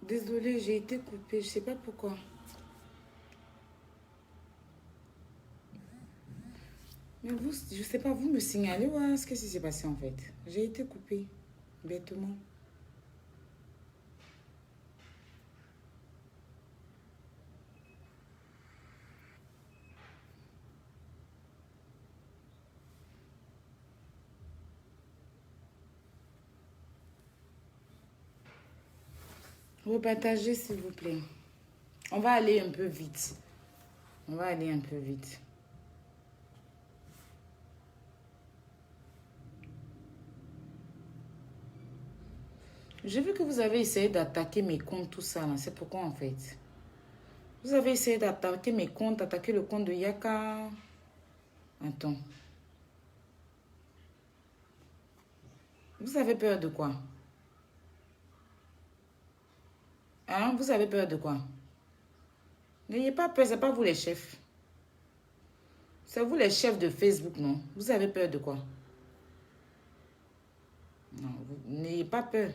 Désolée, j'ai été coupée. Je sais pas pourquoi. Mais vous, je sais pas, vous me signalez ou ce qui s'est passé en fait? J'ai été coupée, bêtement. Repartagez s'il vous plaît. On va aller un peu vite. On va aller un peu vite. J'ai vu que vous avez essayé d'attaquer mes comptes, tout ça. C'est pourquoi en fait? Vous avez essayé d'attaquer mes comptes, attaquer le compte de Yaka. Attends. Vous avez peur de quoi? Hein? Vous avez peur de quoi? N'ayez pas peur, c'est pas vous les chefs. C'est vous les chefs de Facebook, non? Vous avez peur de quoi? Non, n'ayez pas peur.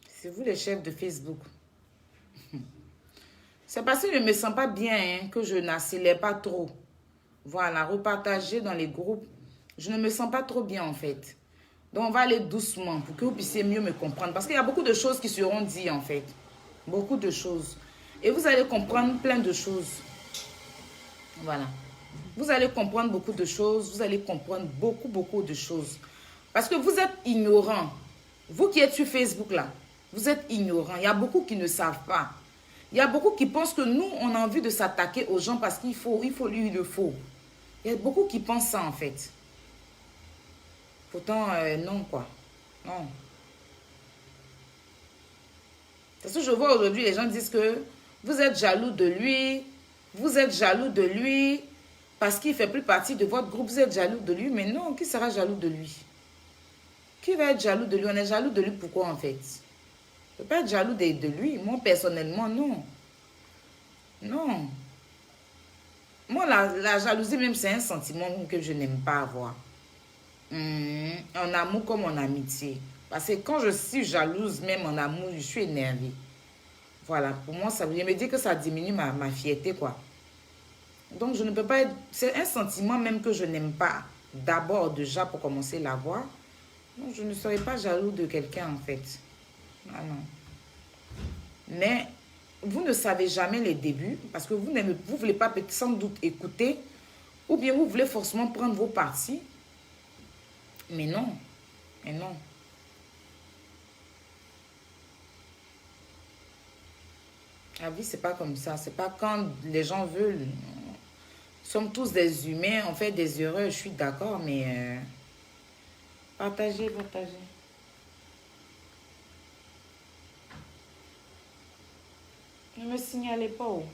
C'est vous les chefs de Facebook. C'est parce que je ne me sens pas bien hein, que je n'accélère pas trop. Voilà, repartager dans les groupes. Je ne me sens pas trop bien en fait. Donc on va aller doucement pour que vous puissiez mieux me comprendre. Parce qu'il y a beaucoup de choses qui seront dites en fait. Beaucoup de choses. Et vous allez comprendre plein de choses. Voilà. Vous allez comprendre beaucoup de choses. Vous allez comprendre beaucoup de choses. Parce que vous êtes ignorant. Vous qui êtes sur Facebook là, vous êtes ignorant. Il y a beaucoup qui ne savent pas. Il y a beaucoup qui pensent que nous, on a envie de s'attaquer aux gens parce qu'il faut, lui, il le faut. Il y a beaucoup qui pensent ça en fait. Pourtant, non quoi. Non. Parce que je vois aujourd'hui, les gens disent que vous êtes jaloux de lui. Vous êtes jaloux de lui parce qu'il ne fait plus partie de votre groupe. Vous êtes jaloux de lui. Mais non, qui sera jaloux de lui? Qui va être jaloux de lui? On est jaloux de lui pourquoi en fait? Je ne peux pas être jaloux de lui. Moi, personnellement, non. Non. Moi, la jalousie même, c'est un sentiment que je n'aime pas avoir. En amour comme en amitié. Parce que quand je suis jalouse, même en amour, je suis énervée. Voilà, pour moi, ça veut me dire que ça diminue ma fierté, quoi. Donc, je ne peux pas être... C'est un sentiment même que je n'aime pas. D'abord, déjà, pour commencer à l'avoir. Donc, je ne serais pas jaloux de quelqu'un, en fait. Ah non. Mais, vous ne savez jamais les débuts, parce que vous ne voulez pas sans doute écouter, ou bien vous voulez forcément prendre vos parties. Mais non. Mais non. La vie, c'est pas comme ça. C'est pas quand les gens veulent. Nous sommes tous des humains, on fait des erreurs, je suis d'accord, mais partagez, partagez. Ne me signalez pas. Oh.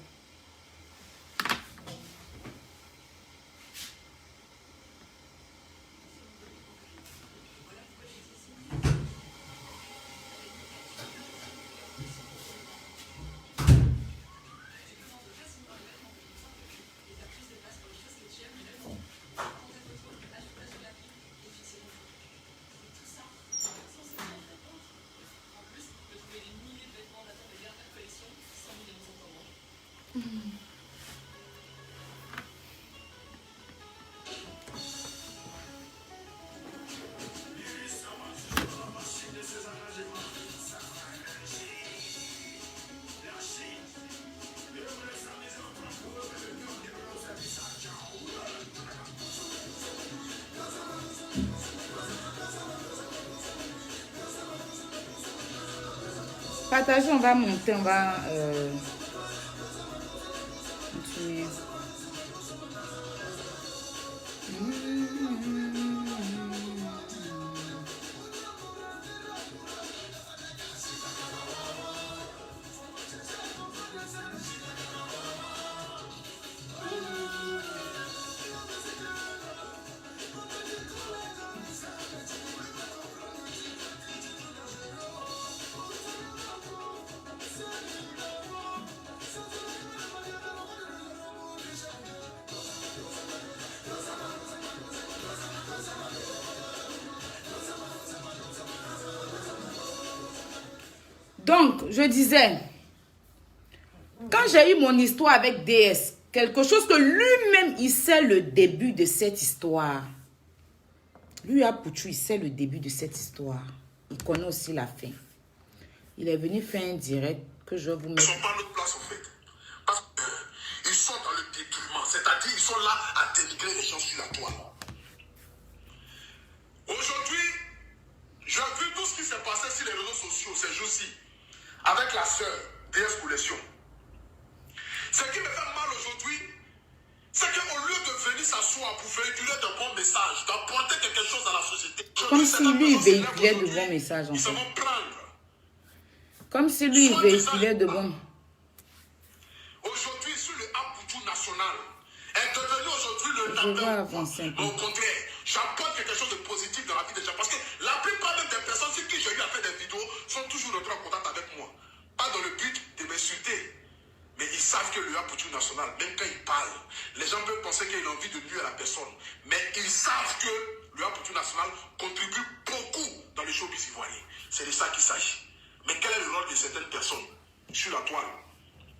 Partagez, on va monter, on va continuer. Donc, je disais, quand j'ai eu mon histoire avec DS, quelque chose que lui-même, il sait le début de cette histoire. Lui, Apouchou, il sait le début de cette histoire. Il connaît aussi la fin. Il est venu faire un direct que je vais vous mettre. Ils ne sont pas à notre place, en fait. Parce qu'ils sont dans le détruisement. C'est-à-dire, ils sont là à dénigrer les gens sur la toile. Aujourd'hui, j'ai vu tout ce qui s'est passé sur les réseaux sociaux ces jours-ci avec la sœur DS Collection. Ce qui me fait mal aujourd'hui, c'est qu'au lieu de venir s'asseoir pour véhiculer de bons messages, d'apporter quelque chose à la société, comme si lui véhiculait de bons messages, en fait. Ils se vont prendre. Comme si lui véhiculait de bons. Aujourd'hui, sur le Apouchou national, est devenu aujourd'hui le Je vais avancer un peu. Au contraire, j'apporte quelque chose de positif dans la vie des gens. Parce que la plupart des personnes sur qui j'ai eu à faire des vidéos sont toujours rentrées en contact avec moi. Pas dans le but de m'insulter. Mais ils savent que le Apouchou national, même quand ils parlent, les gens peuvent penser qu'il a envie de nuire à la personne. Mais ils savent que le Apouchou national contribue beaucoup dans le showbiz ivoirien. C'est de ça qu'il s'agit. Mais quel est le rôle de certaines personnes sur la toile?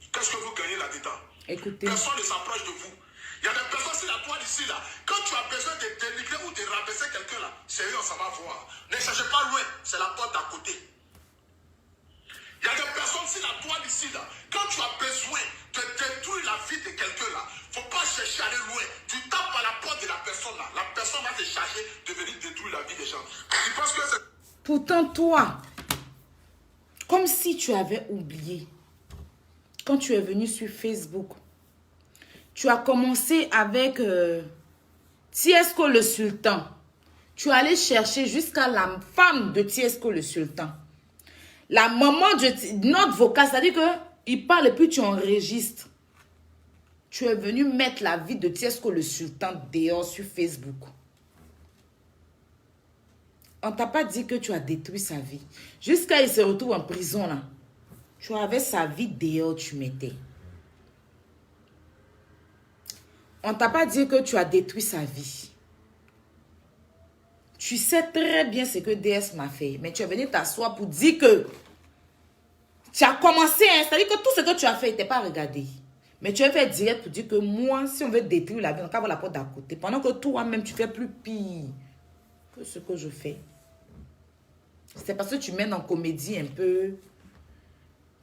Qu'est-ce que vous gagnez là-dedans? Écoutez. Personne ne s'approche de vous. Il y a des personnes sur la toile ici, là. Quand tu as besoin de dénigrer ou de rabaisser quelqu'un, là, sérieux, ça va voir. Ne cherchez pas loin, c'est la porte d'à côté. Il y a des personnes sur la toile ici, là. Quand tu as besoin de détruire la vie de quelqu'un, là, il ne faut pas chercher à aller loin. Tu tapes à la porte de la personne, là. La personne va te charger de venir détruire la vie des gens. Tu penses que c'est... Pourtant, toi, comme si tu avais oublié, quand tu es venu sur Facebook, tu as commencé avec Tiesco le Sultan. Tu allais chercher jusqu'à la femme de Tiesco le Sultan. La maman de notre vocal, c'est-à-dire qu'il parle et puis tu enregistres. Tu es venu mettre la vie de Tiesco le Sultan dehors sur Facebook. On ne t'a pas dit que tu as détruit sa vie. Jusqu'à il se retrouve en prison là. Tu avais sa vie dehors, tu mettais. On ne t'a pas dit que tu as détruit sa vie. Tu sais très bien ce que DS m'a fait. Mais tu es venu t'asseoir pour dire que tu as commencé. Hein, c'est-à-dire que tout ce que tu as fait, il n'était pas regardé. Mais tu as fait direct pour dire que moi, si on veut détruire la vie, on va avoir la porte d'à côté. Pendant que toi-même, tu fais plus pire que ce que je fais. C'est parce que tu mènes en comédie un peu.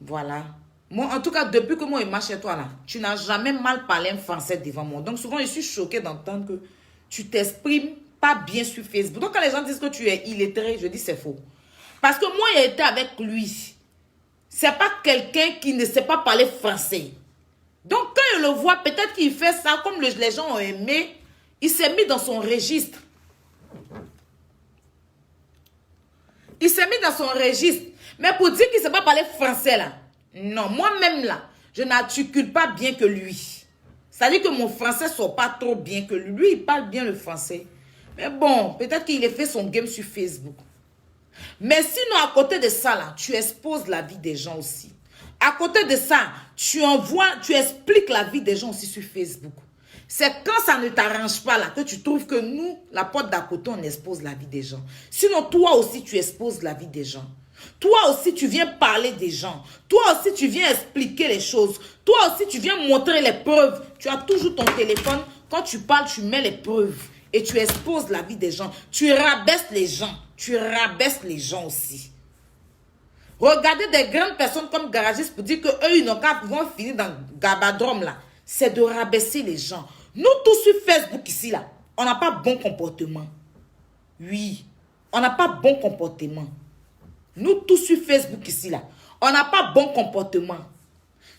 Voilà. Moi, en tout cas, depuis que moi, il marche chez toi, là, tu n'as jamais mal parlé en français devant moi. Donc, souvent, je suis choquée d'entendre que tu t'exprimes pas bien sur Facebook. Donc, quand les gens disent que tu es illettré, je dis c'est faux. Parce que moi, j'ai été avec lui. C'est pas quelqu'un qui ne sait pas parler français. Donc, quand il le voit, peut-être qu'il fait ça, comme les gens ont aimé, il s'est mis dans son registre. Il s'est mis dans son registre. Mais pour dire qu'il ne sait pas parler français, là, non, moi-même, là, je n'articule pas bien que lui. C'est-à-dire que mon français ne sort pas trop bien que lui. Lui, il parle bien le français. Mais bon, peut-être qu'il a fait son game sur Facebook. Mais sinon, à côté de ça, là, tu exposes la vie des gens aussi. À côté de ça, tu expliques la vie des gens aussi sur Facebook. C'est quand ça ne t'arrange pas, là, que tu trouves que nous, la porte d'à côté, on expose la vie des gens. Sinon, toi aussi, tu exposes la vie des gens. Toi aussi, tu viens parler des gens. Toi aussi, tu viens expliquer les choses. Toi aussi, tu viens montrer les preuves. Tu as toujours ton téléphone. Quand tu parles, tu mets les preuves. Et tu exposes la vie des gens. Tu rabaisses les gens. Tu rabaisses les gens aussi. Regardez des grandes personnes comme garagistes pour dire qu'eux, ils n'ont qu'à vont finir dans Gabadrom, là. C'est de rabaisser les gens. Nous, tous sur Facebook ici, là, on n'a pas bon comportement. Oui, on n'a pas bon comportement. Nous, tous sur Facebook ici, là, on n'a pas bon comportement.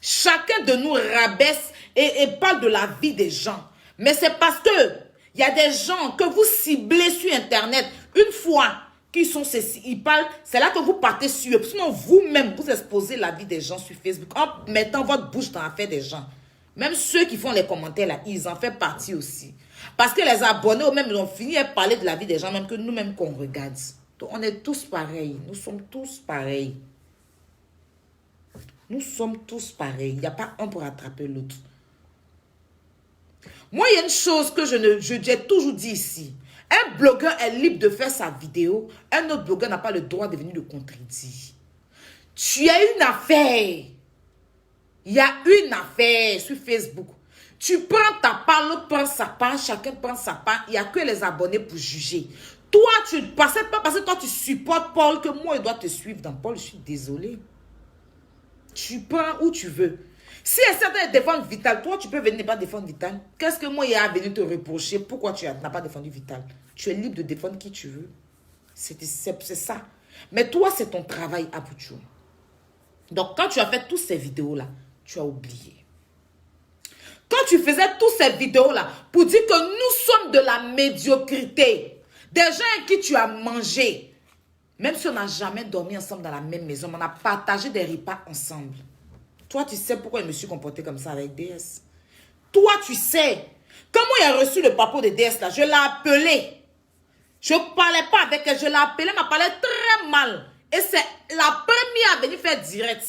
Chacun de nous rabaisse et parle de la vie des gens. Mais c'est parce que il y a des gens que vous ciblez sur Internet. Une fois qu'ils sont ceci, ils parlent, c'est là que vous partez sur eux. Sinon, vous-même, vous exposez la vie des gens sur Facebook en mettant votre bouche dans l'affaire des gens. Même ceux qui font les commentaires, là, ils en font partie aussi. Parce que les abonnés eux-mêmes, ils ont fini à parler de la vie des gens, même que nous-mêmes qu'on regarde. Donc, on est tous pareils. Nous sommes tous pareils. Nous sommes tous pareils. Il n'y a pas un pour attraper l'autre. Moi, il y a une chose que j'ai toujours dit ici. Un blogueur est libre de faire sa vidéo. Un autre blogueur n'a pas le droit de venir le contredire. Tu as une affaire. Il y a une affaire sur Facebook. Tu prends ta part, l'autre prend sa part, chacun prend sa part. Il n'y a que les abonnés pour juger. Toi, tu ne passes pas parce que toi, tu supportes Paul, que moi, je dois te suivre dans Paul. Je suis désolée. Tu prends où tu veux. Si certains défendent Vital, toi, tu peux venir ne pas défendre Vital. Qu'est-ce que moi, il y a à venir te reprocher? Pourquoi tu n'as pas défendu Vital? Tu es libre de défendre qui tu veux. C'est ça. Mais toi, c'est ton travail à Pouchou. Donc, quand tu as fait toutes ces vidéos-là, tu as oublié. Quand tu faisais toutes ces vidéos-là pour dire que nous sommes de la médiocrité, des gens avec qui tu as mangé, même si on n'a jamais dormi ensemble dans la même maison, on a partagé des repas ensemble. Toi, tu sais pourquoi je me suis comporté comme ça avec DS. Toi, tu sais. Comment il a reçu le papo de DS là, je l'ai appelé. Je ne parlais pas avec elle, je l'ai appelé, elle m'a parlé très mal. Et c'est la première à venir faire direct.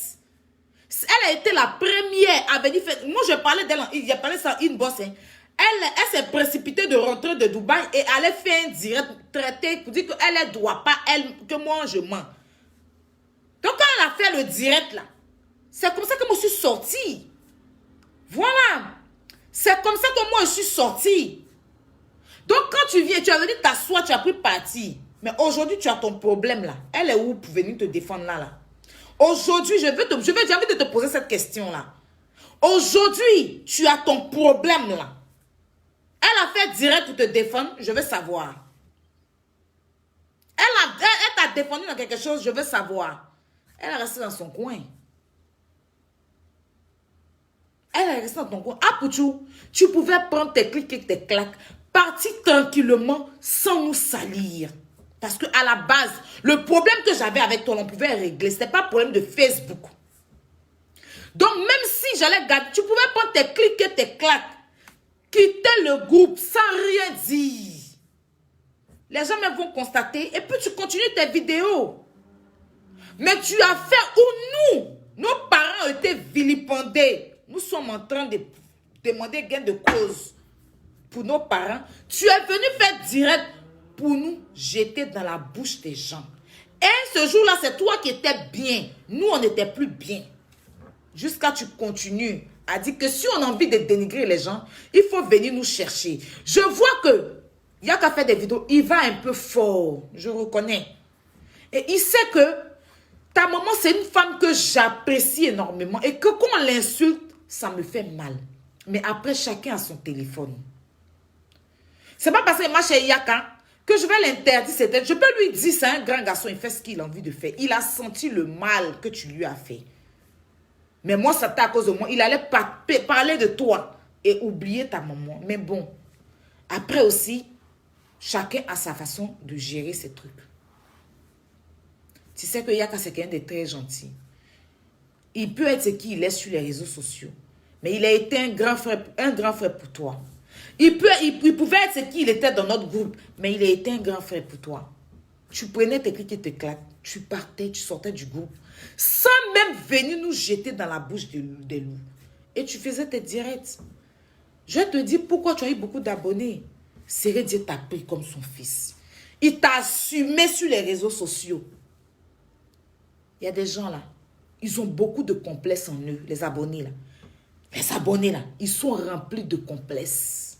Elle a été la première à venir faire... Moi, je parlais d'elle, il a parlé ça une bosse. Hein. Elle s'est précipitée de rentrer de Dubaï et allait faire un direct traité pour dire qu'elle ne doit pas, que moi, je mens. Donc, quand elle a fait le direct, là, c'est comme ça que moi, je suis sortie. Voilà. C'est comme ça que moi, je suis sortie. Donc, quand tu viens, tu as venu t'asseoir, tu as pris parti. Mais aujourd'hui, tu as ton problème, là. Elle est où pour venir te défendre, là? Aujourd'hui, j'ai envie de te poser cette question-là. Aujourd'hui, tu as ton problème, là. Elle a fait direct pour te défendre, je veux savoir. Elle t'a défendu dans quelque chose, je veux savoir. Elle est restée dans son coin. Elle est restée dans ton coin. Ah, Pouchou, tu pouvais prendre tes clics et tes claques, partir tranquillement sans nous salir. Parce qu'à la base, le problème que j'avais avec toi, on pouvait régler. Ce n'était pas un problème de Facebook. Donc, même si j'allais garder, tu pouvais prendre tes clics et tes claques, quitter le groupe sans rien dire. Les gens même vont constater et puis tu continues tes vidéos. Mais tu as fait où nos parents ont été vilipendés. Nous sommes en train de demander gain de cause pour nos parents. Tu es venu faire direct pour nous jeter dans la bouche des gens. Et ce jour-là, c'est toi qui étais bien. Nous, on n'était plus bien. Jusqu'à tu continues à dire que si on a envie de dénigrer les gens, il faut venir nous chercher. Je vois que il y a qu'à faire des vidéos, il va un peu fort. Je reconnais. Et il sait que ta maman, c'est une femme que j'apprécie énormément. Et que quand on l'insulte, ça me fait mal. Mais après, chacun a son téléphone. C'est pas parce que moi, chez Yaka, que je vais l'interdire. Je peux lui dire, c'est un grand garçon, il fait ce qu'il a envie de faire. Il a senti le mal que tu lui as fait. Mais moi, c'était à cause de moi. Il allait parler de toi et oublier ta maman. Mais bon, après aussi, chacun a sa façon de gérer ses trucs. Tu sais que Yaka, c'est quelqu'un de très gentil. Il peut être ce qu'il est sur les réseaux sociaux. Mais il a été un grand frère pour toi. Il pouvait être ce qu'il était dans notre groupe, mais il a été un grand frère pour toi. Tu prenais tes clics et tes claques, tu partais, tu sortais du groupe, sans même venir nous jeter dans la bouche des loups. Et tu faisais tes directs. Je te dis pourquoi tu as eu beaucoup d'abonnés. Sérédier t'a pris comme son fils. Il t'a assumé sur les réseaux sociaux. Il y a des gens là, ils ont beaucoup de complexes en eux, les abonnés là. Les abonnés là, ils sont remplis de complexes.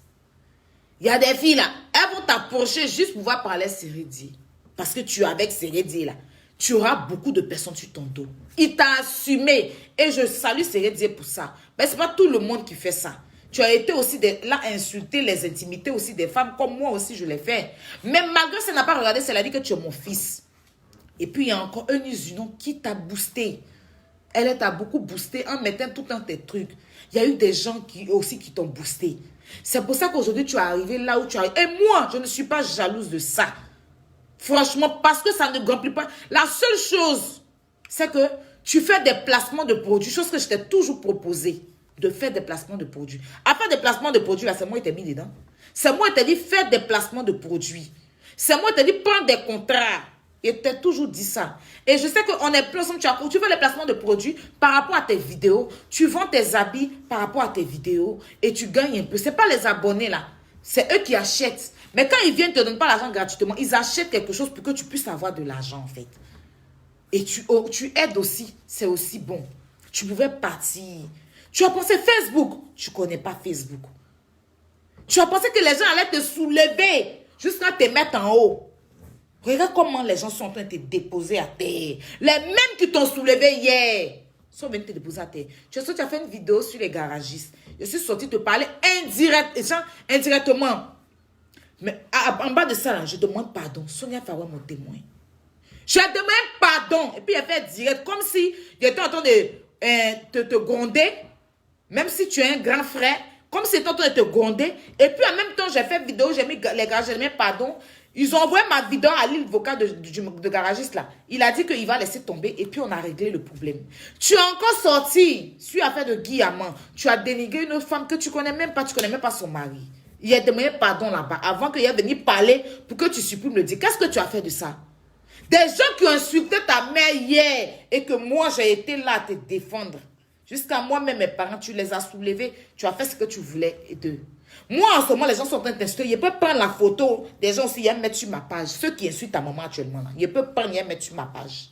Il y a des filles là, elles vont t'approcher juste pour pouvoir parler Sérédier. Parce que tu es avec Sérédier là, tu auras beaucoup de personnes sur ton dos. Il t'a assumé. Et je salue Sérédier pour ça. Mais ce n'est pas tout le monde qui fait ça. Tu as été aussi là à insulter les intimités aussi des femmes, comme moi aussi je l'ai fait. Mais malgré ça, n'a pas regardé, c'est la dit que tu es mon fils. Et puis il y a encore un Usunon qui t'a boosté. Elle t'a beaucoup boosté en mettant tout dans tes trucs. Il y a eu des gens qui t'ont boosté. C'est pour ça qu'aujourd'hui tu es arrivé là où tu es. Et moi, je ne suis pas jalouse de ça. Franchement, parce que ça ne remplit pas. La seule chose, c'est que tu fais des placements de produits, chose que je t'ai toujours proposé, de faire des placements de produits. À faire des placements de produits, là, c'est moi qui t'ai mis dedans. C'est moi qui t'ai dit faire des placements de produits. C'est moi qui t'ai dit prendre des contrats. Et t'ai toujours dit ça. Et je sais qu'on est plus ensemble. Tu fais les placements de produits par rapport à tes vidéos. Tu vends tes habits par rapport à tes vidéos. Et tu gagnes un peu. Ce n'est pas les abonnés là. C'est eux qui achètent. Mais quand ils viennent, ne te donnent pas l'argent gratuitement. Ils achètent quelque chose pour que tu puisses avoir de l'argent en fait. Et tu aides aussi, c'est aussi bon. Tu pouvais partir. Tu as pensé Facebook, tu ne connais pas Facebook. Tu as pensé que les gens allaient te soulever jusqu'à te mettre en haut. Regarde comment les gens sont en train de te déposer à terre. Les mêmes qui t'ont soulevé hier sont venus te déposer à terre. Tu as fait une vidéo sur les garagistes. Je suis sortie te parler indirectement. Mais en bas de ça, là, je demande pardon. Sonia Fawa, mon témoin. Je demande pardon. Et puis, elle fait direct, comme si j'étais en train de te gronder. Même si tu es un grand frère. Comme si j'étais en train de te gronder. Et puis, en même temps, j'ai fait vidéo, j'ai mis les garagistes, j'ai mis pardon. Ils ont envoyé ma vidéo à l'île vocal de garagiste là. Il a dit qu'il va laisser tomber et puis on a réglé le problème. Tu es encore sorti sur l'affaire de Guy Amand. Tu as dénigré une autre femme que tu connais même pas son mari. Il a demandé pardon là-bas avant qu'il ait venu parler pour que tu supprimes le dire. Qu'est-ce que tu as fait de ça? Des gens qui ont insulté ta mère hier et que moi j'ai été là à te défendre. Jusqu'à moi-même, mes parents, tu les as soulevés. Tu as fait ce que tu voulais d'eux. Moi, en ce moment, les gens sont en train de t'insulter. Je peux prendre la photo des gens aussi et mettre sur ma page. Ceux qui insultent ta maman actuellement, là. Je peux prendre et mettre sur ma page.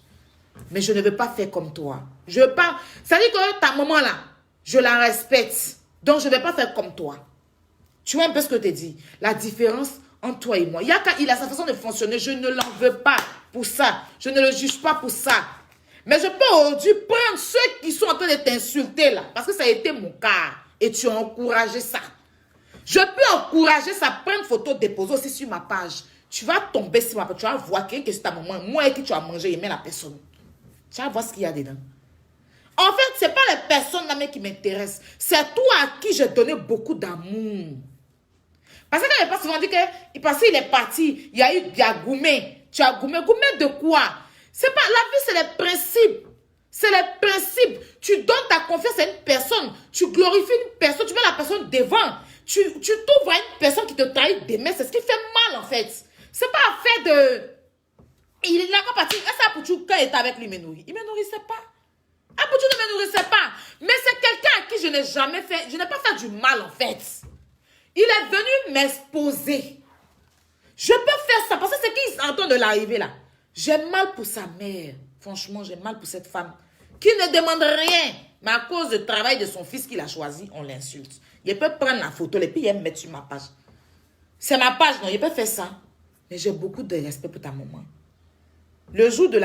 Mais je ne veux pas faire comme toi. Je veux pas. Ça dit que ta maman, là, je la respecte. Donc, je ne vais pas faire comme toi. Tu vois un peu ce que je te dis. La différence entre toi et moi. Il a sa façon de fonctionner. Je ne l'en veux pas pour ça. Je ne le juge pas pour ça. Mais je peux aujourd'hui prendre ceux qui sont en train de t'insulter là. Parce que ça a été mon cas. Et tu as encouragé ça. Je peux encourager ça. Prendre une photo, déposer aussi sur ma page. Tu vas tomber sur ma page. Tu vas voir que c'est ta maman. Moi et qui tu as mangé, aimer la personne. Tu vas voir ce qu'il y a dedans. En fait, ce n'est pas les personnes là qui m'intéressent. C'est toi à qui j'ai donné beaucoup d'amour. Parce que quand il pas souvent dit qu'il est parti, il y a eu Goumé. Tu as Goumé. Goumé de quoi? C'est pas, la vie, c'est les principes. C'est les principes. Tu donnes ta confiance à une personne. Tu glorifies une personne. Tu mets la personne devant. Tu t'ouvres à une personne qui te trahit demain. C'est ce qui fait mal, en fait. C'est pas un fait de... Il est là quand parti. Est-ce que Apoutou, quand il était avec lui, il me nourrit? Il ne me nourrissait pas. Apoutou ne me nourrissait pas. Mais c'est quelqu'un à qui je n'ai jamais fait... Je n'ai pas fait du mal, en fait. Il est venu m'exposer. Je peux faire ça parce que c'est qui est en train de l'arriver, là. J'ai mal pour sa mère. Franchement, j'ai mal pour cette femme qui ne demande rien. Mais à cause du travail de son fils qu'il a choisi, on l'insulte. Il peut prendre la photo et puis il me mettre sur ma page. C'est ma page, non? Il peut faire ça. Mais j'ai beaucoup de respect pour ta maman. Le jour de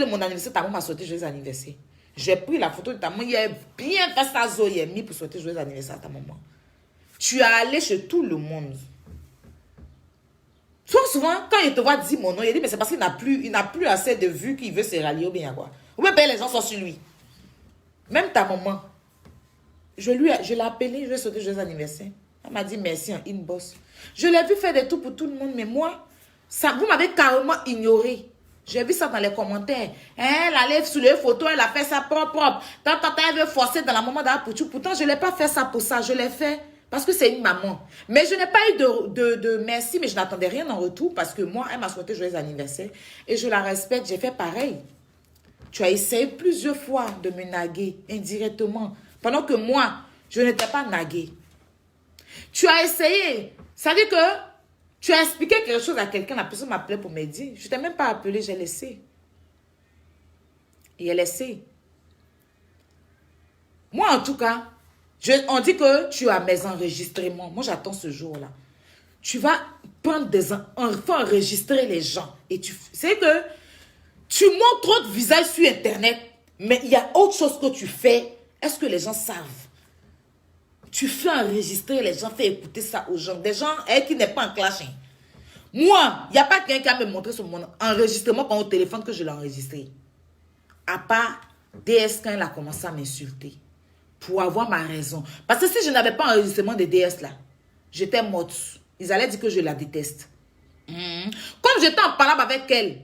mon anniversaire, ta maman m'a souhaité joyeux anniversaire. J'ai pris la photo de ta maman. Il a bien fait sa zoé mis pour souhaiter joyeux anniversaire à ta maman. Tu es allé chez tout le monde. Souvent, quand il te voit dire mon nom, il dit, mais c'est parce qu'il n'a plus assez de vues qu'il veut se rallier ou bien quoi. Ou bien les gens sont sur lui. Même ta maman, je l'ai appelé, je lui ai souhaité joyeux anniversaire. Elle m'a dit merci en inbox. Je l'ai vu faire des tout pour tout le monde, mais moi, ça, vous m'avez carrément ignoré. J'ai vu ça dans les commentaires. Elle allait sur les photos, elle a fait ça propre. Quand elle veut forcer dans la maman d'Apoutou, pourtant je ne l'ai pas fait ça pour ça, je l'ai fait. Parce que c'est une maman. Mais je n'ai pas eu de merci, mais je n'attendais rien en retour parce que moi, elle m'a souhaité joyeux anniversaire. Et je la respecte, j'ai fait pareil. Tu as essayé plusieurs fois de me naguer indirectement. Pendant que moi, je n'étais pas naguée. Tu as essayé. Ça veut dire que tu as expliqué quelque chose à quelqu'un, la personne m'appelait pour me dire. Je ne t'ai même pas appelé, j'ai laissé. Et elle laissé. Moi, en tout cas, on dit que tu as mes enregistrements. Moi, j'attends ce jour-là. Tu vas prendre enregistrer les gens. Et tu sais que tu montres trop de visages sur Internet, mais il y a autre chose que tu fais. Est-ce que les gens savent? Tu fais enregistrer les gens, fais écouter ça aux gens. Des gens qui n'est pas en clash. Moi, il n'y a pas quelqu'un qui a me montré sur mon enregistrement quand au téléphone que je l'ai enregistré. À part DS quand il a commencé à m'insulter. Pour avoir ma raison. Parce que si je n'avais pas enregistrement de DS là, j'étais morte. Ils allaient dire que je la déteste. Comme j'étais en parlant avec elle,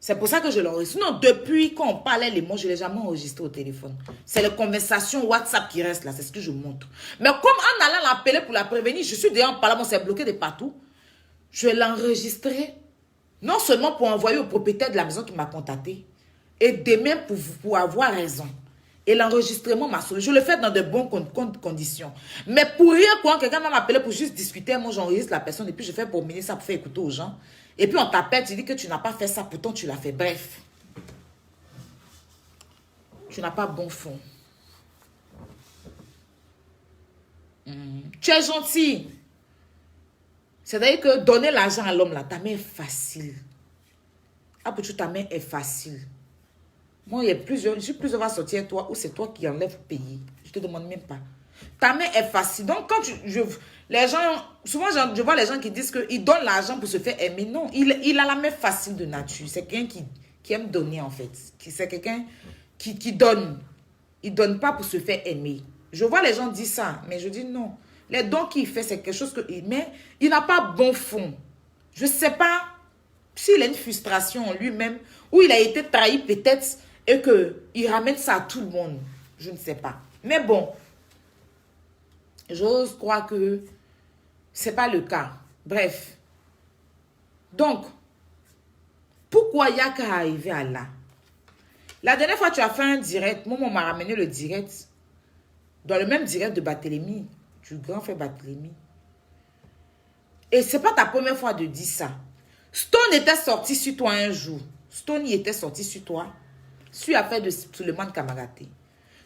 c'est pour ça que je l'enregistre. Sinon, depuis qu'on parlait les mots, je ne l'ai jamais enregistré au téléphone. C'est les conversations WhatsApp qui restent là, c'est ce que je montre. Mais comme en allant l'appeler pour la prévenir, je suis déjà en parlant, bon, c'est bloqué de partout. Je l'ai enregistré, non seulement pour envoyer au propriétaire de la maison qui m'a contacté, et demain pour avoir raison. Et l'enregistrement m'a sauvé. Je le fais dans de bonnes conditions. Mais pour rien, quand quelqu'un m'a appelé pour juste discuter, moi j'enregistre la personne et puis je fais pour mener ça pour faire écouter aux gens. Et puis on t'appelle, tu dis que tu n'as pas fait ça, pourtant tu l'as fait. Bref. tu n'as pas bon fond. Tu es gentil. C'est-à-dire que donner l'argent à l'homme, là, ta main est facile. Apouchou, ta main est facile. Moi, je suis plusieurs fois sortir avec toi, ou c'est toi qui enlèves pour payer. Je te demande même pas. Ta main est facile. Donc, quand les gens, souvent, je vois les gens qui disent qu'ils donnent l'argent pour se faire aimer. Non, il a la main facile de nature. C'est quelqu'un qui aime donner, en fait. C'est quelqu'un qui donne. Il ne donne pas pour se faire aimer. Je vois les gens dire ça, mais je dis non. Les dons qu'il fait, c'est quelque chose mais il n'a pas bon fond. Je ne sais pas s'il a une frustration en lui-même, ou il a été trahi peut-être, et qu'il ramène ça à tout le monde. Je ne sais pas. Mais bon, j'ose croire que ce n'est pas le cas. Bref. Donc, pourquoi il n'y a qu'à arriver à là? La dernière fois, tu as fait un direct. Moi, on m'a ramené le direct. Dans le même direct de Barthélemy. Du grand frère Barthélemy. Et ce n'est pas ta première fois de dire ça. Stone était sorti sur toi un jour. Stone y était sorti sur toi. Sur l'affaire de Suleiman Kamagaté.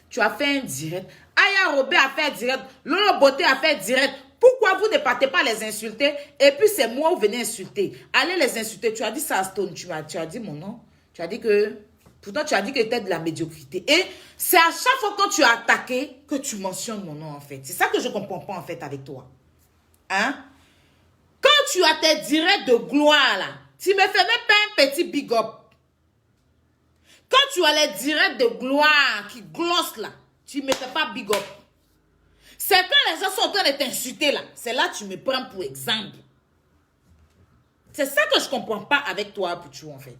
Tu as fait un direct. Aya Robert a fait un direct. Lolo Beauté a fait un direct. Pourquoi vous ne partez pas les insulter? Et puis c'est moi où venez insulter. Allez les insulter. Tu as dit ça à Stone. Tu as dit mon nom. Tu as dit que... Pourtant, tu as dit que tu étais de la médiocrité. Et c'est à chaque fois quand tu as attaqué que tu mentionnes mon nom, en fait. C'est ça que je ne comprends pas, en fait, avec toi. Hein? Quand tu as tes directs de gloire, là, tu me fais même pas un petit big up. Quand tu as les directs de gloire qui glossent, là, tu ne me fais pas big up. C'est quand les gens sont en train de t'insulter, là. C'est là que tu me prends pour exemple. C'est ça que je ne comprends pas avec toi, Pouchou, en fait.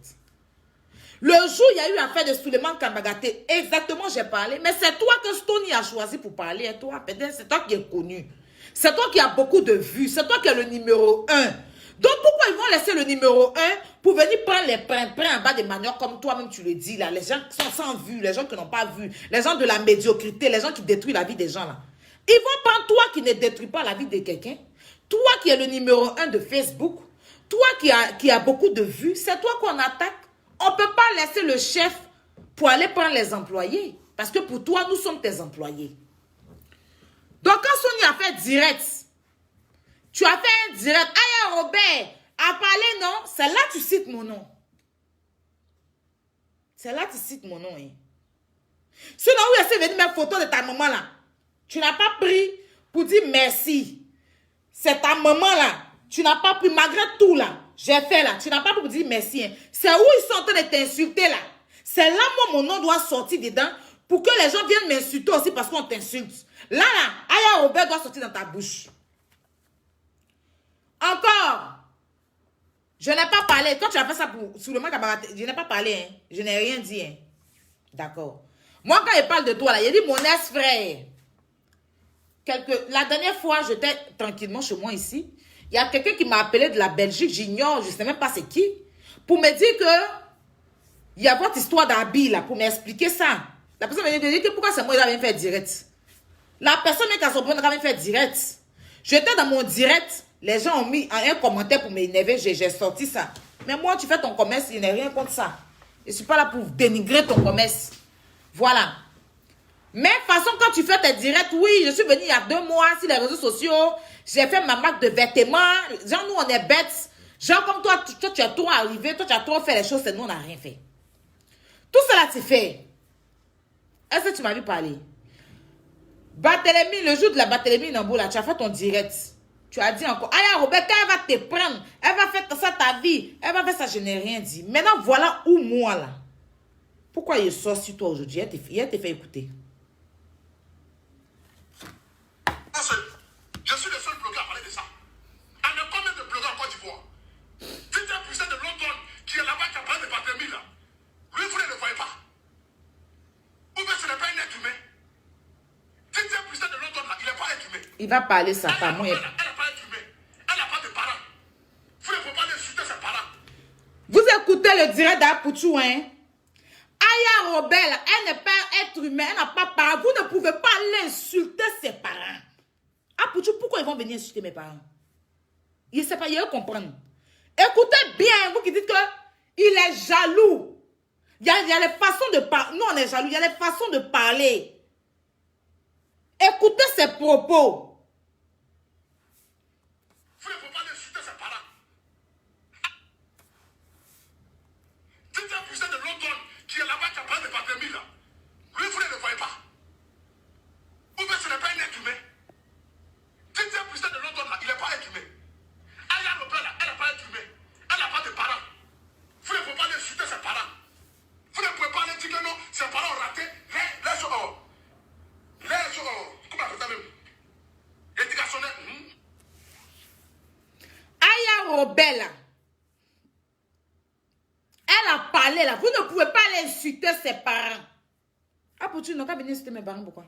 Le jour, il y a eu l'affaire de Suleiman Kamagaté. Exactement, j'ai parlé. Mais c'est toi que Stony a choisi pour parler. Et toi, peut-être, c'est toi qui es connu. C'est toi qui as beaucoup de vues. C'est toi qui es le numéro 1. Donc, pourquoi ils vont laisser le numéro 1 pour venir prendre les prins en bas des manières comme toi-même tu le dis là. Les gens qui sont sans vue, les gens qui n'ont pas vu, les gens de la médiocrité, les gens qui détruisent la vie des gens là. Ils vont prendre toi qui ne détruis pas la vie de quelqu'un. Toi qui es le numéro 1 de Facebook. Toi qui a beaucoup de vues. C'est toi qu'on attaque. On ne peut pas laisser le chef pour aller prendre les employés. Parce que pour toi, nous sommes tes employés. Donc, quand Sonia a fait direct, tu as fait un direct. Aya Robert a parlé, non? C'est là que tu cites mon nom. C'est là que tu cites mon nom. Hein. Sinon, où est-ce que venu mettre photo de ta maman là? Tu n'as pas pris pour dire merci. C'est ta maman là. Tu n'as pas pris malgré tout là. J'ai fait là. Tu n'as pas pris pour dire merci. Hein. C'est où ils sont en train de t'insulter là. C'est là, moi, mon nom doit sortir dedans pour que les gens viennent m'insulter aussi parce qu'on t'insulte. Là, Aya Robert doit sortir dans ta bouche. Encore. Je n'ai pas parlé. Quand tu as fait ça pour Suleiman Kamagaté, je n'ai pas parlé. Hein. Je n'ai rien dit. Hein. D'accord. Moi, quand il parle de toi, là, il dit mon ex-frère. La dernière fois, j'étais tranquillement chez moi ici. Il y a quelqu'un qui m'a appelé de la Belgique, j'ignore, je ne sais même pas c'est qui, pour me dire que il y a votre histoire d'habit là, pour m'expliquer ça. La personne m'a dit que pourquoi c'est moi qui avais fait direct. La personne qui a son problème avait fait direct. J'étais dans mon direct, les gens ont mis un commentaire pour m'énerver, j'ai sorti ça. Mais moi, tu fais ton commerce, il n'y a rien contre ça. Je ne suis pas là pour dénigrer ton commerce. Voilà. Mais de toute façon, quand tu fais tes directs, oui, je suis venue il y a 2 mois sur les réseaux sociaux, j'ai fait ma marque de vêtements, genre nous on est bêtes, genre comme toi, tu as trop arrivé, toi tu as trop fait les choses, et nous on n'a rien fait. Tout cela tu fais. Est-ce que tu m'as vu parler? Barthélemy, le jour de la Barthélemy Nambo, là, tu as fait ton direct. Tu as dit encore, Aya Robert, quand elle va te prendre, elle va faire ça ta vie, elle va faire ça, je n'ai rien dit. Maintenant voilà où moi là. Pourquoi il sort sur toi aujourd'hui? Il te fait écouter. Je suis le seul blogueur à parler de ça. On a combien de blogueurs en Côte d'Ivoire? Dites un puissant de London qui est là-bas qui a parlé de Barthélemy là. Lui, vous ne le voyez pas. Ou bien ce n'est pas un être humain. Dites un puissant de London là, il n'est pas un être humain. Il va parler sa femme. Elle n'a pas d'être humain. Elle n'a pas de parents. Vous ne pouvez pas insulter ses parents. Vous écoutez le direct d'Apouchou, hein? Aya Robert, elle n'est pas être humain, elle n'a pas parents. Vous ne pouvez pas l'insulter ses parents. Apouchou, pourquoi ils vont venir insulter mes parents? Il ne sait pas, il veut comprendre. Écoutez bien, vous qui dites qu'il est jaloux. Il y a les façons de parler. Nous, on est jaloux. Il y a les façons de parler. Écoutez ses propos. Vous ne pouvez pas insulter ses parents. Dites un puissant de London qui est là-bas, qui a parlé de pandémie là. Lui, vous ne le voyez pas. Ou bien ce n'est pas un être humain. Dites un puissant de London là, il n'est pas être humain. Aya Robert là, elle n'est pas être humain. Elle n'a pas de parents. Vous ne pouvez pas insulter ses parents. Vous ne pouvez pas aller dire que non, ses parents ont raté comment on appelle ça même? Éducationnel. Aya Robert là. Elle a parlé là. Vous ne pouvez pas aller insulter ses parents. Ah, pour tu n'as qu'à venir insulter mes parents, pourquoi?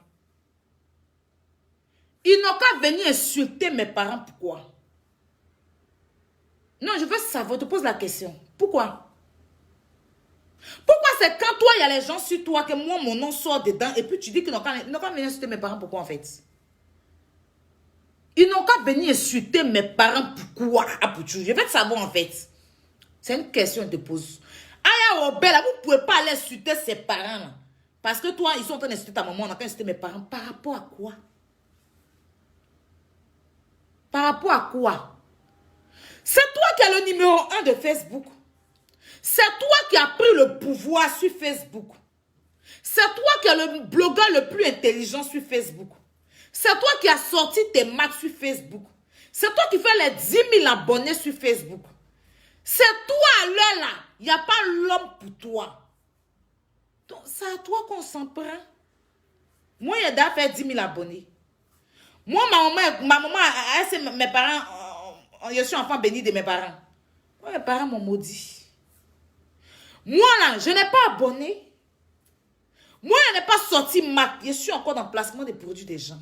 Ils n'ont qu'à venir insulter mes parents, pourquoi? Non, je veux savoir, je te pose la question. Pourquoi? Pourquoi c'est quand toi, il y a les gens sur toi, que moi, mon nom sort dedans, et puis tu dis qu'ils n'ont qu'à venir insulter mes parents, pourquoi en fait? Ils n'ont qu'à venir insulter mes parents, pourquoi? Ah, pour tu, je veux savoir en fait. C'est une question que je te pose. Aya Robert, là, vous ne pouvez pas aller insulter ses parents, là. Parce que toi, ils sont en train d'insulter ta maman, on n'a qu'à insulter mes parents. Par rapport à quoi? Par rapport à quoi? C'est toi qui as le numéro 1 de Facebook. C'est toi qui as pris le pouvoir sur Facebook. C'est toi qui as le blogueur le plus intelligent sur Facebook. C'est toi qui as sorti tes maths sur Facebook. C'est toi qui fais les 10 000 abonnés sur Facebook. C'est toi à l'heure là. Il n'y a pas l'homme pour toi. Donc, c'est à toi qu'on s'en prend. Moi, il y a déjà fait 10 000 abonnés. Moi, ma maman, c'est mes parents. Je suis enfant béni de mes parents. Moi, mes parents m'ont maudit. Moi, là, je n'ai pas abonné. Moi, je n'ai pas sorti Mac. Je suis encore dans le placement des produits des gens.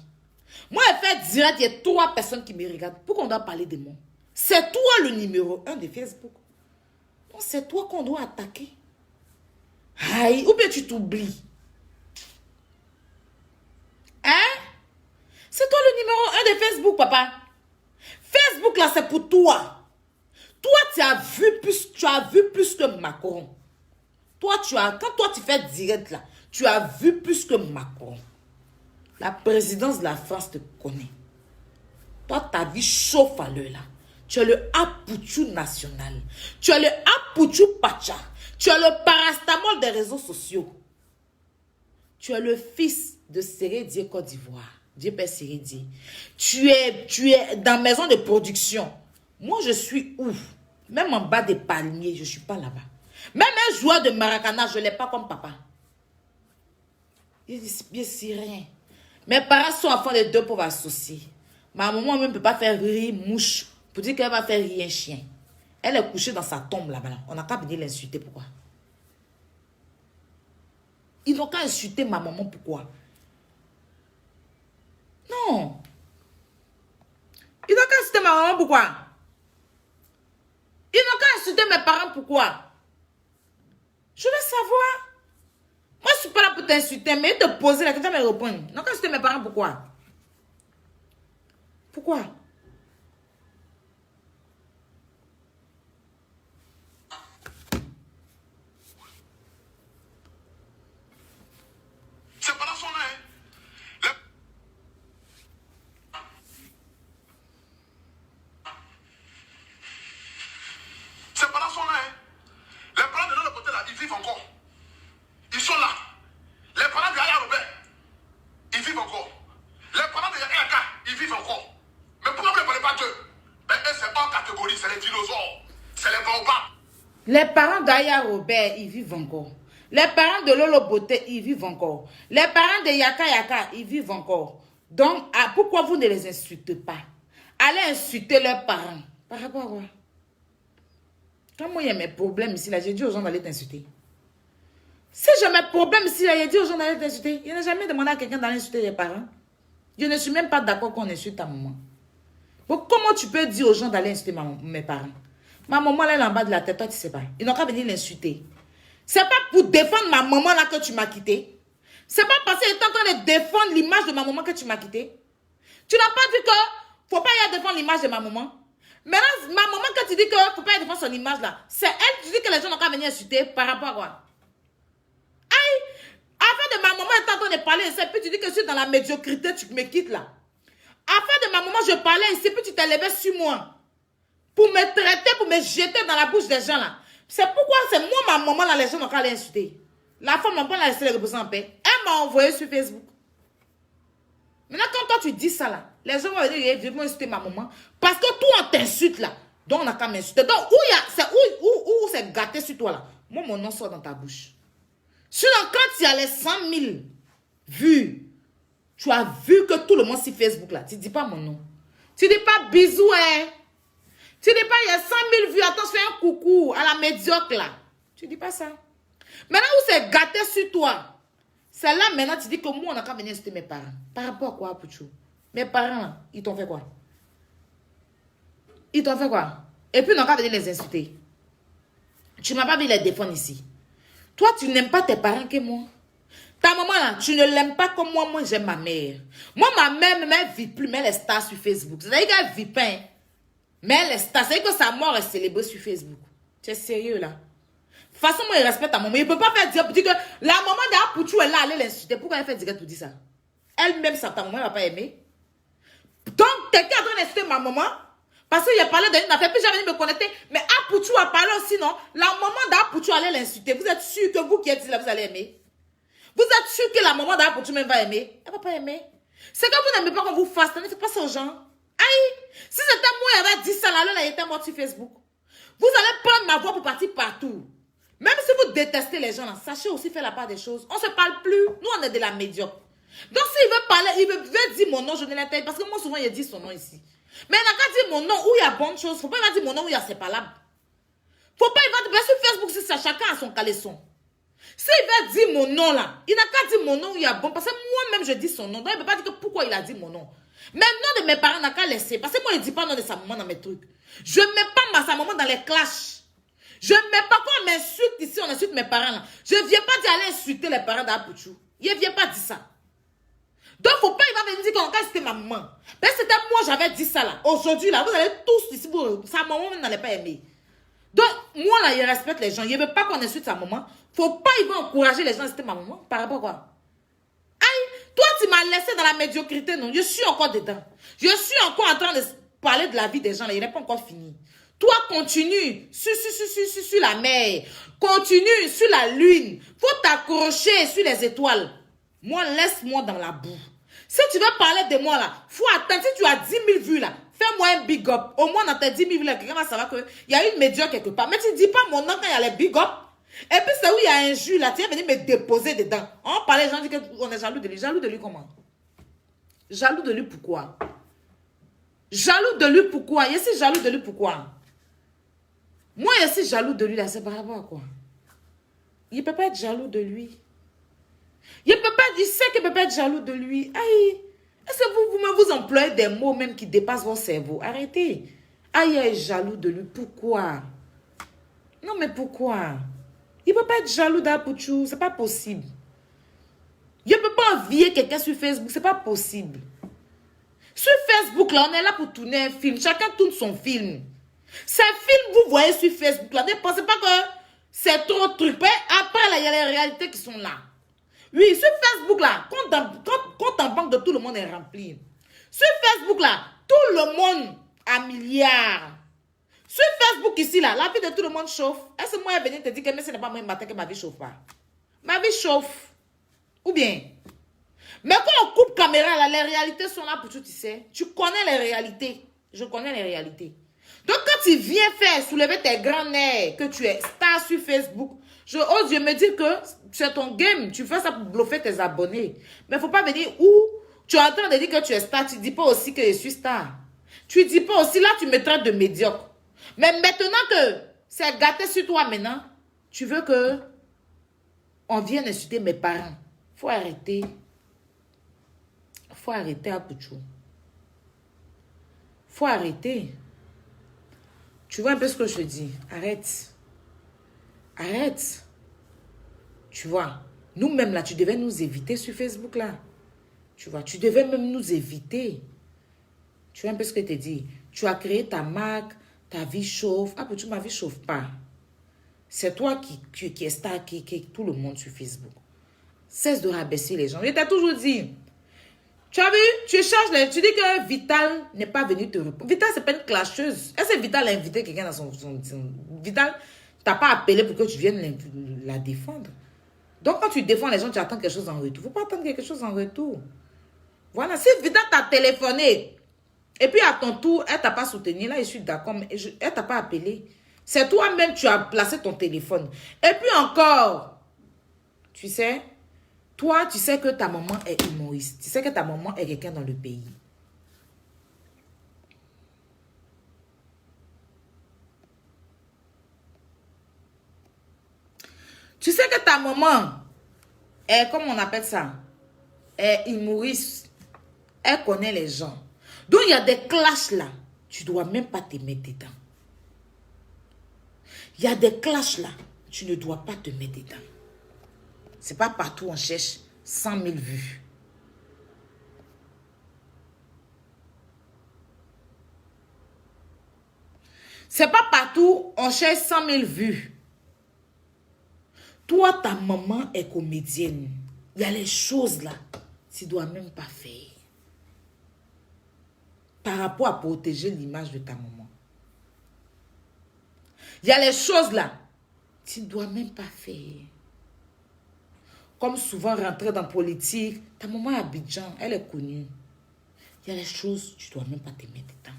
Moi, je fais direct, il y a 3 personnes qui me regardent. Pourquoi on doit parler de moi? C'est toi le numéro 1 de Facebook. Donc, c'est toi qu'on doit attaquer. Aïe, ou bien tu t'oublies. Hein? C'est toi le numéro 1 de Facebook, papa. Facebook, là, c'est pour toi. Toi, tu as vu plus que Macron. Quand toi, tu fais direct, là, tu as vu plus que Macron. La présidence de la France te connaît. Toi, ta vie chauffe à l'heure, là. Tu es le Apoutou national. Tu es le Apoutou Pacha. Tu es le parastamol des réseaux sociaux. Tu es le fils de Sérédié Côte d'Ivoire. Dieu Père Sérédié. Tu es dans maison de production. Moi, je suis où? Même en bas des palmiers, je ne suis pas là-bas. Même un joueur de Maracana, je ne l'ai pas comme papa. Il dit rien. Mes parents sont enfants de 2 pauvres associés. Ma maman même ne peut pas faire rire mouche pour dire qu'elle va faire rire un chien. Elle est couchée dans sa tombe là-bas. On n'a qu'à venir l'insulter. Pourquoi? Ils n'ont qu'à insulter ma maman. Pourquoi? Non. Ils n'ont qu'à insulter ma maman. Pourquoi? Ils n'ont qu'à insulter mes parents. Pourquoi? Je veux savoir. Moi, je ne suis pas là pour t'insulter, mais te poser la question, mais répondre. Ils n'ont qu'à insulter mes parents. Pourquoi? Pourquoi? Ses parents sont là, hein. Ses parents sont là, hein. Les parents de l'autre côté là, ils vivent encore. Ils sont là. Les parents de Aya Robert, ils vivent encore. Les parents de Yaka, ils vivent encore. Mais pourquoi vous ne parlez pas d'eux? Ben, eux, c'est hors catégorie, c'est les dinosaures. C'est les baobabs. Les parents d'Aya Robert, ils vivent encore. Les parents de Lolo Beauté, ils vivent encore. Les parents de Yaka, ils vivent encore. Donc, pourquoi vous ne les insultez pas? Allez insulter leurs parents. Par rapport à quoi? Quand moi, il y a mes problèmes ici, là, j'ai dit aux gens d'aller t'insulter. Si j'ai mes problèmes ici, là, j'ai dit aux gens d'aller t'insulter. Je n'ai jamais demandé à quelqu'un d'aller insulter les parents. Je ne suis même pas d'accord qu'on insulte ta maman. Donc, comment tu peux dire aux gens d'aller insulter mes parents? Ma maman, elle est en bas de la tête, toi, tu ne sais pas. Ils n'ont qu'à venir l'insulter. C'est pas pour défendre ma maman là que tu m'as quitté. C'est pas parce que tu es en train de défendre l'image de ma maman que tu m'as quitté. Tu n'as pas dit que faut pas y aller défendre l'image de ma maman. Maintenant, ma maman, quand tu dis que faut pas y défendre son image là, c'est elle, tu dis que les gens n'ont qu'à venir insulter par rapport à quoi? train de parler ici, puis tu dis que je suis dans la médiocrité, tu me quittes là. Afin de ma maman, je parlais ici, puis tu t'es levé sur moi. Pour me traiter, pour me jeter dans la bouche des gens là. C'est pourquoi c'est moi, ma maman, là, les gens n'ont qu'à l'insulter. La femme n'a pas laissé les reposer en paix. Elle m'a envoyé sur Facebook. Maintenant, quand toi tu dis ça là, les gens vont venir ils vont insulter ma maman. Parce que toi, on t'insulte là. Donc, on n'a qu'à m'insulter. Donc, où c'est gâté sur toi là. Moi, mon nom sort dans ta bouche. Sinon, quand il y a les 100 000 vues, tu as vu que tout le monde sur Facebook là, tu ne dis pas mon nom. Tu ne dis pas bisous, hein. Tu ne dis pas il y a 100 000 vues, attends, je fais un coucou à la médiocre là. Tu ne dis pas ça. Maintenant où c'est gâté sur toi, c'est là maintenant tu dis que moi on n'a qu'à venir insulter mes parents. Par rapport à quoi, Pouchou? Mes parents là, ils t'ont fait quoi? Ils t'ont fait quoi? Et puis on n'a qu'à venir les insulter. Tu ne m'as pas vu les défendre ici. Toi, tu n'aimes pas tes parents que moi. Ta maman là, tu ne l'aimes pas comme moi, moi j'aime ma mère. Moi, ma mère ne vit plus, mais elle est star sur Facebook. C'est-à-dire qu'elle vit pas, hein. Mais elle est star. C'est-à-dire que sa mort est célébrée sur Facebook. Tu es sérieux là? De toute façon, moi, il respecte ta maman. Il ne peut pas faire dire que la maman d'Apouchou est là, elle l'insulter. Pourquoi elle fait direct pour dire ça? Elle-même, ta maman, elle ne va pas aimer. Donc, quelqu'un est en train d'insulter ma maman. Parce qu'il a parlé d'une affaire, puis j'ai venu me connecter. Mais Apouchou a parlé aussi, non? La maman d'Apouchou allait l'insulter. Vous êtes sûr que vous qui êtes là, vous allez aimer? Vous êtes sûr que la maman d'Apouchou même va aimer? Elle ne va pas aimer. C'est que vous n'aimez pas qu'on vous fasse. Ne faites pas ça aux gens. Aïe! Si c'était moi, il avait dit ça, là, elle était morte sur Facebook. Vous allez prendre ma voix pour partir partout. Même si vous détestez les gens, là, sachez aussi faire la part des choses. On ne se parle plus. Nous, on est de la médiocre. Donc, s'il veut parler, il veut dire mon nom, je ne l'intègre. Parce que moi, souvent, il dit son nom ici. Mais il n'a qu'à dire mon nom où il y a bonne chose. Il ne faut pas dire mon nom où il y a c'est pas là. Il ne faut pas il va dire sur Facebook, c'est ça, chacun a son caleçon. S'il va dire mon nom là, il n'a qu'à dire mon nom où il y a bon. Parce que moi-même, je dis son nom. Donc, il ne peut pas dire que pourquoi il a dit mon nom. Même nom de mes parents n'a qu'à laisser. Parce que moi, il ne dit pas nom de sa maman dans mes trucs. Je ne mets pas sa maman dans les clashs. Je ne mets pas quand on m'insulte ici, on insulte mes parents là. Je ne viens pas dire aller insulter les parents d'Apouchou. Il ne vient pas dire ça. Donc, il ne faut pas, il va venir dire qu'on a c'était ma maman. Mais c'était moi, j'avais dit ça là. Aujourd'hui là, vous allez tous ici, sa maman n'allait pas aimer. Donc, moi là, il respecte les gens. Il ne veut pas qu'on insulte sa maman. Il ne faut pas, il va encourager les gens à insulter ma maman. Par rapport à quoi? Aïe, toi, tu m'as laissé dans la médiocrité, non? Je suis encore dedans. Je suis encore en train de parler de la vie des gens là. Il n'est pas encore fini. Toi, continue sur la mer. Continue sur la lune. Faut t'accrocher sur les étoiles. Moi, laisse-moi dans la boue. Si tu veux parler de moi, là, faut attendre. Si tu as 10 000 vues, là, fais-moi un big up. Au moins, dans tes 10 000 vues, là, quelqu'un va savoir qu'il y a une médiocre quelque part. Mais tu ne dis pas mon nom quand il y a les big up. Et puis, c'est où il y a un jus, là. Tu viens venir me déposer dedans. On parlait, les gens disent qu'on est jaloux de lui. Jaloux de lui comment? Jaloux de lui pourquoi? Jaloux de lui pourquoi? Je suis jaloux de lui pourquoi? Moi, je suis jaloux de lui, là, c'est par rapport à quoi? Il ne peut pas être jaloux de lui. Il sait qu'il ne peut pas être jaloux de lui. Aïe, est-ce que vous employez des mots même qui dépassent votre cerveau? Arrêtez. Aïe, il est jaloux de lui. Pourquoi? Non, mais pourquoi? Il ne peut pas être jaloux d'Apouchou. Ce n'est pas possible. Il ne peut pas envier quelqu'un sur Facebook. Ce n'est pas possible. Sur Facebook, là, on est là pour tourner un film. Chacun tourne son film. Ces films, vous voyez sur Facebook, là, ne pensez pas que c'est trop de trucs. Après, là, il y a les réalités qui sont là. Oui, sur Facebook, là, compte en banque de tout le monde est rempli. Sur Facebook, là, tout le monde a milliards. Sur Facebook, ici, là, la vie de tout le monde chauffe. Est-ce que moi, je venir te dire que ce n'est pas moi matin que ma vie chauffe pas? Ma vie chauffe. Ou bien? Mais quand on coupe caméra, là, les réalités sont là pour tout, tu sais. Tu connais les réalités. Je connais les réalités. Donc, quand tu viens faire soulever tes grands nerfs, que tu es star sur Facebook, je ose me dire que c'est ton game. Tu fais ça pour bluffer tes abonnés. Mais il ne faut pas venir où tu es en train de dire que tu es star. Tu ne dis pas aussi que je suis star. Tu ne dis pas aussi, là, tu me traites de médiocre. Mais maintenant que c'est gâté sur toi maintenant, tu veux que on vienne insulter mes parents. Il faut arrêter. Il faut arrêter, Apouchou. Il faut arrêter. Tu vois un peu ce que je te dis? Arrête. Arrête. Tu vois, nous-mêmes là, tu devais nous éviter sur Facebook là. Tu vois, tu devais même nous éviter. Tu vois un peu ce que je te dis? Tu as créé ta marque, ta vie chauffe. Ah, Apouchou, ma vie chauffe pas. C'est toi qui est star, qui tout le monde sur Facebook. Cesse de rabaisser les gens. Je t'ai toujours dit. Tu as vu, tu cherches, tu dis que Vital n'est pas venu te répondre. Vital, c'est pas une clasheuse. Est-ce que Vital a invité quelqu'un dans son Vital, t'as pas appelé pour que tu viennes la défendre. Donc, quand tu défends les gens, tu attends quelque chose en retour. Il ne faut pas attendre quelque chose en retour. Voilà, si Vital t'a téléphoné, et puis à ton tour, elle t'a pas soutenu, là, je suis d'accord, mais elle t'a pas appelé. C'est toi-même, tu as placé ton téléphone. Et puis encore, tu sais, toi, tu sais que ta maman est humoriste. Tu sais que ta maman est quelqu'un dans le pays. Tu sais que ta maman est, comme on appelle ça, est humoriste. Elle connaît les gens. Donc, il y a des clashs là. Tu ne dois même pas te mettre dedans. Il y a des clashs là. Tu ne dois pas te mettre dedans. Ce n'est pas partout on cherche 100 000 vues. Ce n'est pas partout on cherche 100 000 vues. Toi, ta maman est comédienne. Il y a les choses là. Tu ne dois même pas faire. Par rapport à protéger l'image de ta maman. Il y a les choses là. Tu ne dois même pas faire. Comme souvent rentrer dans la politique. Ta maman est Abidjan. Elle est connue. Il y a les choses, tu ne dois même pas te mettre dedans.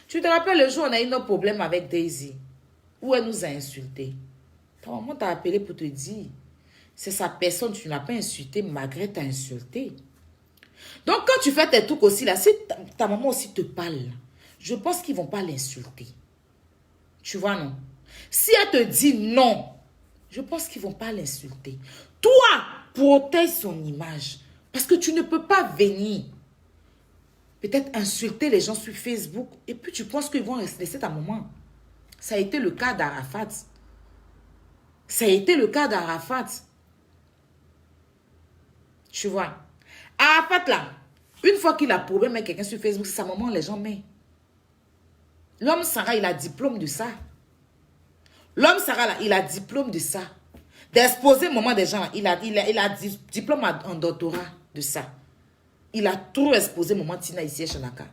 Tu te rappelles le jour où on a eu nos problèmes avec Daisy. Où elle nous a insultés. Ta maman t'a appelé pour te dire. C'est sa personne, tu n'as pas insulté, malgré t'a insulté. Donc, quand tu fais tes trucs aussi, là, si ta maman aussi te parle, je pense qu'ils ne vont pas l'insulter. Tu vois, non? Si elle te dit non, je pense qu'ils ne vont pas l'insulter. Toi, protège son image. Parce que tu ne peux pas venir peut-être insulter les gens sur Facebook et puis tu penses qu'ils vont laisser ta maman. Ça a été le cas d'Arafat. Ça a été le cas d'Arafat. Tu vois? Arafat là, une fois qu'il a problème avec quelqu'un sur Facebook, c'est sa maman, les gens mettent. L'homme Sarah, il a diplôme de ça. L'homme Sarah là, il a diplôme de ça. D'exposer le moment des gens, il a diplôme en doctorat de ça. Il a trop exposé le moment Tina ici à Chanaka.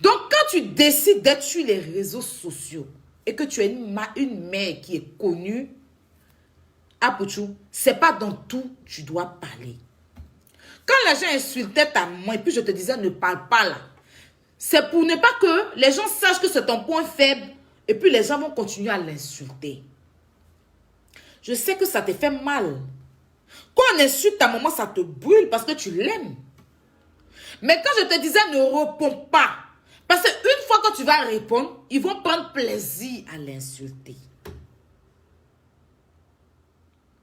Donc quand tu décides d'être sur les réseaux sociaux et que tu es une mère qui est connue, Apouchou, c'est pas dans tout tu dois parler. Quand les gens insultaient ta maman et puis je te disais ne parle pas là, c'est pour ne pas que les gens sachent que c'est ton point faible et puis les gens vont continuer à l'insulter. Je sais que ça te fait mal. Quand on insulte ta maman, ça te brûle parce que tu l'aimes. Mais quand je te disais ne réponds pas, parce qu'une fois que tu vas répondre, ils vont prendre plaisir à l'insulter.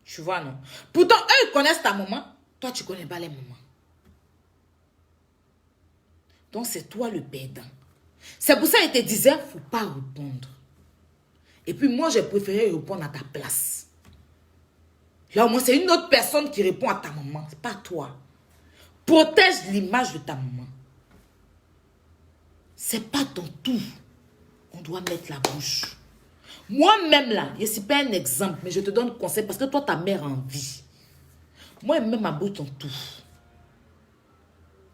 Tu vois, non? Pourtant, eux, ils connaissent ta maman. Toi, tu ne connais pas les mamans. Donc, c'est toi le perdant. C'est pour ça qu'ils te disaient, il ne faut pas répondre. Et puis, moi, j'ai préféré répondre à ta place. Là, au moins, c'est une autre personne qui répond à ta maman. Ce n'est pas toi. Protège l'image de ta maman. Ce n'est pas dans tout. On doit mettre la bouche. Moi-même, là, je ne suis pas un exemple, mais je te donne conseil parce que toi, ta mère a envie. Moi, je mets ma bouche dans tout.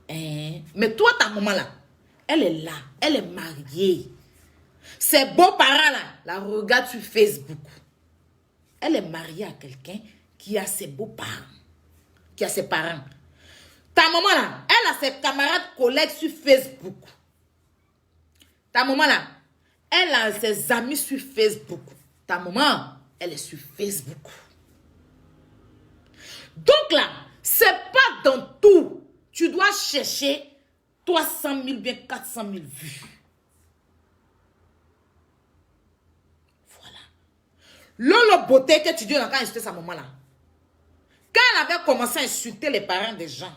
Mais toi, ta maman, là, elle est là. Elle est mariée. Ses beaux-parents, là, la regardent sur Facebook. Elle est mariée à quelqu'un qui a ses beaux-parents. Qui a ses parents. Ta maman, là, elle a ses camarades, collègues sur Facebook. Ta maman, là, elle a ses amis sur Facebook. Ta maman, elle est sur Facebook. Donc là, c'est pas dans tout. Tu dois chercher 300 000, bien 400 000 vues. Voilà. Lolo beauté que tu dis quand insulter sa maman là. Quand elle avait commencé à insulter les parents des gens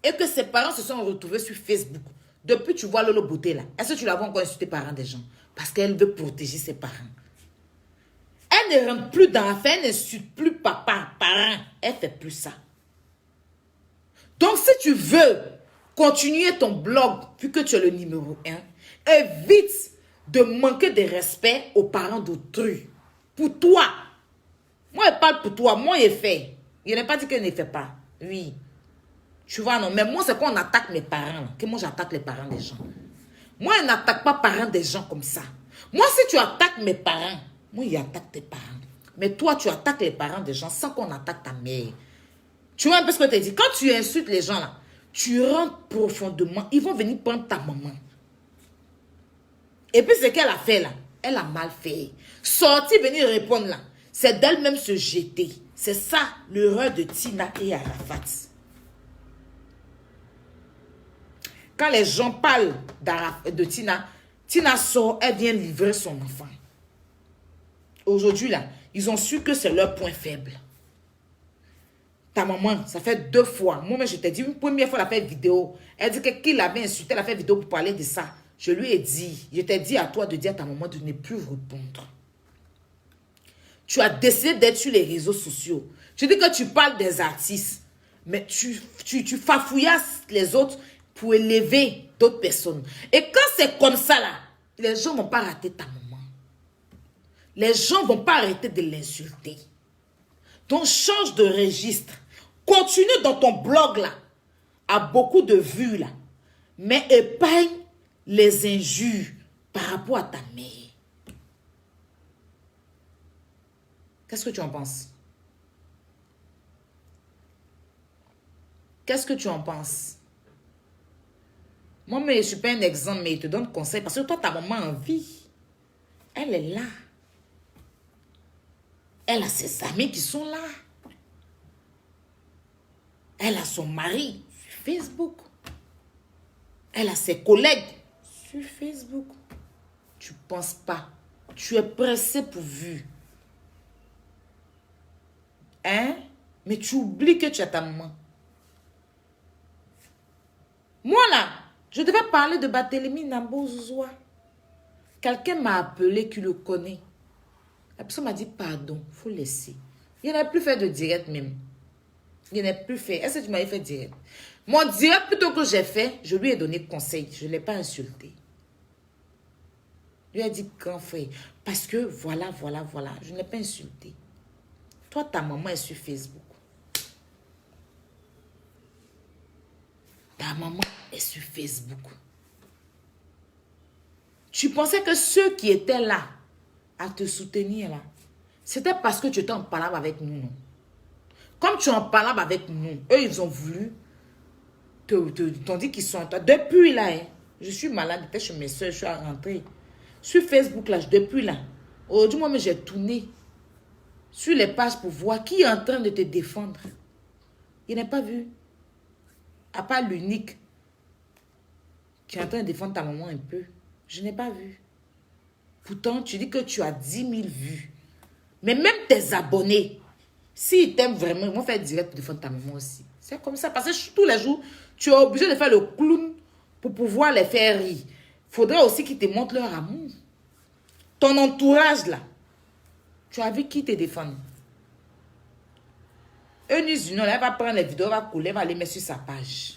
et que ses parents se sont retrouvés sur Facebook, depuis tu vois Lolo beauté là, est-ce que tu l'avais encore insulté les parents des gens? Parce qu'elle veut protéger ses parents. Elle ne rentre plus dans l'affaire, elle n'insulte plus papa, parents. Elle ne fait plus ça. Donc, si tu veux continuer ton blog, vu que tu es le numéro 1, évite de manquer de respect aux parents d'autrui. Pour toi. Moi, je parle pour toi. Moi, je fais. Je n'ai pas dit qu'elle ne fait pas. Oui. Tu vois, non. Mais moi, c'est quand on attaque mes parents. Que moi, j'attaque les parents des gens. Moi, je n'attaque pas parents des gens comme ça. Moi, si tu attaques mes parents, moi, j'attaque tes parents. Mais toi, tu attaques les parents des gens sans qu'on attaque ta mère. Tu vois un peu ce que je te dis? Quand tu insultes les gens là, tu rentres profondément. Ils vont venir prendre ta maman. Et puis, ce qu'elle a fait là, elle a mal fait. Sortir, venir répondre là, c'est d'elle-même se jeter. C'est ça, l'erreur de Tina et Arafat. Quand les gens parlent de Tina, Tina sort, elle vient livrer son enfant. Aujourd'hui là, ils ont su que c'est leur point faible. Ta maman, ça fait 2 fois. Moi-même, je t'ai dit, une première fois, elle a fait vidéo. Elle dit que qui l'avait insulté, elle a fait vidéo pour parler de ça. Je lui ai dit, je t'ai dit à toi de dire à ta maman de ne plus répondre. Tu as décidé d'être sur les réseaux sociaux. Tu dis que tu parles des artistes, mais tu fafouillasses les autres pour élever d'autres personnes. Et quand c'est comme ça, là, les gens ne vont pas rater ta maman. Les gens ne vont pas arrêter de l'insulter. Donc, change de registre. Continue dans ton blog, là, à beaucoup de vues, là. Mais épargne les injures par rapport à ta mère. Qu'est-ce que tu en penses? Qu'est-ce que tu en penses? Moi, mais je ne suis pas un exemple, mais je te donne conseil. Parce que toi, ta maman en vie, elle est là. Elle a ses amis qui sont là. Elle a son mari sur Facebook. Elle a ses collègues sur Facebook. Tu ne penses pas. Tu es pressé pour vue. Hein? Mais tu oublies que tu as ta maman. Moi là, je devais parler de Barthélemy Nambo Zouzoua. Quelqu'un m'a appelé qui le connaît. La personne m'a dit pardon, il faut laisser. Il n'a plus fait de direct même. Il n'a plus fait. Est-ce que tu m'avais fait direct? Mon direct plutôt que j'ai fait, je lui ai donné conseil. Je ne l'ai pas insulté. Je lui ai dit grand frère. Parce que voilà. Je ne l'ai pas insulté. Toi, ta maman est sur Facebook. Ta maman est sur Facebook. Tu pensais que ceux qui étaient là à te soutenir là, c'était parce que tu étais en palabre avec nous, non? Comme tu es en palabre avec nous, eux, ils ont voulu t'ont dit qu'ils sont à toi. Depuis là, hein, je suis malade, j'étais chez mes soeurs, je suis rentrée. Sur Facebook là, depuis là, aujourd'hui, moi, j'ai tourné sur les pages pour voir qui est en train de te défendre. Il n'a pas vu. À part l'unique qui est en train de défendre ta maman un peu. Je n'ai pas vu. Pourtant, tu dis que tu as 10 000 vues. Mais même tes abonnés, s'ils t'aiment vraiment, ils vont faire direct pour défendre ta maman aussi. C'est comme ça. Parce que tous les jours, tu es obligé de faire le clown pour pouvoir les faire rire. Il faudrait aussi qu'ils te montrent leur amour. Ton entourage là, tu as vu qui te défend. Eunice Union, elle va prendre les vidéos, elle va coller, elle va les mettre sur sa page.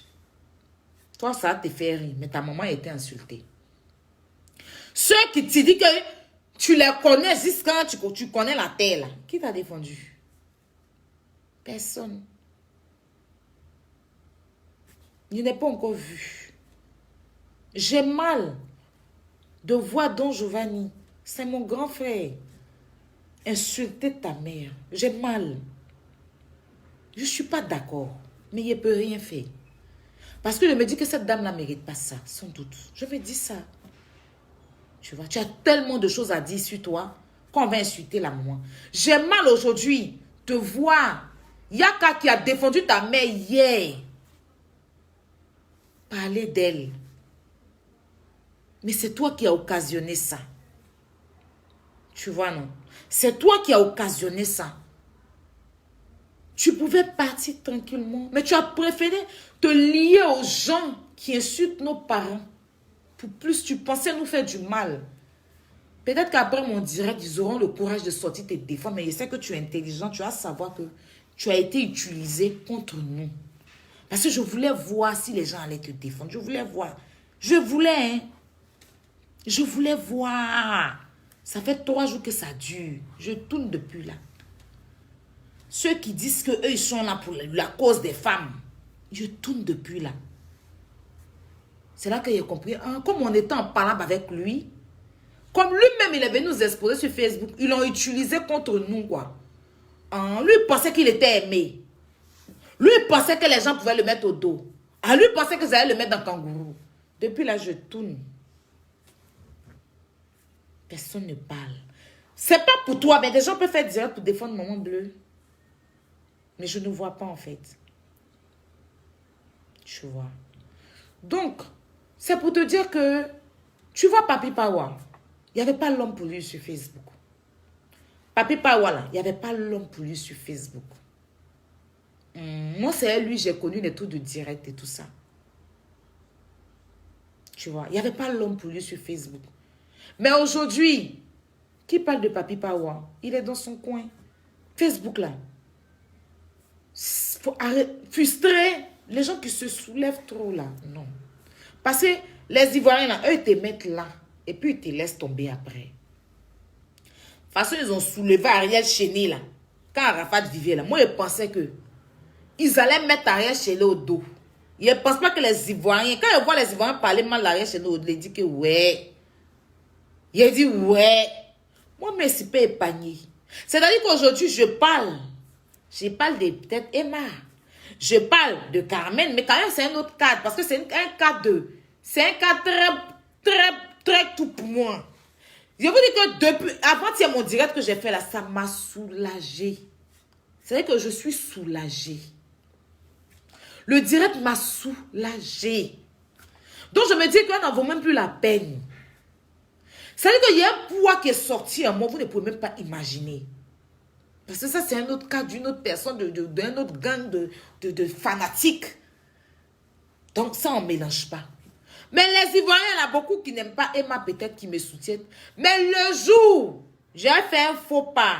Toi, ça va te faire rire, mais ta maman a été insultée. Ceux qui te disent que tu les connais jusqu'à quand tu connais la terre, là. Qui t'a défendu? Personne. Je n'ai pas encore vu. J'ai mal de voir Don Giovanni, c'est mon grand frère, insulter ta mère. J'ai mal. Je ne suis pas d'accord, mais il ne peut rien faire. Parce que je me dis que cette dame-là ne mérite pas ça, sans doute. Je me dis ça. Tu vois, tu as tellement de choses à dire sur toi qu'on va insulter la maman. J'ai mal aujourd'hui de voir Yaka qui a défendu ta mère hier. Parler d'elle. Mais c'est toi qui as occasionné ça. Tu vois, non? C'est toi qui as occasionné ça. Tu pouvais partir tranquillement. Mais tu as préféré te lier aux gens qui insultent nos parents. Pour plus, tu pensais nous faire du mal. Peut-être qu'après mon direct, ils auront le courage de sortir te défendre. Mais je sais que tu es intelligent. Tu vas savoir que tu as été utilisé contre nous. Parce que je voulais voir si les gens allaient te défendre. Je voulais voir. Je voulais, hein. Je voulais voir. Ça fait 3 jours que ça dure. Je tourne depuis là. ceux qui disent qu'eux, ils sont là pour la cause des femmes. Je tourne depuis là. C'est là que j'ai compris. Hein, comme on était en parlant avec lui, comme lui-même, il est venu nous exposer sur Facebook, ils l'ont utilisé contre nous, quoi. Hein, lui, il pensait qu'il était aimé. Lui, il pensait que les gens pouvaient le mettre au dos. Ah, lui, il pensait qu'ils allaient le mettre dans kangourou. Depuis là, je tourne. Personne ne parle. C'est pas pour toi, mais des gens peuvent faire direct pour défendre Maman Bleu. Mais je ne vois pas, en fait. Tu vois. Donc, c'est pour te dire que, tu vois Papi Pawa, il n'y avait pas l'homme pour lui sur Facebook. Papi Pawa, là, il n'y avait pas l'homme pour lui sur Facebook. Moi, c'est lui, j'ai connu les trucs de direct et tout ça. Tu vois, il n'y avait pas l'homme pour lui sur Facebook. Mais aujourd'hui, qui parle de Papi Pawa? Il est dans son coin. Facebook, là. Faut arrêter. Frustrer les gens qui se soulèvent trop, là. Non. Parce que les Ivoiriens, là, eux, ils te mettent là. Et puis, ils te laissent tomber après. De toute façon, ils ont soulevé Ariel Cheney, là. Quand Arafat vivait, là. Moi, je pensais que ils allaient mettre Ariel Cheney au dos. Ils ne pensent pas que les Ivoiriens, quand ils voient les Ivoiriens parler mal d'Ariel Cheney, ils disent que ouais. Il dit ouais. Moi, je ne suis pas épargné. C'est-à-dire qu'aujourd'hui, je parle. Je parle de peut-être Emma. Je parle de Carmen, mais quand même, c'est un autre cadre. Parce que c'est un cadre de... C'est un cadre très tout pour moi. Je vous dis que depuis... Avant-hier, mon direct que j'ai fait là, ça m'a soulagé. C'est-à-dire que je suis soulagée. Le direct m'a soulagée. Donc, je me dis que ça n'en vaut même plus la peine. C'est-à-dire qu'il y a un poids qui est sorti en moi, vous ne pouvez même pas imaginer. Parce que ça, c'est un autre cas d'une autre personne, d'un autre gang de fanatiques. Donc, ça, on ne mélange pas. Mais les Ivoiriens, il y en a beaucoup qui n'aiment pas Emma, peut-être, qui me soutiennent. Mais le jour, j'ai fait un faux pas.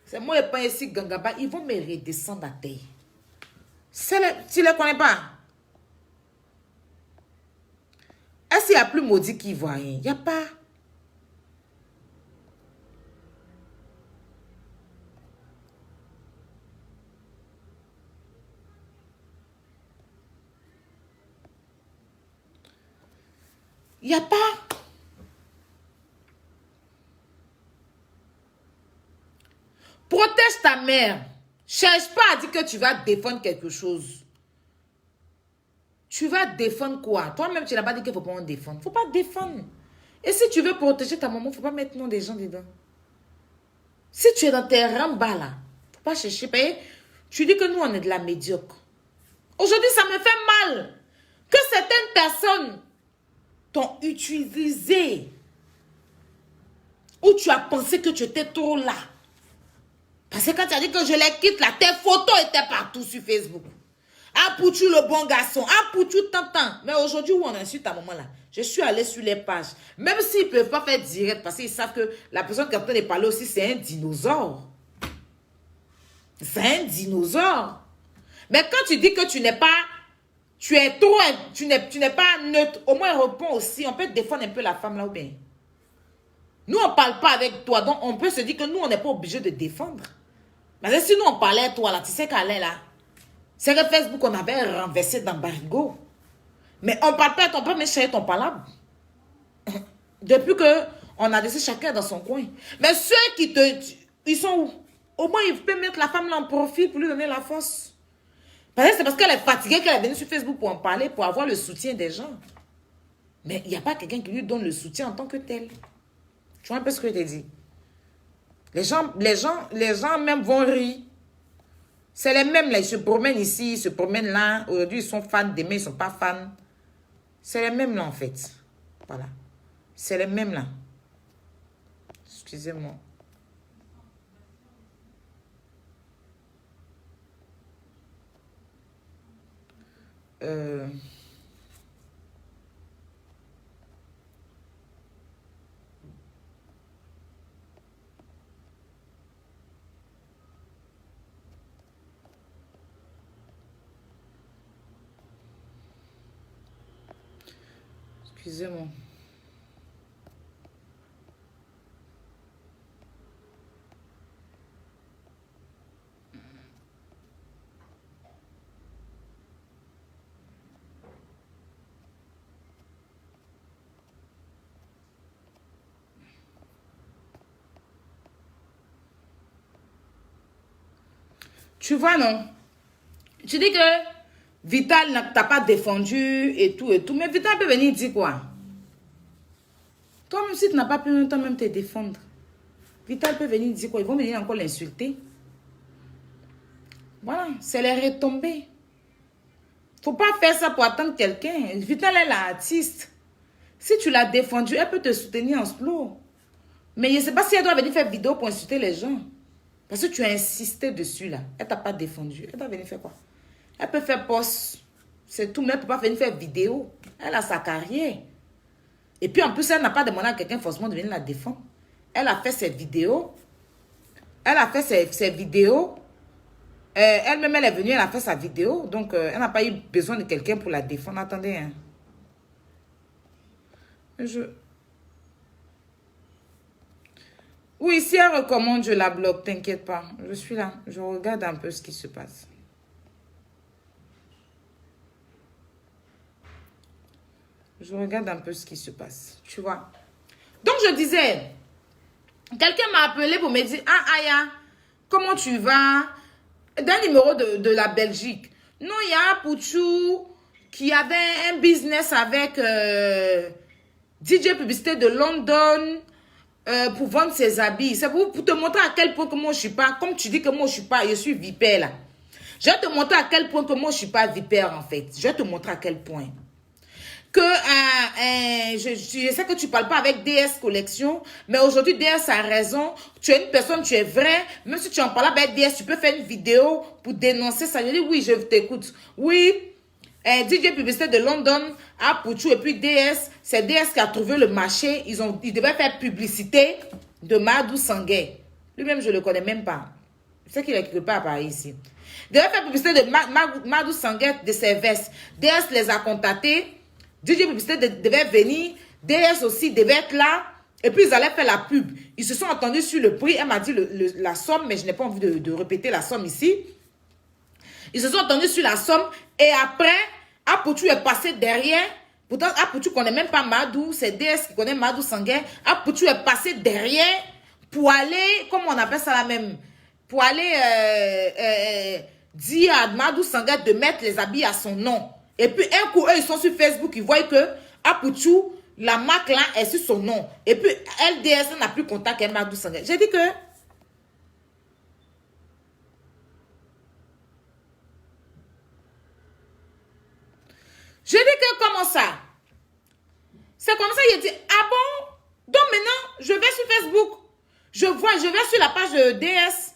C'est moi, et pas ici, Gangaba, ils vont me redescendre à terre. Tu ne les connais pas? Est-ce qu'il y a plus maudit qu'Ivoirien? Il n'y a pas. Il n'y a pas. Protège ta mère. Cherche pas à dire que tu vas défendre quelque chose. Tu vas défendre quoi? Toi-même, tu n'as pas dit qu'il ne faut pas en défendre. Il ne faut pas défendre. Et si tu veux protéger ta maman, il ne faut pas mettre nom des gens dedans. Si tu es dans tes rambas là, il ne faut pas chercher. Tu dis que nous, on est de la médiocre. Aujourd'hui, ça me fait mal que certaines personnes t'ont utilisé. Ou tu as pensé que tu étais trop là. Parce que quand tu as dit que je les quitte là, tes photos étaient partout sur Facebook. Ah, Poutou le bon garçon. Ah, Poutou t'entends. Mais aujourd'hui, où on insulte ta maman là, je suis allée sur les pages. Même s'ils ne peuvent pas faire direct, parce qu'ils savent que la personne qui est en train de parler aussi, c'est un dinosaure. C'est un dinosaure. Mais quand tu dis que tu n'es pas, tu es trop, tu n'es pas neutre, au moins réponds aussi. On peut défendre un peu la femme là ou bien. Nous, on ne parle pas avec toi, donc on peut se dire que nous, on n'est pas obligé de défendre. Mais si nous, on parlait à toi là, tu sais qu'elle est là. C'est que Facebook, on avait renversé dans Barigo. Mais on ne parle pas, on peut même chercher ton palabre. Depuis qu'on a laissé chacun dans son coin. Mais ceux qui ils sont où? Au moins, ils peuvent mettre la femme là en profil pour lui donner la force. C'est parce qu'elle est fatiguée qu'elle est venue sur Facebook pour en parler, pour avoir le soutien des gens. Mais il n'y a pas quelqu'un qui lui donne le soutien en tant que tel. Tu vois un peu ce que je t'ai dit? Les gens même vont rire. C'est les mêmes là, ils se promènent ici, ils se promènent là. Aujourd'hui, ils sont fans, demain, ils ne sont pas fans. C'est les mêmes là, en fait. Voilà. C'est les mêmes là. Excusez-moi. Excusez-moi. Tu vois, non? Tu dis que Vital n'a pas défendu et tout. Mais Vital peut venir dire quoi? Toi-même, si tu n'as pas pu toi-même te défendre, Vital peut venir dire quoi? Ils vont venir encore l'insulter. Voilà, c'est les retombées. Faut pas faire ça pour attendre quelqu'un. Vital est l'artiste. Si tu l'as défendu, elle peut te soutenir en slow. Mais je ne sais pas si elle doit venir faire vidéo pour insulter les gens. Parce que tu as insisté dessus là. Elle t'a pas défendu. Elle doit venir faire quoi? Elle peut faire post. C'est tout, mais elle ne peut pas venir faire vidéo. Elle a sa carrière. Et puis en plus, elle n'a pas demandé à quelqu'un forcément de venir la défendre. Elle a fait ses vidéos. Elle a fait ses vidéos. Elle-même, elle est venue, elle a fait sa vidéo. Donc, elle n'a pas eu besoin de quelqu'un pour la défendre. Attendez, hein. Oui, si elle recommande, je la bloque. T'inquiète pas. Je suis là. Je regarde un peu ce qui se passe. Je regarde un peu ce qui se passe. Tu vois. Donc, je disais, quelqu'un m'a appelé pour me dire, ah, Aya, comment tu vas? D'un numéro de la Belgique. Non, il y a un Pouchou qui avait un business avec DJ Publicité de London pour vendre ses habits. C'est pour te montrer à quel point que moi je suis pas, comme tu dis que moi je suis pas, je suis vipère là. Je vais te montrer à quel point que moi je suis pas vipère en fait. Je vais te montrer à quel point. Que je sais que tu parles pas avec DS Collection, mais aujourd'hui DS a raison. Tu es une personne, tu es vrai. Même si tu en parles avec DS, tu peux faire une vidéo pour dénoncer ça. Je dis oui, je t'écoute. Oui, DJ Publicité de London à Pouchou et puis DS, c'est DS qui a trouvé le marché. Ils devaient faire publicité de Madou Sanguet. Lui-même, je le connais même pas. Je sais qu'il est quelque part à Paris ici. Ils devaient faire publicité de Madou Sanguet de ses vestes. DS les a contactés. DJ Publicité devait venir, DS aussi devait être là, et puis ils allaient faire la pub. Ils se sont entendus sur le prix, elle m'a dit la somme, mais je n'ai pas envie de répéter la somme ici. Ils se sont entendus sur la somme, et après, Apoutou est passé derrière, pourtant Apoutou connaît même pas Madou, c'est DS qui connaît Madou Sanguin. Apoutou est passé derrière pour aller, comment on appelle ça là même, pour aller dire à Madou Sanguin de mettre les habits à son nom. Et puis, un coup, eux, ils sont sur Facebook, ils voient que Apouchou, la marque là, est sur son nom. Et puis, LDS n'a plus contact avec Madou Sanguin. J'ai dit que... J'ai dit que, comment ça? C'est comme ça, il dit, ah bon? Donc maintenant, je vais sur Facebook. Je vais sur la page de DS.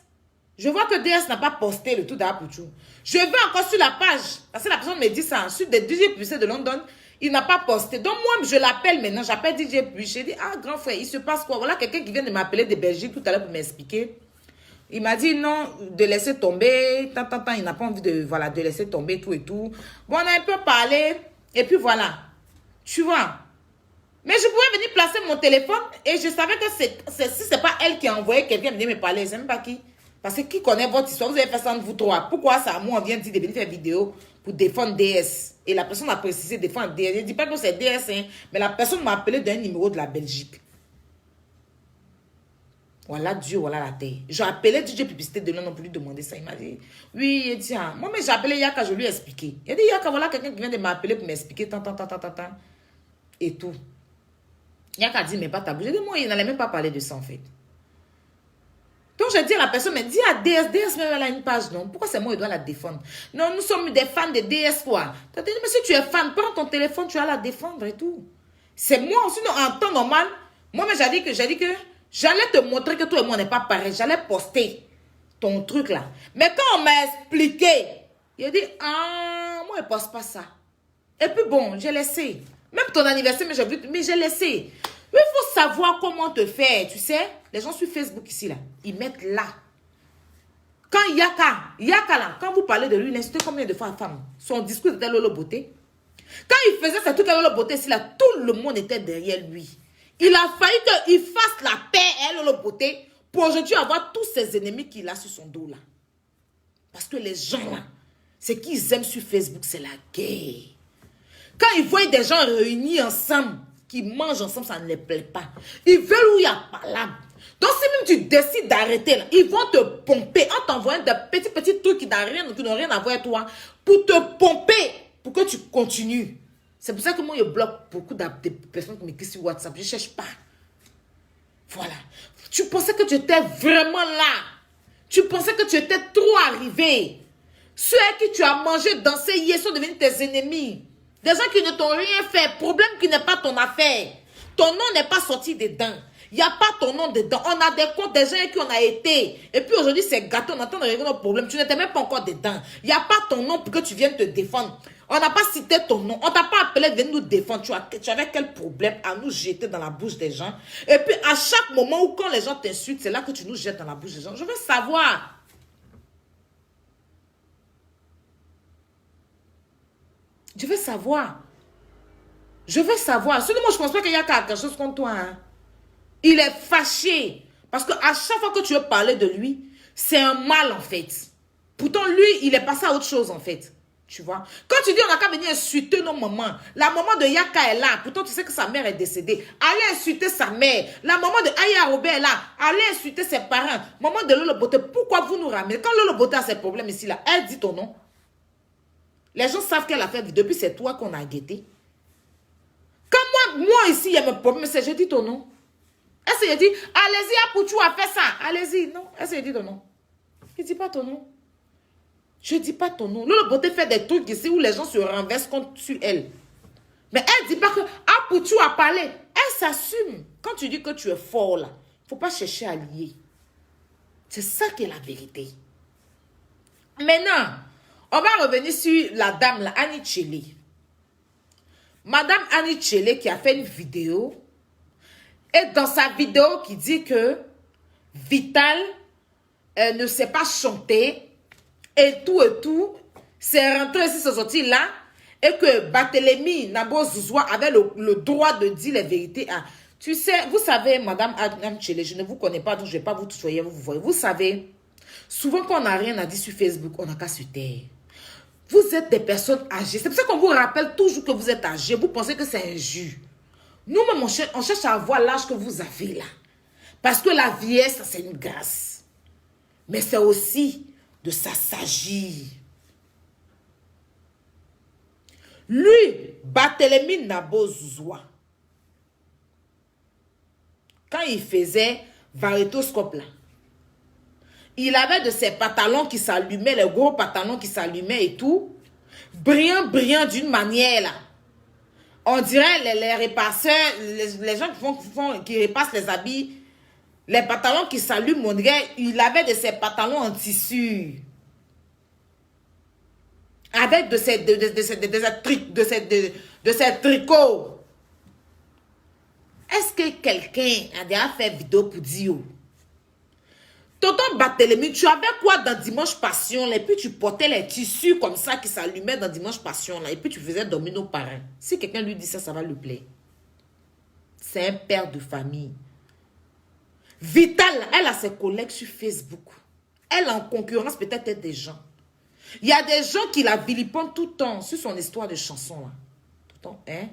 Je vois que DS n'a pas posté le tout d'Apouchou. Je vais encore sur la page. Parce que la personne me dit ça. Ensuite, des DJ Puissé de London, il n'a pas posté. Donc, moi, je l'appelle maintenant. J'appelle DJ Puissé. J'ai dit, ah, grand frère, il se passe quoi? Voilà quelqu'un qui vient de m'appeler de Belgique tout à l'heure pour m'expliquer. Il m'a dit non, de laisser tomber. Il n'a pas envie de laisser tomber tout et tout. Bon, on a un peu parlé. Et puis voilà. Tu vois. Mais je pouvais venir placer mon téléphone. Et je savais que si c'est pas elle qui a envoyé quelqu'un venir me parler, je ne sais même pas qui. Parce que qui connaît votre histoire? Vous avez fait ça entre vous trois. Pourquoi ça? Moi, on vient dire de venir faire vidéo pour défendre DS. Et la personne a précisé défendre DS. Je ne dis pas que c'est DS, hein, mais la personne m'a appelé d'un numéro de la Belgique. Voilà Dieu, voilà la terre. J'ai appelé DJ Publicité de London pour lui demander ça. Il m'a dit, oui, il dit, moi, mais j'ai appelé Yaka, je lui ai expliqué. Il a dit, Yaka, voilà quelqu'un qui vient de m'appeler pour m'expliquer, et tout. Yaka a dit, mais pas tabou. J'ai dit, moi, il n'allait même pas parler de ça, en fait. Donc, je dis à la personne, mais dis à DS, DS même elle a une page, non? Pourquoi c'est moi qui dois la défendre? Non, nous sommes des fans de DS, quoi. Tu as dit, mais si tu es fan, prends ton téléphone, tu vas la défendre et tout. C'est moi aussi, en temps normal, moi, mais j'ai dit que j'allais te montrer que toi et moi, on n'est pas pareil. J'allais poster ton truc là. Mais quand on m'a expliqué, il a dit, ah, moi, je ne poste pas ça. Et puis bon, j'ai laissé. Même ton anniversaire, mais j'ai laissé. Il faut savoir comment te faire, tu sais. Les gens sur Facebook ici, là, ils mettent là. Quand Yaka là, quand vous parlez de lui, il insultait combien de fois la femme? Son discours était Lolo Beauté. Quand il faisait ce truc à Lolo Beauté ici, là, tout le monde était derrière lui. Il a failli qu'il fasse la paix à Lolo Beauté pour aujourd'hui avoir tous ses ennemis qu'il a sur son dos là. Parce que les gens là, ce qu'ils aiment sur Facebook, c'est la guerre. Quand ils voient des gens réunis ensemble, qui mangent ensemble, ça ne les plaît pas. Ils veulent où il y a palabre. Donc, si même tu décides d'arrêter, là, ils vont te pomper en t'envoyant des petits trucs qui n'ont rien à voir avec toi pour te pomper, pour que tu continues. C'est pour ça que moi, je bloque beaucoup de personnes qui m'écrivent sur WhatsApp. Je ne cherche pas. Voilà. Tu pensais que tu étais vraiment là. Tu pensais que tu étais trop arrivé. Ceux à qui tu as mangé, dansé hier sont devenus tes ennemis. Des gens qui ne t'ont rien fait. Problème qui n'est pas ton affaire. Ton nom n'est pas sorti dedans. Il n'y a pas ton nom dedans. On a des comptes des gens qui on a été. Et puis aujourd'hui, c'est gâteau. On attend de régler nos problèmes. Tu n'étais même pas encore dedans. Il n'y a pas ton nom pour que tu viennes te défendre. On n'a pas cité ton nom. On t'a pas appelé de venir nous défendre. Tu avais quel problème à nous jeter dans la bouche des gens? Et puis, à chaque moment où quand les gens t'insultent, c'est là que tu nous jettes dans la bouche des gens. Je veux savoir. Je veux savoir. Je veux savoir. Sinon, moi, je ne pense pas qu'il y a quelque chose contre toi. Hein. Il est fâché. Parce qu'à chaque fois que tu veux parler de lui, c'est un mal, en fait. Pourtant, lui, il est passé à autre chose, en fait. Tu vois? Quand tu dis on n'a qu'à venir insulter nos mamans, la maman de Yaka est là, pourtant tu sais que sa mère est décédée. Allez insulter sa mère. La maman de Aya Robert est là, allez insulter ses parents. Maman de Lolo Boté, pourquoi vous nous ramenez? Quand Lolo Boté a ses problèmes ici, là, elle dit ton nom. Les gens savent qu'elle a fait, depuis c'est toi qu'on a guetté. Quand moi ici, il y a mes problèmes, c'est je dis ton nom. Est-ce que je dis, allez-y, Apouchou a fait ça. Allez-y, non. Est-ce que je dis ton nom? Il ne dit pas ton nom. Je ne dis pas ton nom. Lolo Boté fait des trucs ici où les gens se renversent contre elle. Mais elle ne dit pas que Apouchou a parlé. Elle s'assume. Quand tu dis que tu es fort là, il ne faut pas chercher à lier. C'est ça qui est la vérité. Maintenant, on va revenir sur la dame là, Annie Tchele. Madame Annie Tchele qui a fait une vidéo. Et dans sa vidéo qui dit que Vital ne sait pas chanter. Et tout, c'est rentré ici, c'est sorti là, et que Barthélemy Nabo Zouzoua avait le droit de dire les vérités. Ah, tu sais, vous savez, Madame Annie Tchele, je ne vous connais pas, donc je ne vais pas vous tutoyer, vous voyez. Vous savez, souvent quand on n'a rien à dire sur Facebook, on n'a qu'à se taire. Vous êtes des personnes âgées. C'est pour ça qu'on vous rappelle toujours que vous êtes âgés. Vous pensez que c'est injuste. Nous-mêmes, on cherche à avoir l'âge que vous avez là. Parce que la vieillesse, c'est une grâce. Mais c'est aussi de s'assagir. Lui, Barthélemy Nabo Zouzoua, quand il faisait Varétoscope là, il avait de ces pantalons qui s'allumaient, les gros pantalons qui s'allumaient et tout, brillant d'une manière là. On dirait les répasseurs, les gens qui repassent les habits, les pantalons qui s'allument, on dirait, il avait de ces pantalons en tissu. Avec de ces tricots. Est-ce que quelqu'un a déjà fait vidéo pour dire, Tonton Barthélemy, tu avais quoi dans Dimanche Passion là, et puis tu portais les tissus comme ça qui s'allumaient dans Dimanche Passion là, et puis tu faisais dormir nos parents. Si quelqu'un lui dit ça, ça va lui plaire. C'est un père de famille. Vital, elle a ses collègues sur Facebook. Elle est en concurrence peut-être des gens. Il y a des gens qui la vilipendent tout le temps sur son histoire de chanson là. Tout le temps, hein?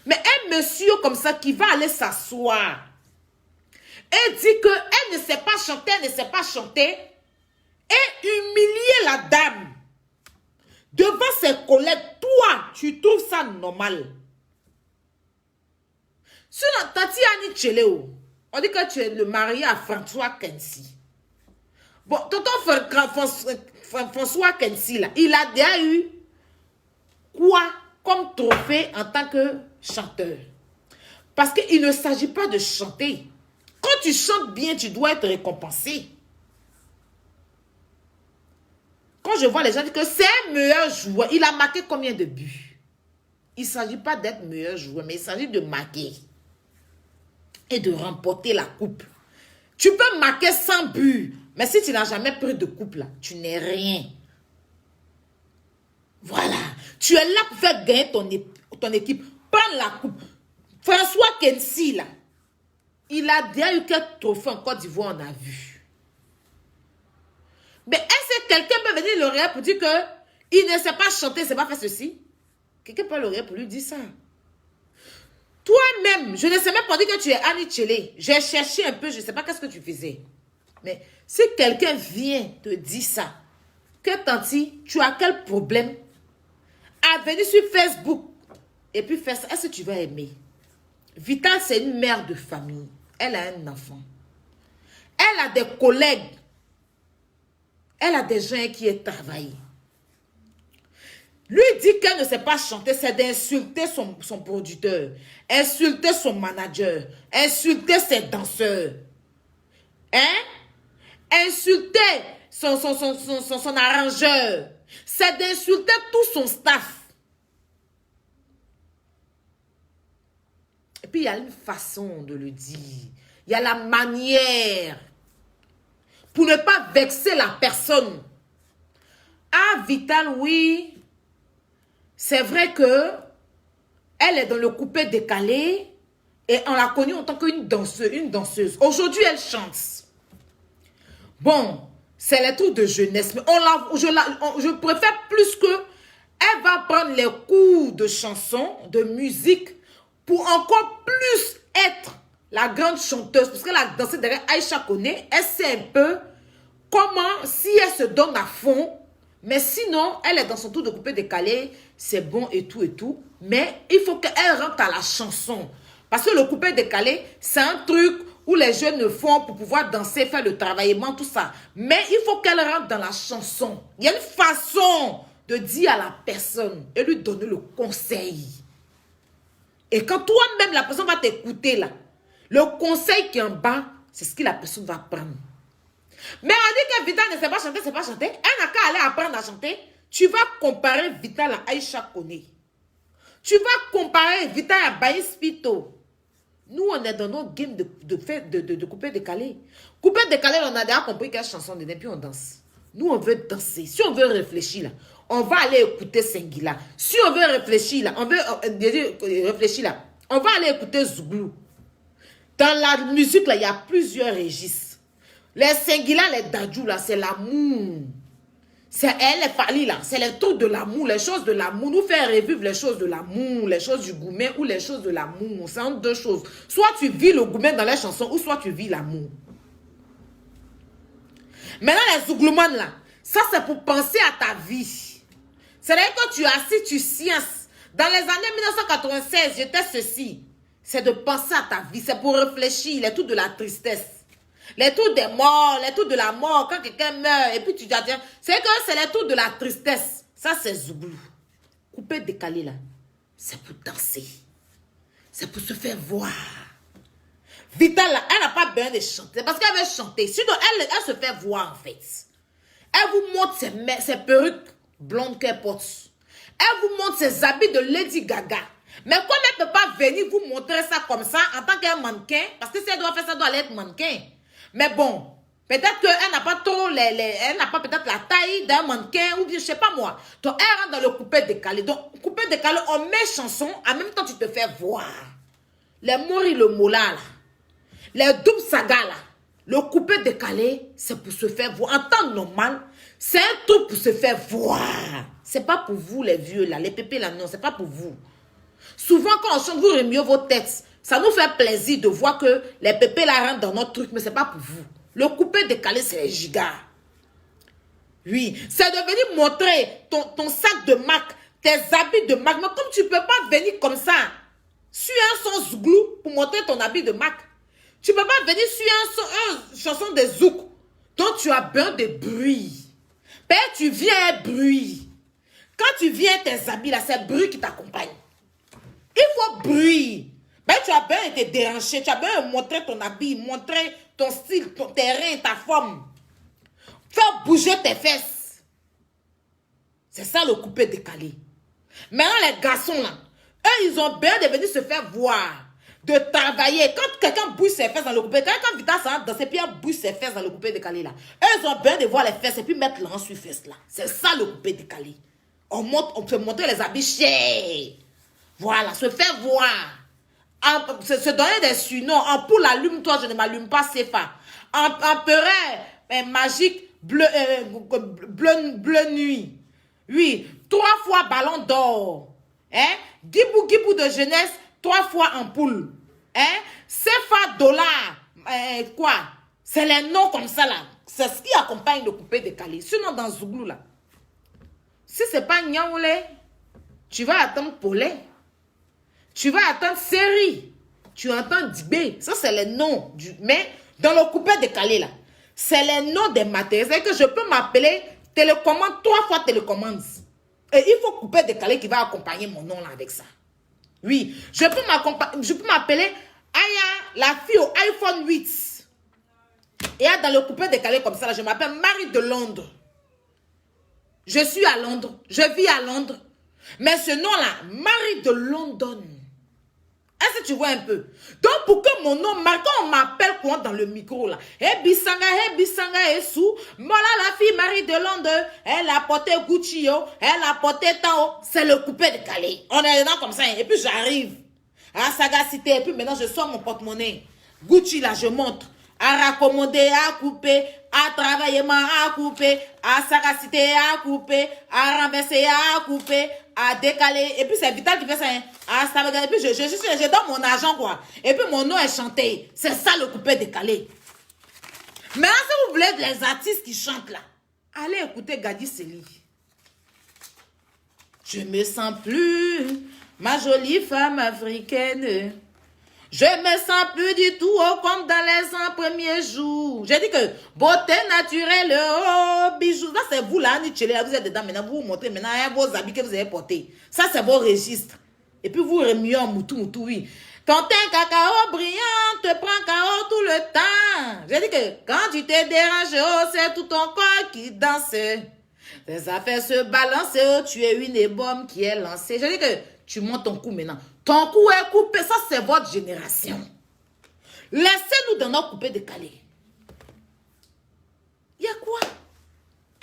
Mais un monsieur comme ça qui va aller s'asseoir et dit qu'elle ne sait pas chanter, et humilier la dame devant ses collègues. Toi, tu trouves ça normal? Sur la Tati Annie Tchele, on dit que tu es le mari à François Kensi. Bon, tonton François Kensi, là, il a déjà eu quoi comme trophée en tant que chanteur? Parce qu'il ne s'agit pas de chanter. Quand tu chantes bien, tu dois être récompensé. Quand je vois les gens dire que c'est un meilleur joueur, il a marqué combien de buts? Il ne s'agit pas d'être meilleur joueur, mais il s'agit de marquer et de remporter la coupe. Tu peux marquer 100 buts, mais si tu n'as jamais pris de coupe, là, tu n'es rien. Voilà. Tu es là pour faire gagner ton équipe. Prends la coupe. François Kensi, là, il a déjà eu quelques trophées en Côte d'Ivoire, on a vu. Mais est-ce que quelqu'un peut venir l'oreille pour dire qu'il ne sait pas chanter, il ne sait pas faire ceci? Quelqu'un peut l'oreille pour lui dire ça. Toi-même, je ne sais même pas dire que tu es Annie Tchélé. J'ai cherché un peu, je ne sais pas qu'est-ce que tu faisais. Mais si quelqu'un vient te dire ça, que Tanti, tu as quel problème à venir sur Facebook et puis faire ça, est-ce que tu vas aimer? Vital, c'est une mère de famille. Elle a un enfant. Elle a des collègues. Elle a des gens qui travaillent. Lui dit qu'elle ne sait pas chanter, c'est d'insulter son producteur, insulter son manager, insulter ses danseurs. Hein? Insulter son arrangeur. C'est d'insulter tout son staff. Et puis il y a une façon de le dire. Il y a la manière. Pour ne pas vexer la personne. Ah, Vital, oui. C'est vrai que elle est dans le coupé décalé et on l'a connue en tant qu'une danseuse. Aujourd'hui, elle chante. Bon, c'est les trucs de jeunesse. Mais je préfère plus que elle va prendre les cours de chanson, de musique, pour encore plus être la grande chanteuse. Parce qu'elle a dansé derrière Aïcha Koné. Elle sait un peu comment, si elle se donne à fond. Mais sinon, elle est dans son tour de coupé décalé. C'est bon et tout et tout. Mais il faut qu'elle rentre à la chanson. Parce que le coupé décalé, c'est un truc où les jeunes le font pour pouvoir danser, faire le travaillement, tout ça. Mais il faut qu'elle rentre dans la chanson. Il y a une façon de dire à la personne et lui donner le conseil. Et quand toi-même, la personne va t'écouter là, le conseil qui est en bas, c'est ce que la personne va prendre. Mais on dit que Vital ne sait pas chanter, c'est pas chanter. Elle n'a qu'à aller apprendre à chanter. Tu vas comparer Vital à Aïcha Koné. Tu vas comparer Vital à Baïs Pito. Nous, on est dans nos games de coupé décalé. Coupé décalé, on a déjà compris quelle chanson et puis on danse. Nous, on veut danser. Si on veut réfléchir là, on va aller écouter Sengila. Si on veut réfléchir là, on va aller écouter Zouglou. Dans la musique là, il y a plusieurs registres. Les Sengila, les Dadjou là, c'est l'amour. C'est elle, les Fali là, c'est les trucs de l'amour, les choses de l'amour. Nous faire revivre les choses de l'amour, les choses du gourmet ou les choses de l'amour. C'est entre deux choses. Soit tu vis le gourmet dans les chansons ou soit tu vis l'amour. Maintenant, les Zouglouman là, ça c'est pour penser à ta vie. C'est-à-dire que tu es assis, tu sciences. Dans les années 1996, j'étais ceci. C'est de penser à ta vie, c'est pour réfléchir, les trucs de la tristesse. Les tours des morts, les tours de la mort, quand quelqu'un meurt, et puis tu dis, c'est que c'est les tours de la tristesse. Ça, c'est Zouglou. Coupé décalé, là, c'est pour danser. C'est pour se faire voir. Vital, là, elle n'a pas besoin de chanter, parce qu'elle veut chanter. Sinon, elle se fait voir, en fait. Elle vous montre ses perruques blondes qu'elle porte. Elle vous montre ses habits de Lady Gaga. Mais comme elle ne peut pas venir vous montrer ça comme ça, en tant qu'un mannequin, parce que si elle doit faire ça, elle doit être mannequin. Mais bon, peut-être qu'elle n'a pas trop elle n'a pas peut-être la taille d'un mannequin ou bien je sais pas moi. Donc elle rentre dans le coupé décalé. Donc coupé décalé, on met chanson, en même temps tu te fais voir. Les Mori le Mola là, les doubles sagas là, le coupé décalé, c'est pour se faire voir. En temps normal, c'est un truc pour se faire voir. C'est pas pour vous les vieux là, les pépés là, non, c'est pas pour vous. Souvent quand on chante, vous remuez vos têtes. Ça nous fait plaisir de voir que les pépés là rentrent dans notre truc, mais ce n'est pas pour vous. Le coupé décalé, c'est les gigas. Oui, c'est de venir montrer ton sac de marque, tes habits de marque. Mais comme tu ne peux pas venir comme ça, sur un son Zouglou pour montrer ton habit de marque, tu ne peux pas venir sur une chanson de Zouk, dont tu as besoin de bruit. Père, tu viens un bruit. Quand tu viens tes habits là, c'est bruit qui t'accompagne. Il faut bruit. Ben, tu as besoin de te déranger, tu as besoin de montrer ton habit, montrer ton style, ton terrain, ta forme. Faire bouger tes fesses. C'est ça le coupé décalé. Maintenant, les garçons là, eux, ils ont besoin de venir se faire voir, de travailler. Quand quelqu'un bouge ses fesses dans le coupé, quand Vita s'en danser, puis elle bouge ses fesses dans le coupé décalé là, eux, ils ont besoin de voir les fesses et puis mettre l'an sur fesses là. C'est ça le coupé décalé. On peut montrer les habits chers. Voilà, se faire voir. Se donner des surnoms. En poule allume-toi, je ne m'allume pas, c'est pas. Empereur magique, bleu nuit. Oui, 3 fois ballon d'or. Hein? Guibou de jeunesse, 3 fois en poule. Hein? CFA, dollar, quoi? C'est les noms comme ça là. C'est ce qui accompagne le coupé décalé. Sinon, dans Zouglou là, si c'est pas Nyaoulé, tu vas attendre Polé. Tu vas attendre Série. Tu entends Dibé. Ça, c'est les noms. Mais dans le coupé décalé là, c'est les noms des matériels. C'est que je peux m'appeler télécommande 3 fois télécommande. Et il faut couper décalé qui va accompagner mon nom là avec ça. Oui, je peux m'appeler Aya, la fille au iPhone 8. Et dans le coupé décalé comme ça, là, je m'appelle Marie de Londres. Je suis à Londres, je vis à Londres. Mais ce nom-là, Marie de London. Est-ce que tu vois un peu? Donc, pour que mon nom marque, quand on m'appelle quoi dans le micro là, Bisanga, sous, voilà la fille Marie de Londres, elle a porté Gucci, elle a porté Tao, c'est le coupé décalé. On est dedans comme ça, et puis j'arrive à Sagacité, et puis maintenant je sors mon porte-monnaie. Gucci là, je montre. À raccommoder, à couper, à travailler, à couper, à Sagacité, à couper, à renverser, à couper, à décaler. Et puis c'est Vital qui fait ça. Hein. Et puis je donne mon argent, quoi. Et puis mon nom est chanté. C'est ça le coupé décalé. Maintenant, si vous voulez les artistes qui chantent là, allez écouter Gadi Seli. Je me sens plus ma jolie femme africaine. Je me sens plus du tout comme dans les 100 premiers jours. J'ai dit que beauté naturelle, oh, bijoux. Là, c'est vous là, vous êtes dedans. Maintenant, vous vous montrez maintenant vos habits que vous avez portés. Ça, c'est vos registres. Et puis, vous remuez en moutou, oui. Ton teint cacao brillant te prend KO tout le temps. J'ai dit que quand tu t'es dérangé, oh, c'est tout ton corps qui danse. Tes affaires se balancent, oh, tu es une ébaume qui est lancée. J'ai dit que tu montes ton cou maintenant. Ton cou est coupé, ça c'est votre génération. Laissez-nous dans notre coupé décalé. Il y a quoi?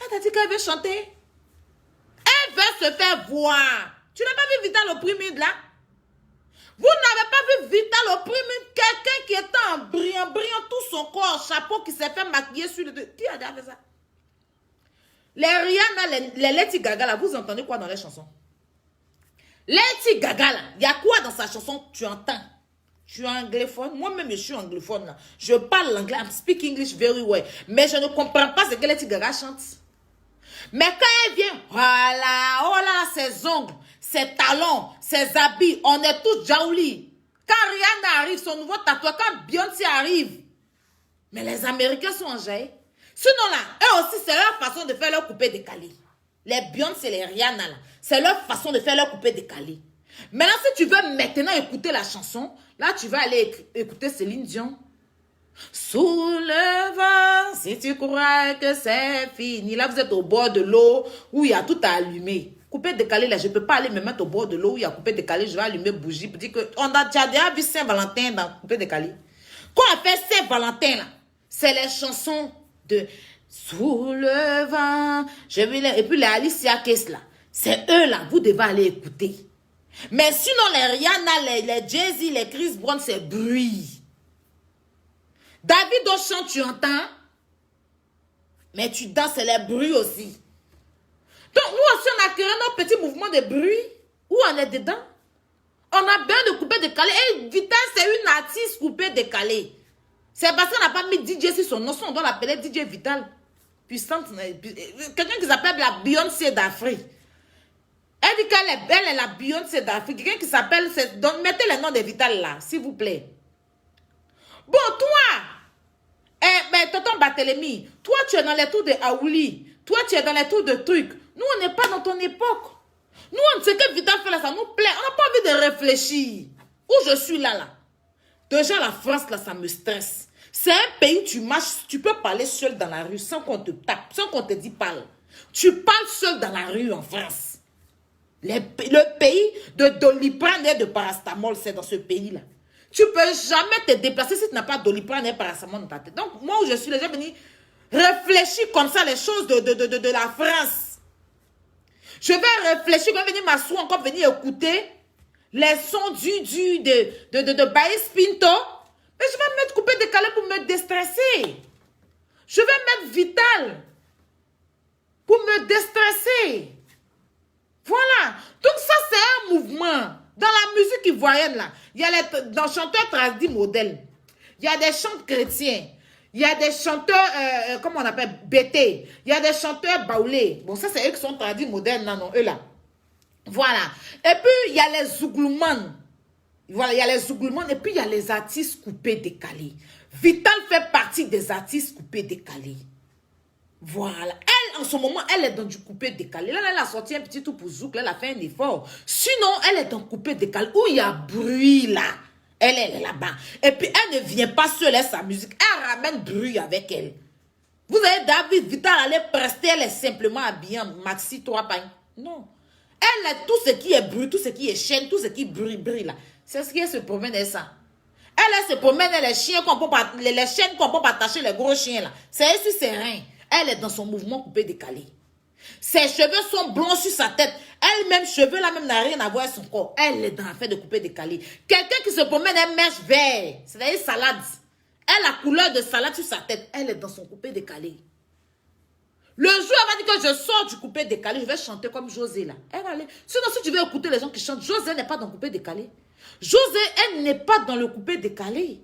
Elle t'a dit qu'elle veut chanter. Elle veut se faire voir. Tu n'as pas vu Vital Opprimide là? Vous n'avez pas vu Vital Opprimide, quelqu'un qui était en brillant tout son corps, chapeau qui s'est fait maquiller sur le... Qui a déjà fait ça? Les Rihanna, les Lady Gaga là, vous entendez quoi dans les chansons? Lady Gaga là, il y a quoi dans sa chanson? Tu entends? Tu es anglophone? Moi-même, je suis anglophone là. Je parle l'anglais, I speak English very well. Mais je ne comprends pas ce que Lady Gaga chante. Mais quand elle vient, voilà, oh là, ses ongles, ses talons, ses habits, on est tous jaoulis. Quand Rihanna arrive, son nouveau tatouage, quand Beyoncé arrive, mais les Américains sont enjaillés. Sinon là, eux aussi, c'est leur façon de faire leur coupé décalé. Les Beyoncé et les Rihanna là, c'est leur façon de faire leur coupé décalé. Maintenant, si tu veux maintenant écouter la chanson, là, tu vas aller écouter Céline Dion. Sous le vent, si tu crois que c'est fini. Là, vous êtes au bord de l'eau où il y a tout à allumer. Coupé décalé, là, je ne peux pas aller me mettre au bord de l'eau où il y a coupé décalé. Je vais allumer bougie pour dire que on a déjà vu Saint-Valentin dans coupé décalé. Quand on fait Saint-Valentin, là, c'est les chansons de Sous le vent. Et puis les Alicia Keys, là, c'est eux, là, vous devez aller écouter. Mais sinon, les Rihanna, les Jay-Z, les Chris Brown, c'est bruit. David Auchan, tu entends? Mais tu danses, c'est les bruits aussi. Donc, nous aussi, on a créé notre petit mouvement de bruit. Où on est dedans? On a besoin de couper décalé. Et Vital, c'est une artiste coupée décalée. C'est parce qu'on n'a pas mis DJ sur son nom. On doit l'appeler DJ Vital. Puissante. Quelqu'un qui s'appelle la Beyoncé d'Afrique. Elle dit qu'elle est la Beyoncé d'Afrique. Quelqu'un qui s'appelle... Donc, mettez le nom de Vital là, s'il vous plaît. Bon, toi, tonton Barthélemy, toi, tu es dans les tours de Aouli. Toi, tu es dans les tours de trucs. Nous, on n'est pas dans ton époque. Nous, on sait que Vital fait là, ça nous plaît. On n'a pas envie de réfléchir. Où je suis là. Déjà, la France, là, ça me stresse. C'est un pays où tu marches, tu peux parler seul dans la rue sans qu'on te tape, sans qu'on te dise parle. Tu parles seul dans la rue en France. Le pays de Doliprane et de paracétamol, c'est dans ce pays-là. Tu ne peux jamais te déplacer si tu n'as pas Doliprane et paracétamol dans ta tête. Donc, moi où je suis, les gens viennent réfléchir comme ça les choses de la France. Je vais réfléchir, je vais venir m'asseoir, encore venir écouter les sons de Baïs Pinto. Mais je vais me mettre coupé décalé pour me déstresser. Je vais mettre Vital pour me déstresser. Voilà. Donc ça, c'est un mouvement. Dans la musique ivoirienne. ivoiriennes là. Il y a dans chanteurs tradis modèles. Il y a des chants chrétiens. Il y a des chanteurs, comment on appelle, bété. Il y a des chanteurs baoulés. Bon, ça, c'est eux qui sont tradis modernes, non, eux là. Voilà. Et puis, il y a les zouglouman. Voilà, il y a les zouglouman. Et puis, il y a les artistes coupés décalés. Vital fait partie des artistes coupés décalés. Voilà. Elle, en ce moment, elle est dans du coupé décalé. Là, elle a sorti un petit tout pour zouk. Là, elle a fait un effort. Sinon, elle est dans coupé décalé. Où il y a bruit, là. Elle est là-bas. Et puis, elle ne vient pas seule, elle, sa musique. Elle ramène bruit avec elle. Vous avez David Vital, elle est prestée, elle est simplement habillée en maxi 3 pagnes. Non. Elle est tout ce qui est bruit, tout ce qui est chaîne, tout ce qui brille là. C'est ce qu'elle se promène, elle, ça. Elle se promène, les chiens qu'on peut pas, les chaînes qu'on peut pas attacher, les gros chiens là. C'est elle sur ses reins. Elle est dans son mouvement coupé décalé. Ses cheveux sont blancs sur sa tête. Elle-même, cheveux là même n'a rien à voir avec son corps. Elle est dans l'affaire de coupé décalé. Quelqu'un qui se promène, elle mèche vert. C'est-à-dire salade. Elle a la couleur de salade sur sa tête. Elle est dans son coupé décalé. Le jour, elle va dire que je sors du coupé décalé, je vais chanter comme José là. Elle va aller. Sinon, si tu veux écouter les gens qui chantent, José n'est pas dans le coupé décalé. José, elle n'est pas dans le coupé décalé.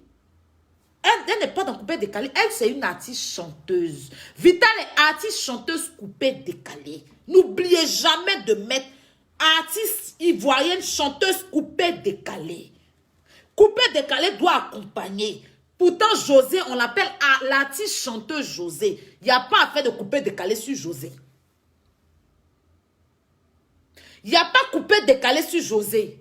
Elle n'est pas dans le coupé décalé. Elle, c'est une artiste chanteuse. Vital est artiste chanteuse coupé décalé. N'oubliez jamais de mettre artiste ivoirienne chanteuse coupé décalé. Coupé décalé doit accompagner. Pourtant, José, on l'appelle l'artiste chanteuse José. Il n'y a pas à faire de coupé décalé sur José. Il n'y a pas coupé décalé sur José.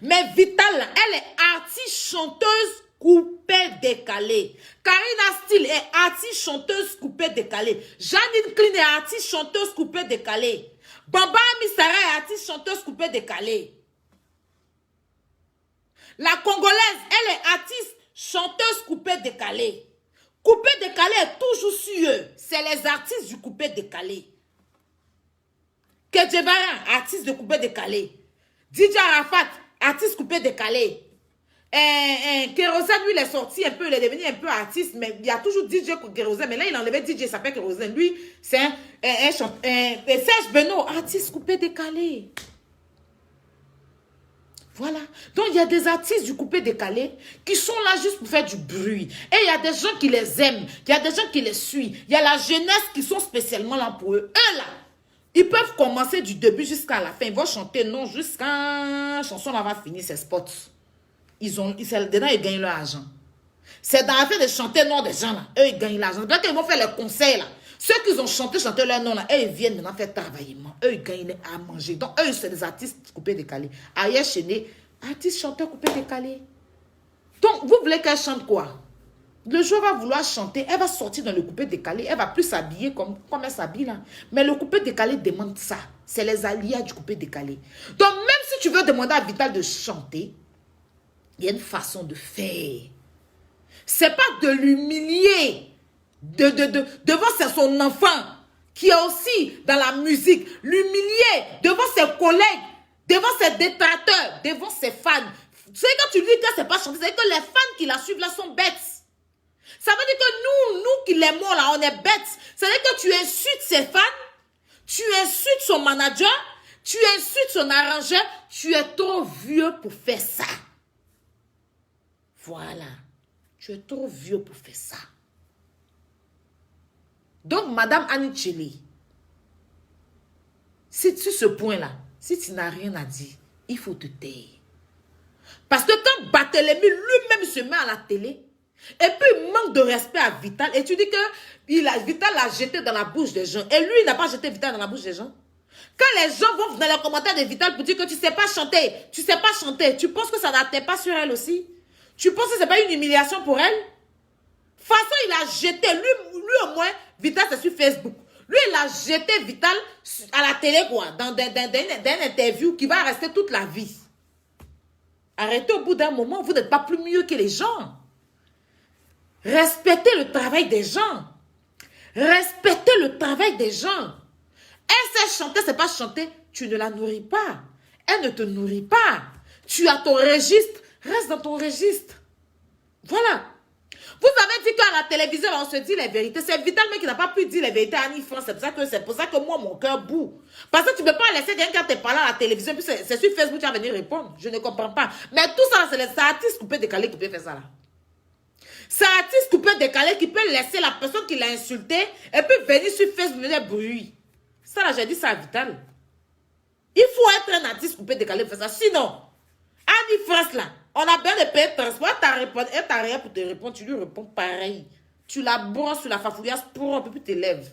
Mais Vital, elle est artiste chanteuse coupé décalé. Karina Steele est artiste chanteuse coupé décalé. Janine Klein est artiste chanteuse coupé décalé. Bamba Misara est artiste chanteuse coupé décalé. La Congolaise, elle est artiste chanteuse coupé décalé. Coupé décalé est toujours sur eux. C'est les artistes du coupé décalé. Kedjevara, artiste de coupé décalé. DJ Arafat, artiste coupé décalé. Kérosène, lui, il est sorti un peu, il est devenu un peu artiste, mais il y a toujours DJ Kérosène, mais là, il a enlevé DJ, il s'appelle Kérosène. Lui, c'est Serge Benoît, artiste coupé décalé. Voilà. Donc, il y a des artistes du coupé décalé qui sont là juste pour faire du bruit. Et il y a des gens qui les aiment, il y a des gens qui les suivent. Il y a la jeunesse qui sont spécialement là pour eux. Eux, là, ils peuvent commencer du début jusqu'à la fin. Ils vont chanter non jusqu'à la chanson là va finir ses spots. Dedans, ils gagnent leur argent. C'est dans l'affaire de chanter non des gens là. Eux, ils gagnent l'argent. Quand ils vont faire les concerts là, ceux qui ont chanté leur nom là, eux, ils viennent maintenant faire travaillement. Eux, ils gagnent à manger. Donc, eux, c'est des artistes coupés décalés. Ailleurs, Chéné, artiste chanteur coupé décalé. Donc, vous voulez qu'elle chante quoi? Le jour va vouloir chanter, elle va sortir dans le coupé décalé. Elle va plus s'habiller comme elle s'habille là. Mais le coupé décalé demande ça. C'est les alliés du coupé décalé. Donc, même si tu veux demander à Vital de chanter, il y a une façon de faire. C'est pas de l'humilier devant son enfant qui est aussi dans la musique. L'humilier devant ses collègues, devant ses détracteurs, devant ses fans. Tu sais, quand tu dis que c'est pas chanter, c'est que les fans qui la suivent là sont bêtes. Ça veut dire que nous qui l'aimons là, on est bêtes. Ça veut dire que tu insultes ses fans, tu insultes son manager, tu insultes son arrangeur, tu es trop vieux pour faire ça. Voilà. Tu es trop vieux pour faire ça. Donc, Madame Anicheli, c'est sur ce point-là, si tu n'as rien à dire, il faut te taire. Parce que quand Barthélémy lui-même se met à la télé, et puis il manque de respect à Vital, et tu dis que Vital l'a jeté dans la bouche des gens, et lui, il n'a pas jeté Vital dans la bouche des gens. Quand les gens vont dans les commentaires de Vital pour dire que tu ne sais pas chanter, tu penses que ça n'atteint pas sur elle aussi? Tu penses que ce n'est pas une humiliation pour elle? De toute façon, il a jeté, lui au moins, Vital c'est sur Facebook. Lui, il a jeté Vital à la télé, quoi, dans une interview qui va rester toute la vie. Arrêtez au bout d'un moment, vous n'êtes pas plus mieux que les gens. Respectez le travail des gens. Respectez le travail des gens. Elle sait chanter, c'est pas chanter. Tu ne la nourris pas. Elle ne te nourrit pas. Tu as ton registre. Reste dans ton registre. Voilà. Vous avez dit qu'à la télévision, on se dit les vérités. C'est Vital même qui n'a pas pu dire les vérités à Annie France. C'est pour ça que moi, mon cœur boue. Parce que tu ne peux pas laisser quelqu'un te parler à la télévision, puis c'est sur Facebook qui va venir répondre. Je ne comprends pas. Mais tout ça, c'est les artistes coupés décalés qui peuvent faire ça là. C'est l'artiste coupé décalé qui peut laisser la personne qui l'a insulté et puis venir sur Facebook venir bruit. Ça là, j'ai dit ça à Vital. Il faut être un artiste coupé décalé pour faire ça. Sinon, Annie France là, on a bien de payer transport, elle t'a rien pour te répondre, tu lui réponds pareil. Tu la brosses sur la fafouillasse propre et puis tu t'élèves.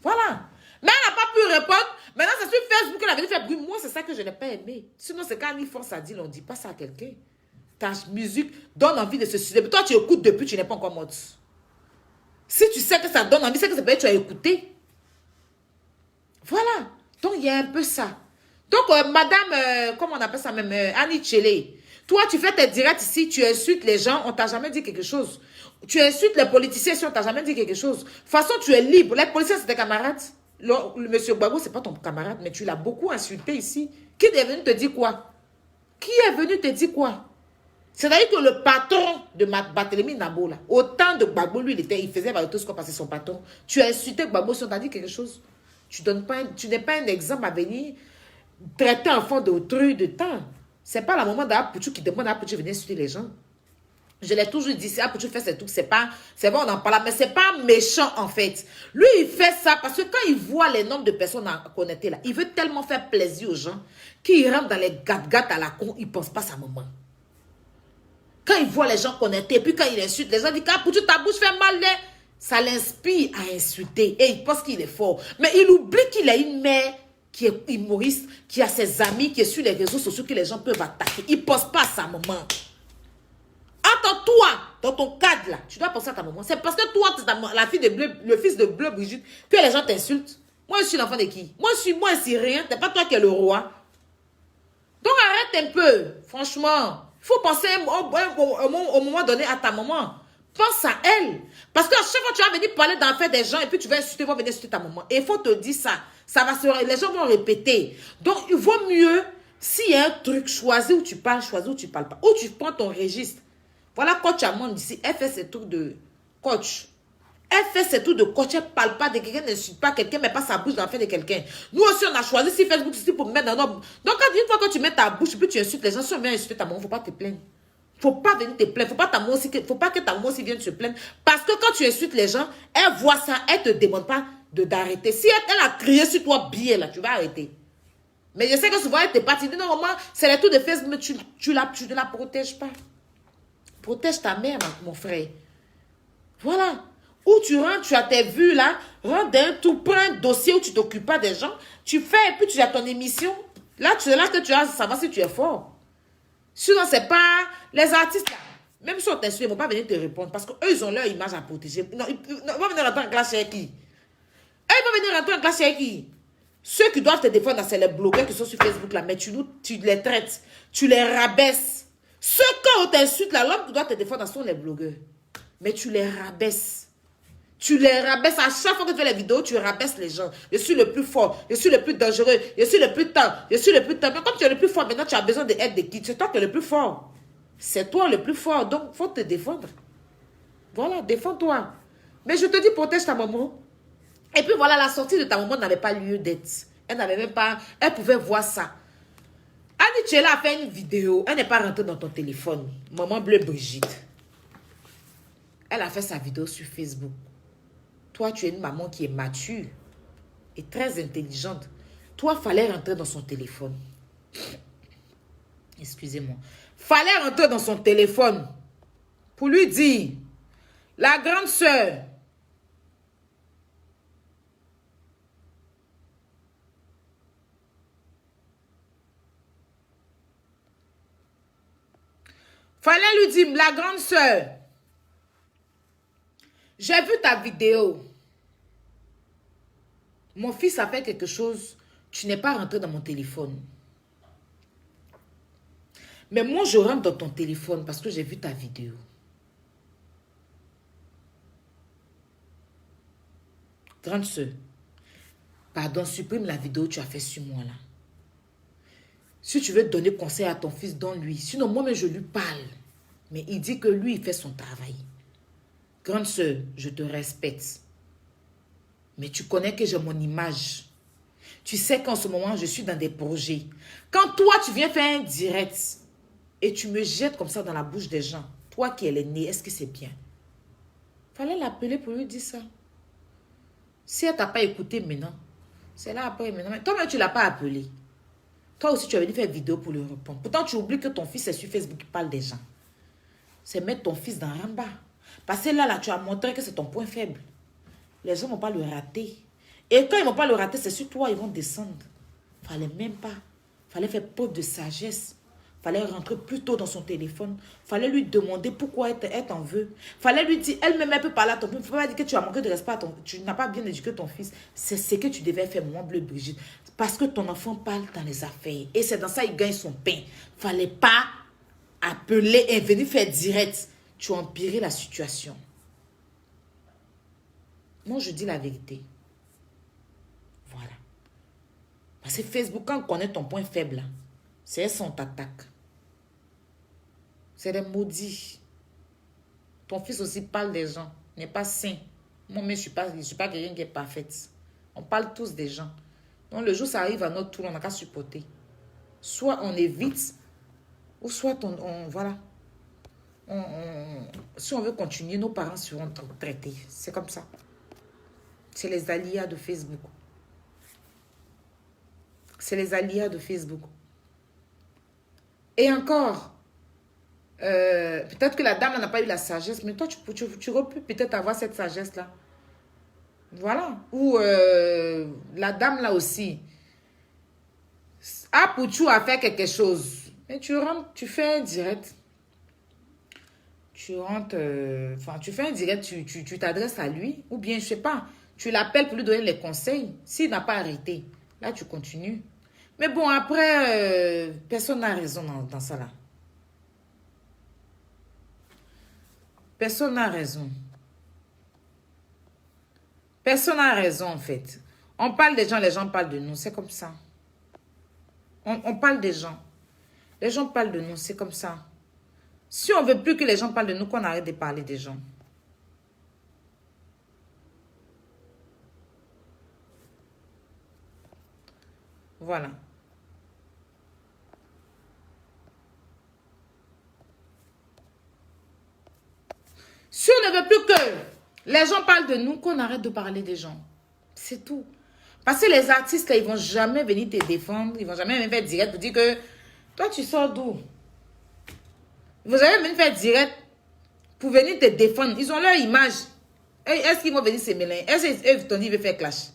Voilà. Mais elle n'a pas pu répondre. Maintenant, c'est sur Facebook qu'elle a venu faire bruit. Moi, c'est ça que je n'ai pas aimé. Sinon, c'est quand Annie France a dit, on ne dit pas ça à quelqu'un. Ta musique donne envie de se suicider. Mais toi, tu écoutes depuis, tu n'es pas encore morte. Si tu sais que ça donne envie, c'est que c'est peut-être que tu as écouté. Voilà. Donc, il y a un peu ça. Donc, madame, comment on appelle ça même, Annie Tchélé, toi, tu fais tes directs ici, tu insultes les gens, on t'a jamais dit quelque chose. Tu insultes les politiciens si on t'a jamais dit quelque chose. De toute façon, tu es libre. Les policiers, c'est tes camarades. Le monsieur Gbagbo, c'est pas ton camarade, mais tu l'as beaucoup insulté ici. Qui est venu te dire quoi? Qui est venu te dire quoi? C'est-à-dire que le patron de Barthélémy Nabo, là, autant de Gbagbo, lui, il faisait tout ce qu'on passait son patron. Tu as insulté Gbagbo si on t'a dit quelque chose. Tu n'es pas un exemple à venir traiter enfant d'autrui de temps. C'est pas la maman d'Apouchou qui demande à Apouchou de venir insulter les gens. Je l'ai toujours dit, si Apouchou fait ces trucs, c'est vrai, on en parle, mais c'est pas méchant en fait. Lui, il fait ça parce que quand il voit les nombres de personnes à connecter là, il veut tellement faire plaisir aux gens qu'il rentre dans les gâte-gâte à la con, il pense pas à sa maman. Quand il voit les gens connectés, puis quand il insulte, les gens disent qu'Apouchou, ta bouche fait mal, ça l'inspire à insulter et il pense qu'il est fort. Mais il oublie qu'il a une mère qui est humoriste, qui a ses amis, qui est sur les réseaux sociaux que les gens peuvent attaquer. Il ne pense pas à sa maman. Attends-toi, dans ton cadre là, tu dois penser à ta maman. C'est parce que toi, la fille de Bleu, le fils de Bleu Brigitte, que les gens t'insultent. Moi, je suis l'enfant de qui? Moi, c'est rien. C'est pas toi qui es le roi. Donc, arrête un peu. Franchement, il faut penser au moment donné à ta maman. Pense à elle. Parce qu'à chaque fois, tu vas venir parler d'enfer des gens et puis tu vas insulter, venir insulter ta maman. Et il faut te dire ça. Les gens vont répéter. Donc, il vaut mieux, s'il y a un truc, choisis où tu parles, choisis où tu ne parles pas. Où tu prends ton registre. Voilà, coach Amande ici, elle fait ses trucs de coach. Elle fait ses trucs de coach, elle ne parle pas de quelqu'un, n'insulte pas quelqu'un, mais pas sa bouche dans l'affaire de quelqu'un. Nous aussi, on a choisi si Facebook ici pour mettre dans notre... Donc, une fois que tu mets ta bouche, puis tu insultes les gens, si on vient insulter ta maman, il ne faut pas te plaindre. Faut pas venir te plaindre. Faut pas que ta maman aussi vienne se plaindre. Parce que quand tu insultes les gens, elle voit ça, elle te demande pas d'arrêter. Si elle a crié sur toi bien, là, tu vas arrêter. Mais je sais que souvent, elle te parle. Tu dis, non, maman, c'est les trucs de Facebook, mais tu ne la protèges pas. Protège ta mère, mon frère. Voilà. Où tu rentres, tu as tes vues, là. Rentre d'un tout, prends un dossier où tu t'occupes pas des gens. Tu fais, et puis tu as ton émission. Là, c'est là que tu vas savoir si tu es fort. Sinon, c'est pas... Les artistes, là, même si on t'insulte, ils ne vont pas venir te répondre parce qu'eux, ils ont leur image à protéger. Non, ils vont venir rentrer en classe chez qui? Eux, ils vont venir rentrer en classe chez qui? Ceux qui doivent te défendre, c'est les blogueurs qui sont sur Facebook, là, mais tu les traites, tu les rabaisses. Ceux quand on t'insulte, là, l'homme qui doit te défendre, sont les blogueurs. Mais tu les rabaisses. Tu les rabaisses. À chaque fois que tu fais les vidéos, tu rabaisses les gens. Je suis le plus fort. Je suis le plus dangereux. Je suis le plus temps. Je suis le plus temps. Mais comme tu es le plus fort, maintenant, tu as besoin de l'aide de qui? C'est toi qui es le plus fort. C'est toi le plus fort. Donc, il faut te défendre. Voilà, défends-toi. Mais je te dis, protège ta maman. Et puis voilà, la sortie de ta maman n'avait pas lieu d'être. Elle n'avait même pas... Elle pouvait voir ça. Annie Tchela a fait une vidéo. Elle n'est pas rentrée dans ton téléphone. Maman Bleu Brigitte. Elle a fait sa vidéo sur Facebook. Toi, tu es une maman qui est mature et très intelligente. Toi, il fallait rentrer dans son téléphone. Excusez-moi. Fallait rentrer dans son téléphone pour lui dire, la grande sœur, fallait lui dire, la grande sœur, j'ai vu ta vidéo. Mon fils a fait quelque chose, tu n'es pas rentré dans mon téléphone. Mais moi, je rentre dans ton téléphone parce que j'ai vu ta vidéo. Grande sœur, pardon, supprime la vidéo que tu as fait sur moi là. Si tu veux donner conseil à ton fils, donne-lui. Sinon, moi-même, je lui parle. Mais il dit que lui, il fait son travail. grande sœur, je te respecte. Mais tu connais que j'ai mon image. Tu sais qu'en ce moment, je suis dans des projets. Quand toi, tu viens faire un direct et tu me jettes comme ça dans la bouche des gens, toi qui es l'aîné, est-ce que c'est bien? Fallait l'appeler pour lui dire ça. Si elle t'a pas écouté maintenant, c'est là après maintenant. Mais toi-même, tu ne l'as pas appelé. Toi aussi, tu avais dû faire vidéo pour lui répondre. Pourtant, tu oublies que ton fils est sur Facebook qui parle des gens. C'est mettre ton fils dans Ramba. Parce que là, tu as montré que c'est ton point faible. Les gens ne vont pas le rater. Et quand ils ne vont pas le rater, c'est sur toi, ils vont descendre. Fallait même pas. Fallait faire preuve de sagesse. Fallait rentrer plus tôt dans son téléphone. Fallait lui demander pourquoi elle t'en veut. Fallait lui dire, elle-même, elle peut parler à ton fils. Il ne faut pas dire que tu as manqué de respect à ton... Tu n'as pas bien éduqué ton fils. C'est ce que tu devais faire, maman bleue Brigitte. Parce que ton enfant parle dans les affaires. Et c'est dans ça qu'il gagne son pain. Fallait pas appeler et venir faire direct. Tu as empiré la situation. Moi, je dis la vérité. Voilà. Parce que Facebook, quand on connaît ton point faible, c'est son attaque. C'est des maudits. Ton fils aussi parle des gens. N'est pas sain. Moi-même, je ne suis pas quelqu'un qui est parfaite. On parle tous des gens. Donc, le jour où ça arrive à notre tour, on n'a qu'à supporter. Soit on évite, ou soit voilà. Si on veut continuer, nos parents seront traités. C'est comme ça. C'est les aléas de Facebook. C'est les aléas de Facebook. Et encore, peut-être que la dame n'a pas eu la sagesse, mais toi, tu aurais pu peut-être avoir cette sagesse-là. Voilà. Ou la dame là aussi. Ah, Pouchou a fait quelque chose. Et tu rentres, tu fais un direct. Tu rentres, tu fais un direct, tu t'adresses à lui. Ou bien, je sais pas, tu l'appelles pour lui donner les conseils. S'il n'a pas arrêté, là, tu continues. Mais bon, après, personne n'a raison dans ça là. Personne n'a raison. Personne n'a raison, en fait. On parle des gens, les gens parlent de nous. C'est comme ça. On parle des gens. Les gens parlent de nous, c'est comme ça. Si on ne veut plus que les gens parlent de nous, qu'on arrête de parler des gens. Voilà. Si on ne veut plus que les gens parlent de nous, qu'on arrête de parler des gens. C'est tout. Parce que les artistes, là, ils ne vont jamais venir te défendre. Ils ne vont jamais même faire direct pour dire que toi, tu sors d'où? Ils vont jamais venir faire direct pour venir te défendre. Ils ont leur image. Est-ce qu'ils vont venir se mêler? Est-ce qu'ils t'ont dit qu'ils veulent faire clash?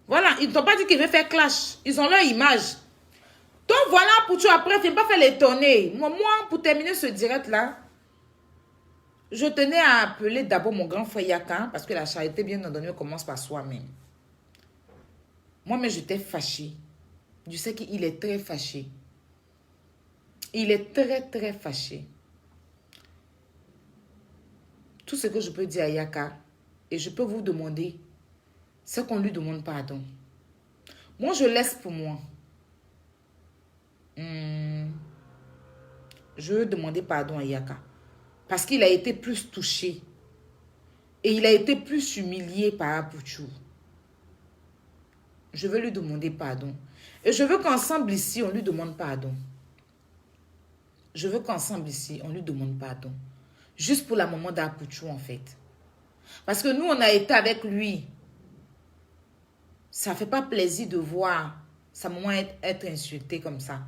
Voilà, ils ne t'ont pas dit qu'ils veulent faire clash. Ils ont leur image. Donc voilà, pour toi, après, tu ne pas faire l'étonner. Moi, pour terminer ce direct-là, je tenais à appeler d'abord mon grand frère Yaka, parce que la charité bien ordonnée commence par soi-même. Moi-même, j'étais fâchée. Je sais qu'il est très fâché. Il est très, très fâché. Tout ce que je peux dire à Yaka, et je peux vous demander, c'est qu'on lui demande pardon. Moi, je laisse pour moi. Je veux demander pardon à Yaka. Parce qu'il a été plus touché. Et il a été plus humilié par Apouchou. Je veux lui demander pardon. Et je veux qu'ensemble ici, on lui demande pardon. Je veux qu'ensemble ici, on lui demande pardon. Juste pour la maman d'Apouchou, en fait. Parce que nous, on a été avec lui. Ça ne fait pas plaisir de voir sa maman être insultée comme ça.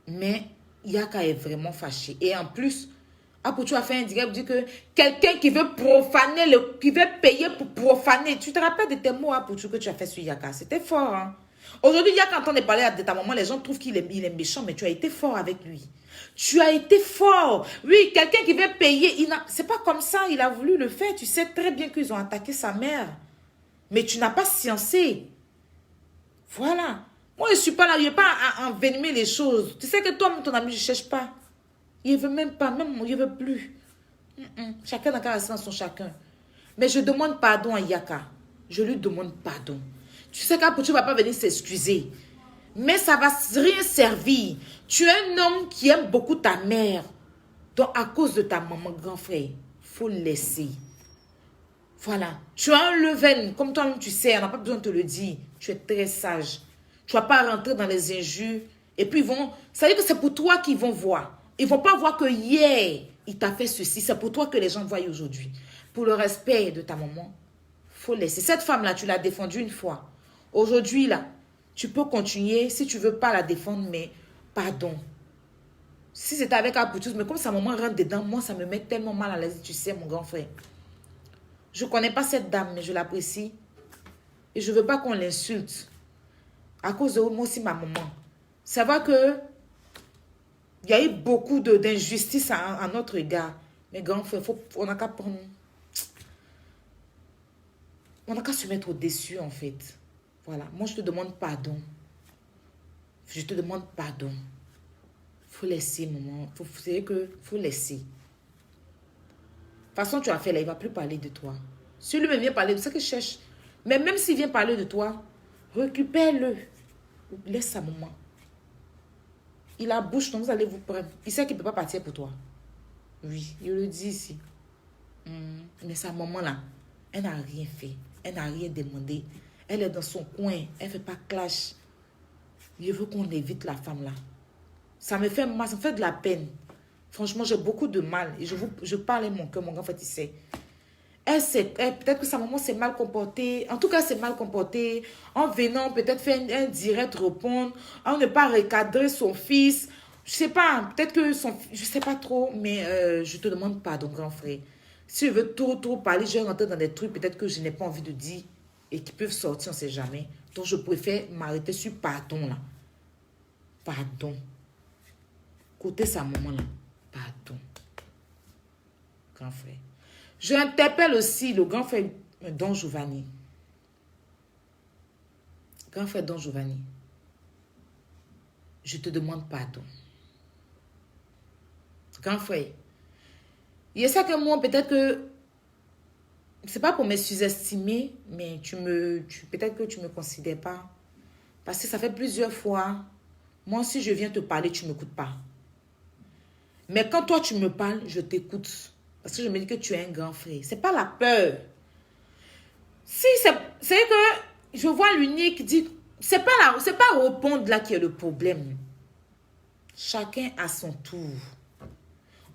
Mais Yaka est vraiment fâché. Et en plus, Apouchou a fait un direct pour dire que quelqu'un qui veut profaner, qui veut payer pour profaner. Tu te rappelles de tes mots, Apouchou, que tu as fait sur Yaka? C'était fort, hein? Aujourd'hui, Yaka, quand on est parlé de ta maman, les gens trouvent qu'il est méchant, mais tu as été fort avec lui. Tu as été fort. Oui, quelqu'un qui veut payer, c'est pas comme ça, il a voulu le faire. Tu sais très bien qu'ils ont attaqué sa mère. Mais tu n'as pas sciencé. Voilà. Moi, je ne suis pas là, je ne vais pas à envenimer les choses. Tu sais que toi, ton ami, je ne cherche pas. Il ne veut même pas, même il ne veut plus. Chacun n'a qu'à rester dans son chacun. Mais je demande pardon à Yaka. Je lui demande pardon. Tu sais qu'Apouchou ne va pas venir s'excuser. Mais ça ne va rien servir. Tu es un homme qui aime beaucoup ta mère. Donc, à cause de ta maman, grand frère, faut laisser. Voilà. Tu as un levain, comme toi-même tu sais, on n'a pas besoin de te le dire. Tu es très sage. Tu ne vas pas rentrer dans les injures. Et puis, ça veut dire que c'est pour toi qu'ils vont voir. Ils ne vont pas voir que hier, il t'a fait ceci. C'est pour toi que les gens voient aujourd'hui. Pour le respect de ta maman, il faut laisser. Cette femme-là, tu l'as défendue une fois. Aujourd'hui, là, tu peux continuer. Si tu ne veux pas la défendre, mais pardon. Si c'était avec Apoutou, mais comme sa maman rentre dedans, moi, ça me met tellement mal à l'aise. Tu sais, mon grand frère. Je ne connais pas cette dame, mais je l'apprécie. Et je ne veux pas qu'on l'insulte. À cause de moi aussi, ma maman. Ça va que il y a eu beaucoup d'injustice à notre égard. Mais grand frère, on n'a qu'à prendre. On n'a qu'à se mettre au-dessus, en fait. Voilà. Moi, je te demande pardon. Je te demande pardon. Il faut laisser, maman. Vous savez que faut laisser. De toute façon, tu as fait là, il ne va plus parler de toi. Si lui-même vient parler de ce qu'il cherche, mais même s'il vient parler de toi, récupère-le. Laisse sa maman. Il a bouche, donc vous allez vous prendre. Il sait qu'il ne peut pas partir pour toi. Oui, il le dit ici. Mais sa maman là, elle n'a rien fait. Elle n'a rien demandé. Elle est dans son coin. Elle ne fait pas clash. Je veux qu'on évite la femme là. Ça me fait mal, ça me fait de la peine. Franchement, j'ai beaucoup de mal. Et je parle à mon cœur, mon grand frère, il sait. Peut-être que sa maman s'est mal comportée. En tout cas, s'est mal comportée. En venant, peut-être faire un direct répondre. En ne pas recadrer son fils. Je sais pas. Peut-être que je sais pas trop. Mais je te demande pardon, grand frère. Si je veux trop parler, je vais rentrer dans des trucs peut-être que je n'ai pas envie de dire. Et qui peuvent sortir, on ne sait jamais. Donc, je préfère m'arrêter sur pardon, là. Pardon. Côté sa maman, là. Pardon. Grand frère. Je interpelle aussi le grand frère Don Giovanni. Grand frère Don Giovanni. Je te demande pardon. Grand frère. Il y a ça que moi, peut-être que c'est pas pour me sous-estimer, mais peut-être que tu ne me considères pas. Parce que ça fait plusieurs fois, moi, si je viens te parler, tu ne m'écoutes pas. Mais quand toi, tu me parles, je t'écoute. Parce que je me dis que tu es un grand frère. Ce n'est pas la peur. Si c'est que je vois l'unique dit, c'est pas répondre là qui est le problème. Chacun à son tour.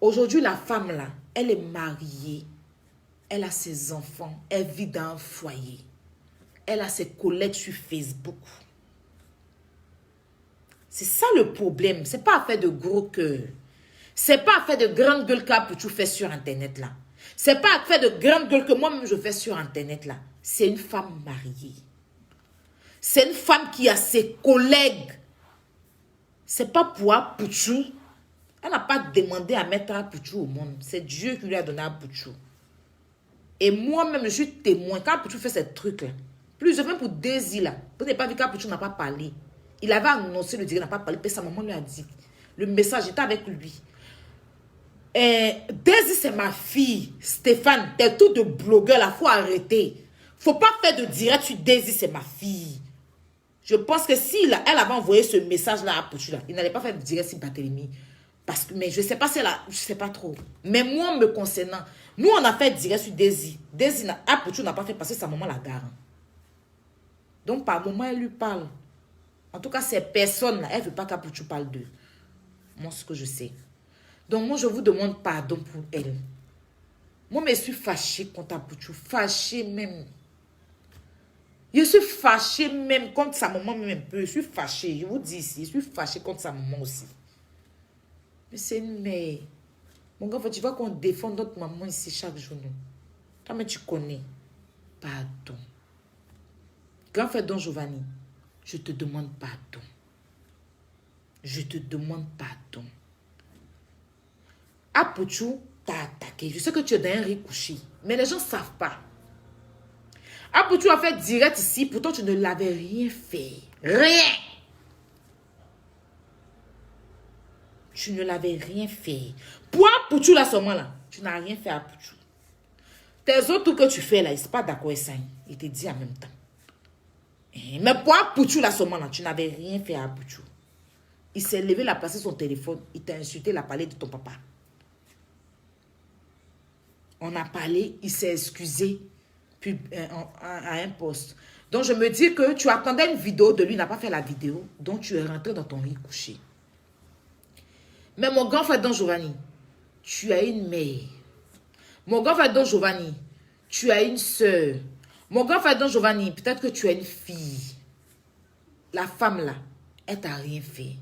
Aujourd'hui, la femme là, elle est mariée. Elle a ses enfants. Elle vit dans un foyer. Elle a ses collègues sur Facebook. C'est ça le problème. Ce n'est pas affaire de gros cœur. C'est pas affaire de grande gueule que tu fais sur Internet là. C'est pas affaire de grande gueule que moi-même je fais sur Internet là. C'est une femme mariée. C'est une femme qui a ses collègues. C'est pas pour Apoutou. Elle n'a pas demandé à mettre Apoutou au monde. C'est Dieu qui lui a donné Apoutou. Et moi-même, je suis témoin. Quand Apoutou fait ces trucs-là, plus je viens pour Daisy là. Vous n'avez pas vu qu'Apoutou n'a pas parlé. Il avait annoncé le direct, il n'a pas parlé. Puis sa maman lui a dit. Le message était avec lui. Daisy, c'est ma fille. Stéphane, t'es tout de blogueur là. Faut arrêter. Faut pas faire de direct sur Daisy, c'est ma fille. Je pense que si elle avait envoyé ce message-là à Apoutou, il n'allait pas faire de direct sur Barthélemy. Parce que, mais je sais pas si je sais pas trop. Mais moi, me concernant, nous, on a fait direct sur Daisy. Daisy, Apoutou n'a pas fait passer sa maman la gare. Donc, par moment, elle lui parle. En tout cas, ces personnes-là, elle ne veut pas qu'Apoutou parle d'eux. Moi, ce que je sais. Donc, moi, je vous demande pardon pour elle. Moi, je suis fâchée contre Apoutou. Fâchée même. Je suis fâchée même contre sa maman même un peu. Je suis fâchée. Je vous dis ici, je suis fâchée contre sa maman aussi. Mais c'est une mère. Mon gars, tu vois qu'on défend notre maman ici chaque jour. Toi, mais tu connais. Pardon. Grand frère Don Giovanni, je te demande pardon. Je te demande pardon. Apoutou t'a attaqué. Je sais que tu es dans un riz couché. Mais les gens ne savent pas. Apoutou a fait direct ici. Pourtant, tu ne l'avais rien fait. Rien. Tu ne l'avais rien fait. Pour Apoutou, là, ce moment-là, tu n'as rien fait à Apoutou. Tes autres trucs que tu fais, là, ils ne sont pas d'accord avec ça. Il te dit en même temps. Mais pour Apoutou, là, ce moment-là, tu n'avais rien fait à Apoutou. Il s'est levé, il a passé son téléphone. Il t'a insulté, il a parlé de ton papa. On a parlé, il s'est excusé à un poste. Donc, je me dis que tu attendais une vidéo de lui, il n'a pas fait la vidéo. Donc, tu es rentré dans ton lit couché. Mais mon grand frère Don Giovanni, tu as une mère. Mon grand frère Don Giovanni, tu as une soeur. Mon grand frère Don Giovanni, peut-être que tu as une fille. La femme là, elle t'a rien fait.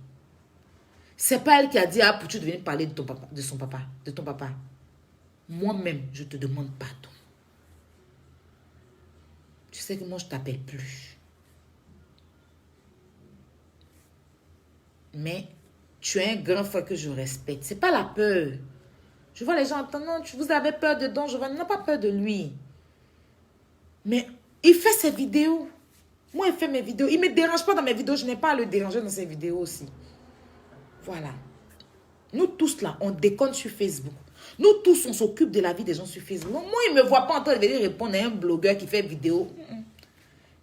C'est pas elle qui a dit, ah, peux-tu venir parler de ton papa, de ton papa. Moi-même, je te demande pardon. Tu sais que moi, je t'appelle plus. Mais tu es un grand frère que je respecte. C'est pas la peur. Je vois les gens entendre, non, vous avez peur de Don Giovanni. Non, pas peur de lui. Mais il fait ses vidéos. Moi, il fait mes vidéos. Il ne me dérange pas dans mes vidéos. Je n'ai pas à le déranger dans ses vidéos aussi. Voilà. Nous tous là, on déconne sur Facebook. Nous tous, on s'occupe de la vie des gens sur Facebook. Moi, il ne me voit pas en train de venir répondre à un blogueur qui fait vidéo.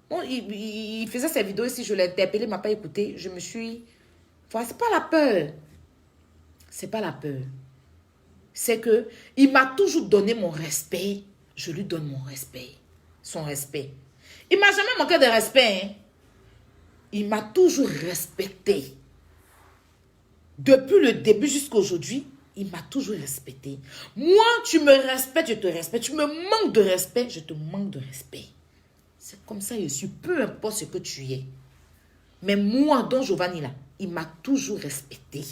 Bon, il faisait ses vidéos. Si je l'ai interpellé, il ne m'a pas écouté. Je me suis... Voilà, ce n'est pas la peur. Ce n'est pas la peur. C'est que il m'a toujours donné mon respect. Je lui donne mon respect. Son respect. Il ne m'a jamais manqué de respect. Hein. Il m'a toujours respecté. Depuis le début jusqu'à aujourd'hui, il m'a toujours respecté. Moi, tu me respectes, je te respecte. Tu me manques de respect, je te manque de respect. C'est comme ça que je suis, peu importe ce que tu es. Mais moi, Don Giovanni, là, il m'a toujours respecté.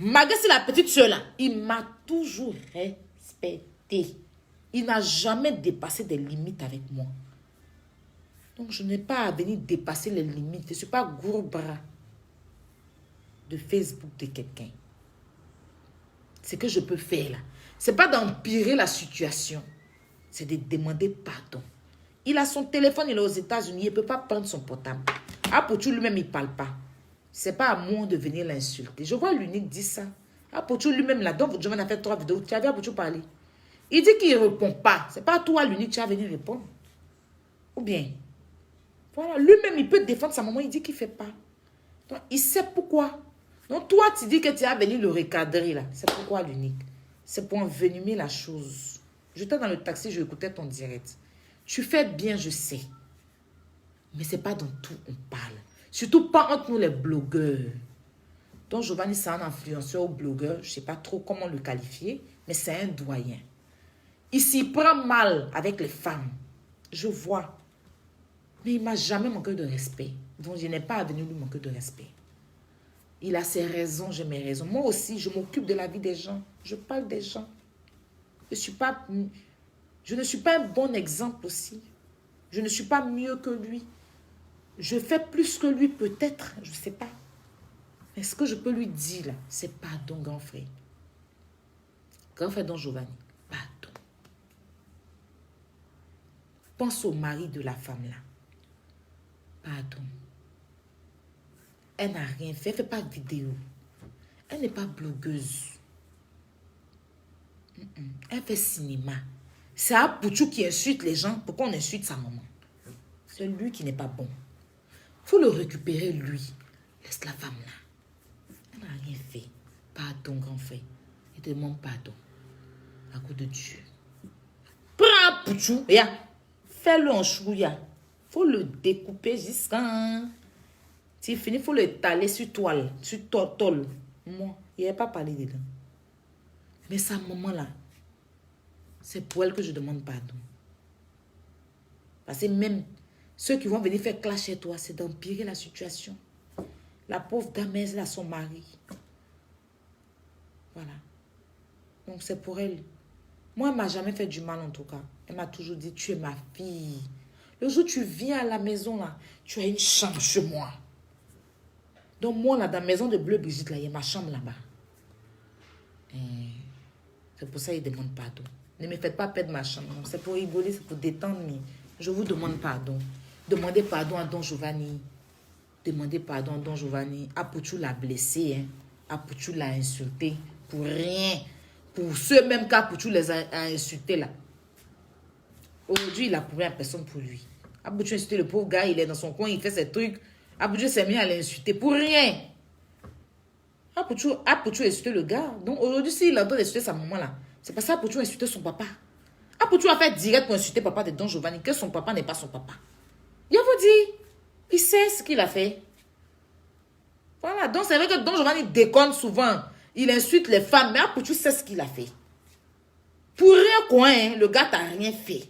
Malgré c'est la petite soeur, là, il m'a toujours respecté. Il n'a jamais dépassé des limites avec moi. Donc, je n'ai pas à venir dépasser les limites. Je ne suis pas gourre-bras de Facebook de quelqu'un. Ce que je peux faire, là, ce n'est pas d'empirer la situation. C'est de demander pardon. Il a son téléphone, il est aux États-Unis, il ne peut pas prendre son portable. Ah, pour tout lui-même, il ne parle pas. Ce n'est pas à moi de venir l'insulter. Je vois l'unique dire ça. Ah, pour tout lui-même, là, donc, je m'en ai fait 3 vidéos. Tu avais à Pochou parler. Il dit qu'il ne répond pas. Ce n'est pas à toi, l'unique, tu vas venir répondre. Ou bien, voilà, lui-même, il peut défendre sa maman, il dit qu'il ne fait pas. Donc, il sait pourquoi. Donc, toi, tu dis que tu vas venir le recadrer, là. C'est pourquoi l'unique. C'est pour envenimer la chose. J'étais dans le taxi, je écoutais ton direct. Tu fais bien, je sais. Mais ce n'est pas dans tout on parle. Surtout pas entre nous les blogueurs. Donc, Giovanni, c'est un influenceur ou blogueur. Je ne sais pas trop comment le qualifier. Mais c'est un doyen. Il s'y prend mal avec les femmes. Je vois. Mais il ne m'a jamais manqué de respect. Donc, je n'ai pas à venir lui manquer de respect. Il a ses raisons, j'ai mes raisons. Moi aussi, je m'occupe de la vie des gens. Je parle des gens. Je ne suis pas un bon exemple aussi. Je ne suis pas mieux que lui. Je fais plus que lui peut-être, je ne sais pas. Mais ce que je peux lui dire là, c'est pardon, grand frère. Grand frère Don Giovanni, pardon. Pense au mari de la femme là. Pardon. Elle n'a rien fait, elle ne fait pas de vidéo. Elle n'est pas blogueuse. Elle fait cinéma. C'est à Pouchou qui insulte les gens. Pourquoi on insulte sa maman? C'est lui qui n'est pas bon. Il faut le récupérer, lui. Laisse la femme là. Elle n'a rien fait. Pardon, grand frère. Il te demande pardon. À cause de Dieu. Prends Pouchou. Fais-le en chouïa. Il faut le découper jusqu'à... S'il finit, il faut l'étaler sur toile, sur tôle. Moi, il n'y a pas parlé dedans. Mais sa maman là, c'est pour elle que je demande pardon. Parce que même ceux qui vont venir faire clash chez toi, c'est d'empirer la situation. La pauvre dame, elle a son mari. Voilà. Donc c'est pour elle. Moi, elle ne m'a jamais fait du mal en tout cas. Elle m'a toujours dit, tu es ma fille. Le jour où tu viens à la maison là, tu as une chambre chez moi. Donc moi, là, dans la maison de Bleu Brigitte, là, il y a ma chambre là-bas. C'est pour ça qu'il demande pardon. Ne me faites pas perdre ma chambre. C'est pour rigoler, c'est pour détendre. Mais je vous demande pardon. Demandez pardon à Don Giovanni. Demandez pardon à Don Giovanni. Apouchou l'a blessé. Hein. Apouchou l'a insulté. Pour rien. Pour ceux même qu'Apouchou les a insultés là. Aujourd'hui, il a prouvé à personne pour lui. Apouchou a insulté le pauvre gars. Il est dans son coin, il fait ses trucs. Apouchou s'est mis à l'insulter pour rien. Apouchou a insulté le gars. Donc aujourd'hui, s'il entend insulter sa maman là, C'est pas ça pour tu insulter son papa. Pour tu as fait direct pour insulter papa de Don Giovanni, que son papa n'est pas son papa. Je vous dis, il sait ce qu'il a fait. Voilà, donc c'est vrai que Don Giovanni déconne souvent. Il insulte les femmes, mais pour tu sais ce qu'il a fait. Pour rien quoi, hein, le gars t'a rien fait.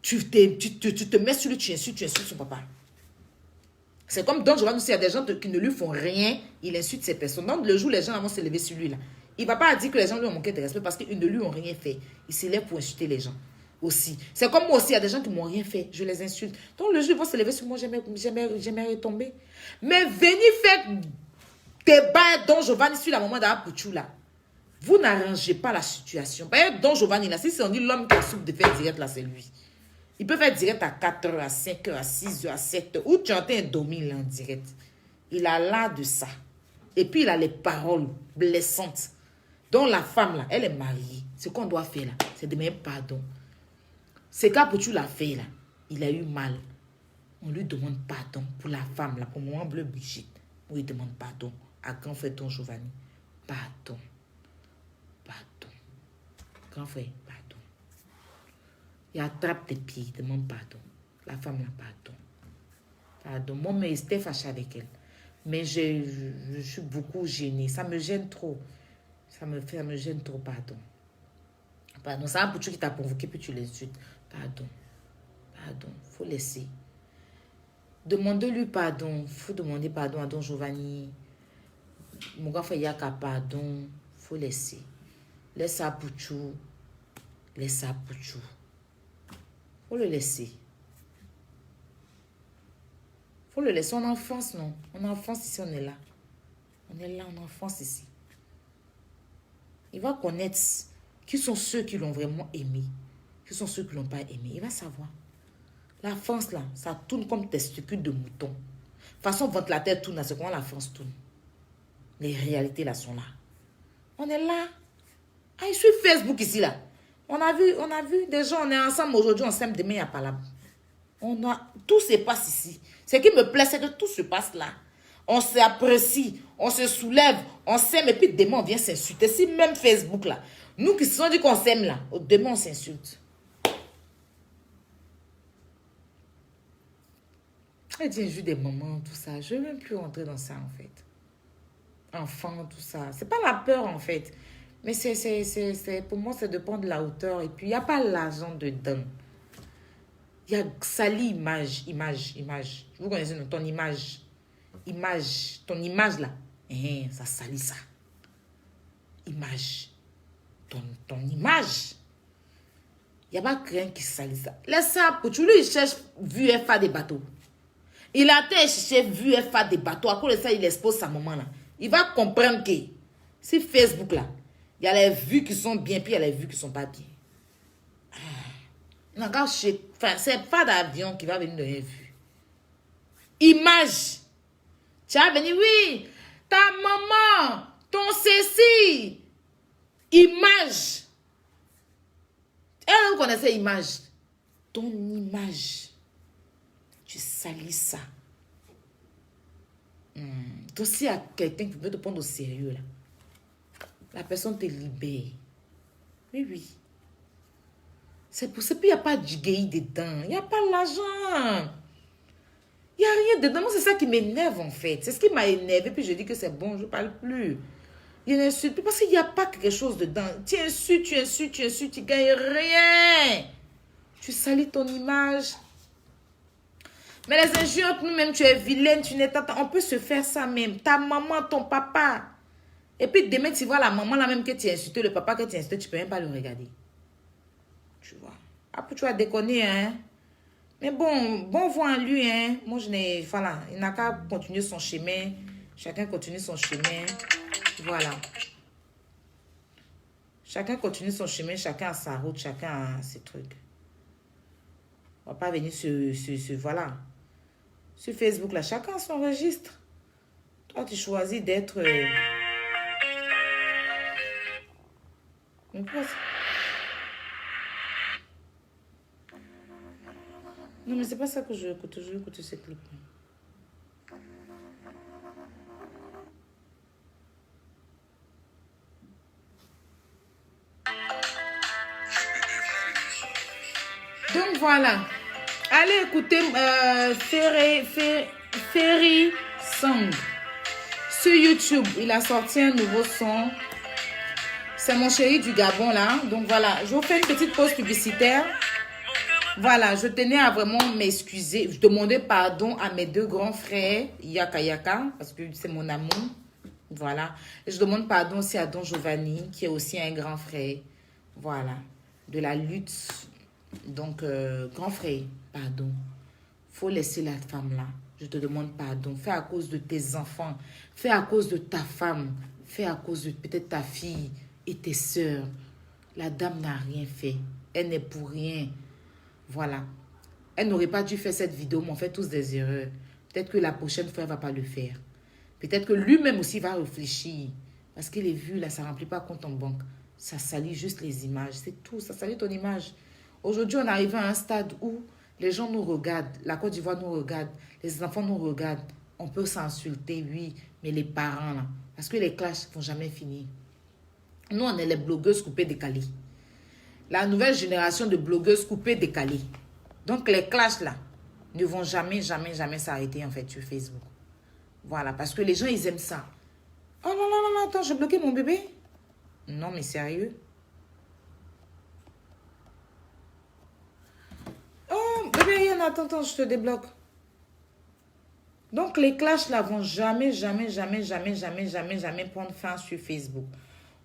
Tu te mets sur lui, tu insultes son papa. C'est comme Don Giovanni, s'il y a des gens qui ne lui font rien, il insulte ces personnes. Donc le jour où les gens vont se lever sur lui, là, il ne va pas dire que les gens lui ont manqué de respect parce qu'ils ne lui ont rien fait. Il se lève pour insulter les gens aussi. C'est comme moi aussi, il y a des gens qui ne m'ont rien fait. Je les insulte. Donc le jour où ils vont se lever sur moi, j'aimerais tomber. Mais venez faire débat Don Giovanni sur la maman d'Apuchou là. Vous n'arrangez pas la situation. Par exemple, Don Giovanni là, si on dit l'homme qui a soupe de faire direct là, c'est lui. Il peut faire direct à 4h, à 5h, à 6h, à 7h. Ou tu entends un dormir là en direct. Il a l'art de ça. Et puis il a les paroles blessantes. Donc la femme là, elle est mariée. Ce qu'on doit faire là, c'est de demander pardon. Ce qu'Apuchou l'a fait là, il a eu mal. On lui demande pardon pour la femme là, pour Maman Bleu Brigitte. On lui demande pardon à grand frère Don Giovanni. Pardon. Pardon. Grand frère, pardon. Il attrape tes pieds, il demande pardon. La femme là, pardon. Pardon. Moi, mais j'étais fâchée avec elle. Mais je suis beaucoup gênée. Ça me gêne trop. Ça me gêne trop, pardon. Pardon. C'est un Apuchou qui t'a provoqué, puis tu l'insultes. Pardon. Pardon. Faut laisser. Demandez-lui pardon. Faut demander pardon à Don Giovanni. Mon gars fait Yaka, pardon. Faut laisser. Laisse Apuchou. Laisse Apuchou. Faut le laisser. Faut le laisser en enfance, non? En enfance, ici, on est là. On est là en enfance, ici. Il va connaître qui sont ceux qui l'ont vraiment aimé. Qui sont ceux qui ne l'ont pas aimé. Il va savoir. La France, là, ça tourne comme testicule de mouton. De toute façon, ventilateur tourne, c'est comment la France tourne. Les réalités, là, sont là. On est là. Ah, je suis Facebook ici, là. On a vu des gens, on est ensemble aujourd'hui, on s'aime, demain, il n'y a pas là. Tout se passe ici. Ce qui me plaît, c'est que tout se passe là. On s'apprécie, on se soulève, on s'aime, et puis demain, on vient s'insulter. Si même Facebook, là, nous qui se sont dit qu'on s'aime, là, demain, on s'insulte. Elle dit, je des moments, tout ça. Je ne veux même plus rentrer dans ça, en fait. Enfant, tout ça. C'est pas la peur, en fait. Mais pour moi, c'est de prendre la hauteur. Et puis, il n'y a pas l'argent dedans. Il y a sali image. Vous connaissez ton image. Ton image là. Ça salit ça. Image. Ton image. Il n'y a pas rien qui salit ça. Laisse ça. Pour lui, il cherche VFA des bateaux. Il a été chercher VFA des bateaux. À cause de ça, il expose sa maman là. Il va comprendre que si Facebook là, il y a les vues qui sont bien, puis il y a les vues qui ne sont pas bien. C'est pas d'avion qui va venir de rien vu. Image. Tu vas venir, oui, ta maman, ton ceci. Image. Elle, vous connaissez image. Ton image. Tu salis ça. Donc, s'il y a quelqu'un qui veut te prendre au sérieux, là, la personne te libère. Oui. C'est pour ça qu'il n'y a pas de gay dedans. Il n'y a pas l'argent. Il n'y a rien dedans. Moi, c'est ça qui m'énerve, en fait. C'est ce qui m'a énervé. Puis je dis que c'est bon, je ne parle plus. Il n'insulte plus parce qu'il n'y a pas quelque chose dedans. Tu insultes, tu gagnes rien. Tu salis ton image. Mais les injures, nous-mêmes, tu es vilaine, tu n'es pas... On peut se faire ça même. Ta maman, ton papa. Et puis demain, tu vois la maman là même que tu insultes, le papa que tu insultes, tu ne peux même pas le regarder. Tu vois. Après, tu vas déconner, hein. Mais bon voix en lui, hein. Moi, je n'ai... Voilà. Il n'a qu'à continuer son chemin. Chacun continue son chemin. Voilà. Chacun continue son chemin. Chacun a sa route. Chacun a ses trucs. On va pas venir voilà. Sur Facebook, là, chacun a son registre. Toi, tu choisis d'être... Non, mais c'est pas ça que je écoute. Je écoute ce clip. voilà. Allez écouter Ferry Song. Sur YouTube, il a sorti un nouveau son. C'est mon chéri du Gabon là. Donc voilà, je vous fais une petite pause publicitaire. Voilà, je tenais à vraiment m'excuser. Je demandais pardon à mes deux grands frères, Yaka Yaka, parce que c'est mon amour. Voilà. Et je demande pardon aussi à Don Giovanni, qui est aussi un grand frère. Voilà. De la lutte. Donc, grand frère, pardon. Faut laisser la femme là. Je te demande pardon. Fais à cause de tes enfants. Fais à cause de ta femme. Fais à cause de peut-être ta fille et tes sœurs. La dame n'a rien fait. Elle n'est pour rien. Voilà. Elle n'aurait pas dû faire cette vidéo, mais on fait tous des erreurs. Peut-être que la prochaine fois, elle ne va pas le faire. Peut-être que lui-même aussi va réfléchir. Parce que les vues, là, ça ne remplit pas compte en banque. Ça salit juste les images. C'est tout. Ça salit ton image. Aujourd'hui, on arrive à un stade où les gens nous regardent. La Côte d'Ivoire nous regarde. Les enfants nous regardent. On peut s'insulter, oui. Mais les parents, là. Parce que les clashs ne vont jamais finir. Nous, on est les blogueuses coupées décalées. La nouvelle génération de blogueuses coupées décalées. Donc, les clashs, là, ne vont jamais, jamais, jamais s'arrêter, en fait, sur Facebook. Voilà, parce que les gens, ils aiment ça. Oh non, non, non, non, attends, j'ai bloqué mon bébé. Non, mais sérieux. Oh, bébé, rien, attends, je te débloque. Donc, les clashs, là, vont jamais, jamais, jamais, jamais, jamais, jamais, jamais prendre fin sur Facebook.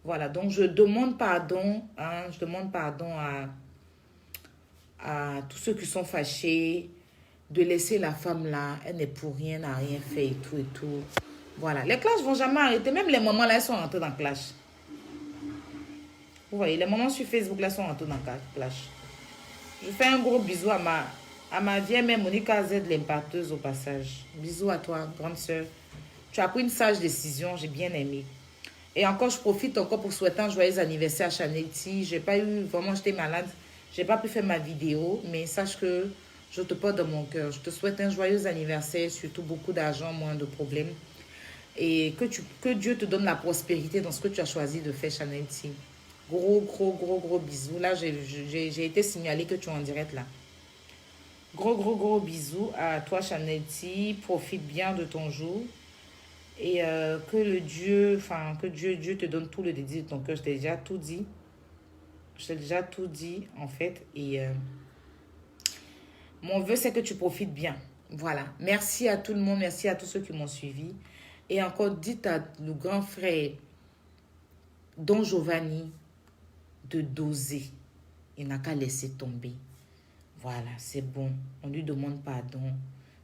Voilà, donc je demande pardon, hein, je demande pardon à tous ceux qui sont fâchés de laisser la femme là, elle n'est pour rien, n'a rien fait et tout et tout. Voilà, les clashs vont jamais arrêter, même les mamans là, elles sont rentrées dans le clash. Vous voyez, les mamans sur Facebook là sont rentrées dans le clash. Je fais un gros bisou à ma vieille mère Monica Z, l'impacteuse au passage. Bisous à toi, grande soeur. Tu as pris une sage décision, j'ai bien aimé. Et encore, je profite encore pour souhaiter un joyeux anniversaire à Chanel T. J'ai pas eu, vraiment, j'étais malade. J'ai pas pu faire ma vidéo, mais sache que je te porte dans mon cœur. Je te souhaite un joyeux anniversaire, surtout beaucoup d'argent, moins de problèmes. Et que Dieu te donne la prospérité dans ce que tu as choisi de faire, Chanel T. Gros bisous. Là, j'ai été signalé que tu es en direct là. Gros bisous à toi, Chanel T. Profite bien de ton jour. Et que Dieu te donne tout le désir de ton cœur. Je t'ai déjà tout dit. En fait. Et mon vœu, c'est que tu profites bien. Voilà. Merci à tout le monde. Merci à tous ceux qui m'ont suivi. Et encore, dites à le grand frère Don Giovanni de doser. Il n'a qu'à laisser tomber. Voilà, c'est bon. On lui demande pardon.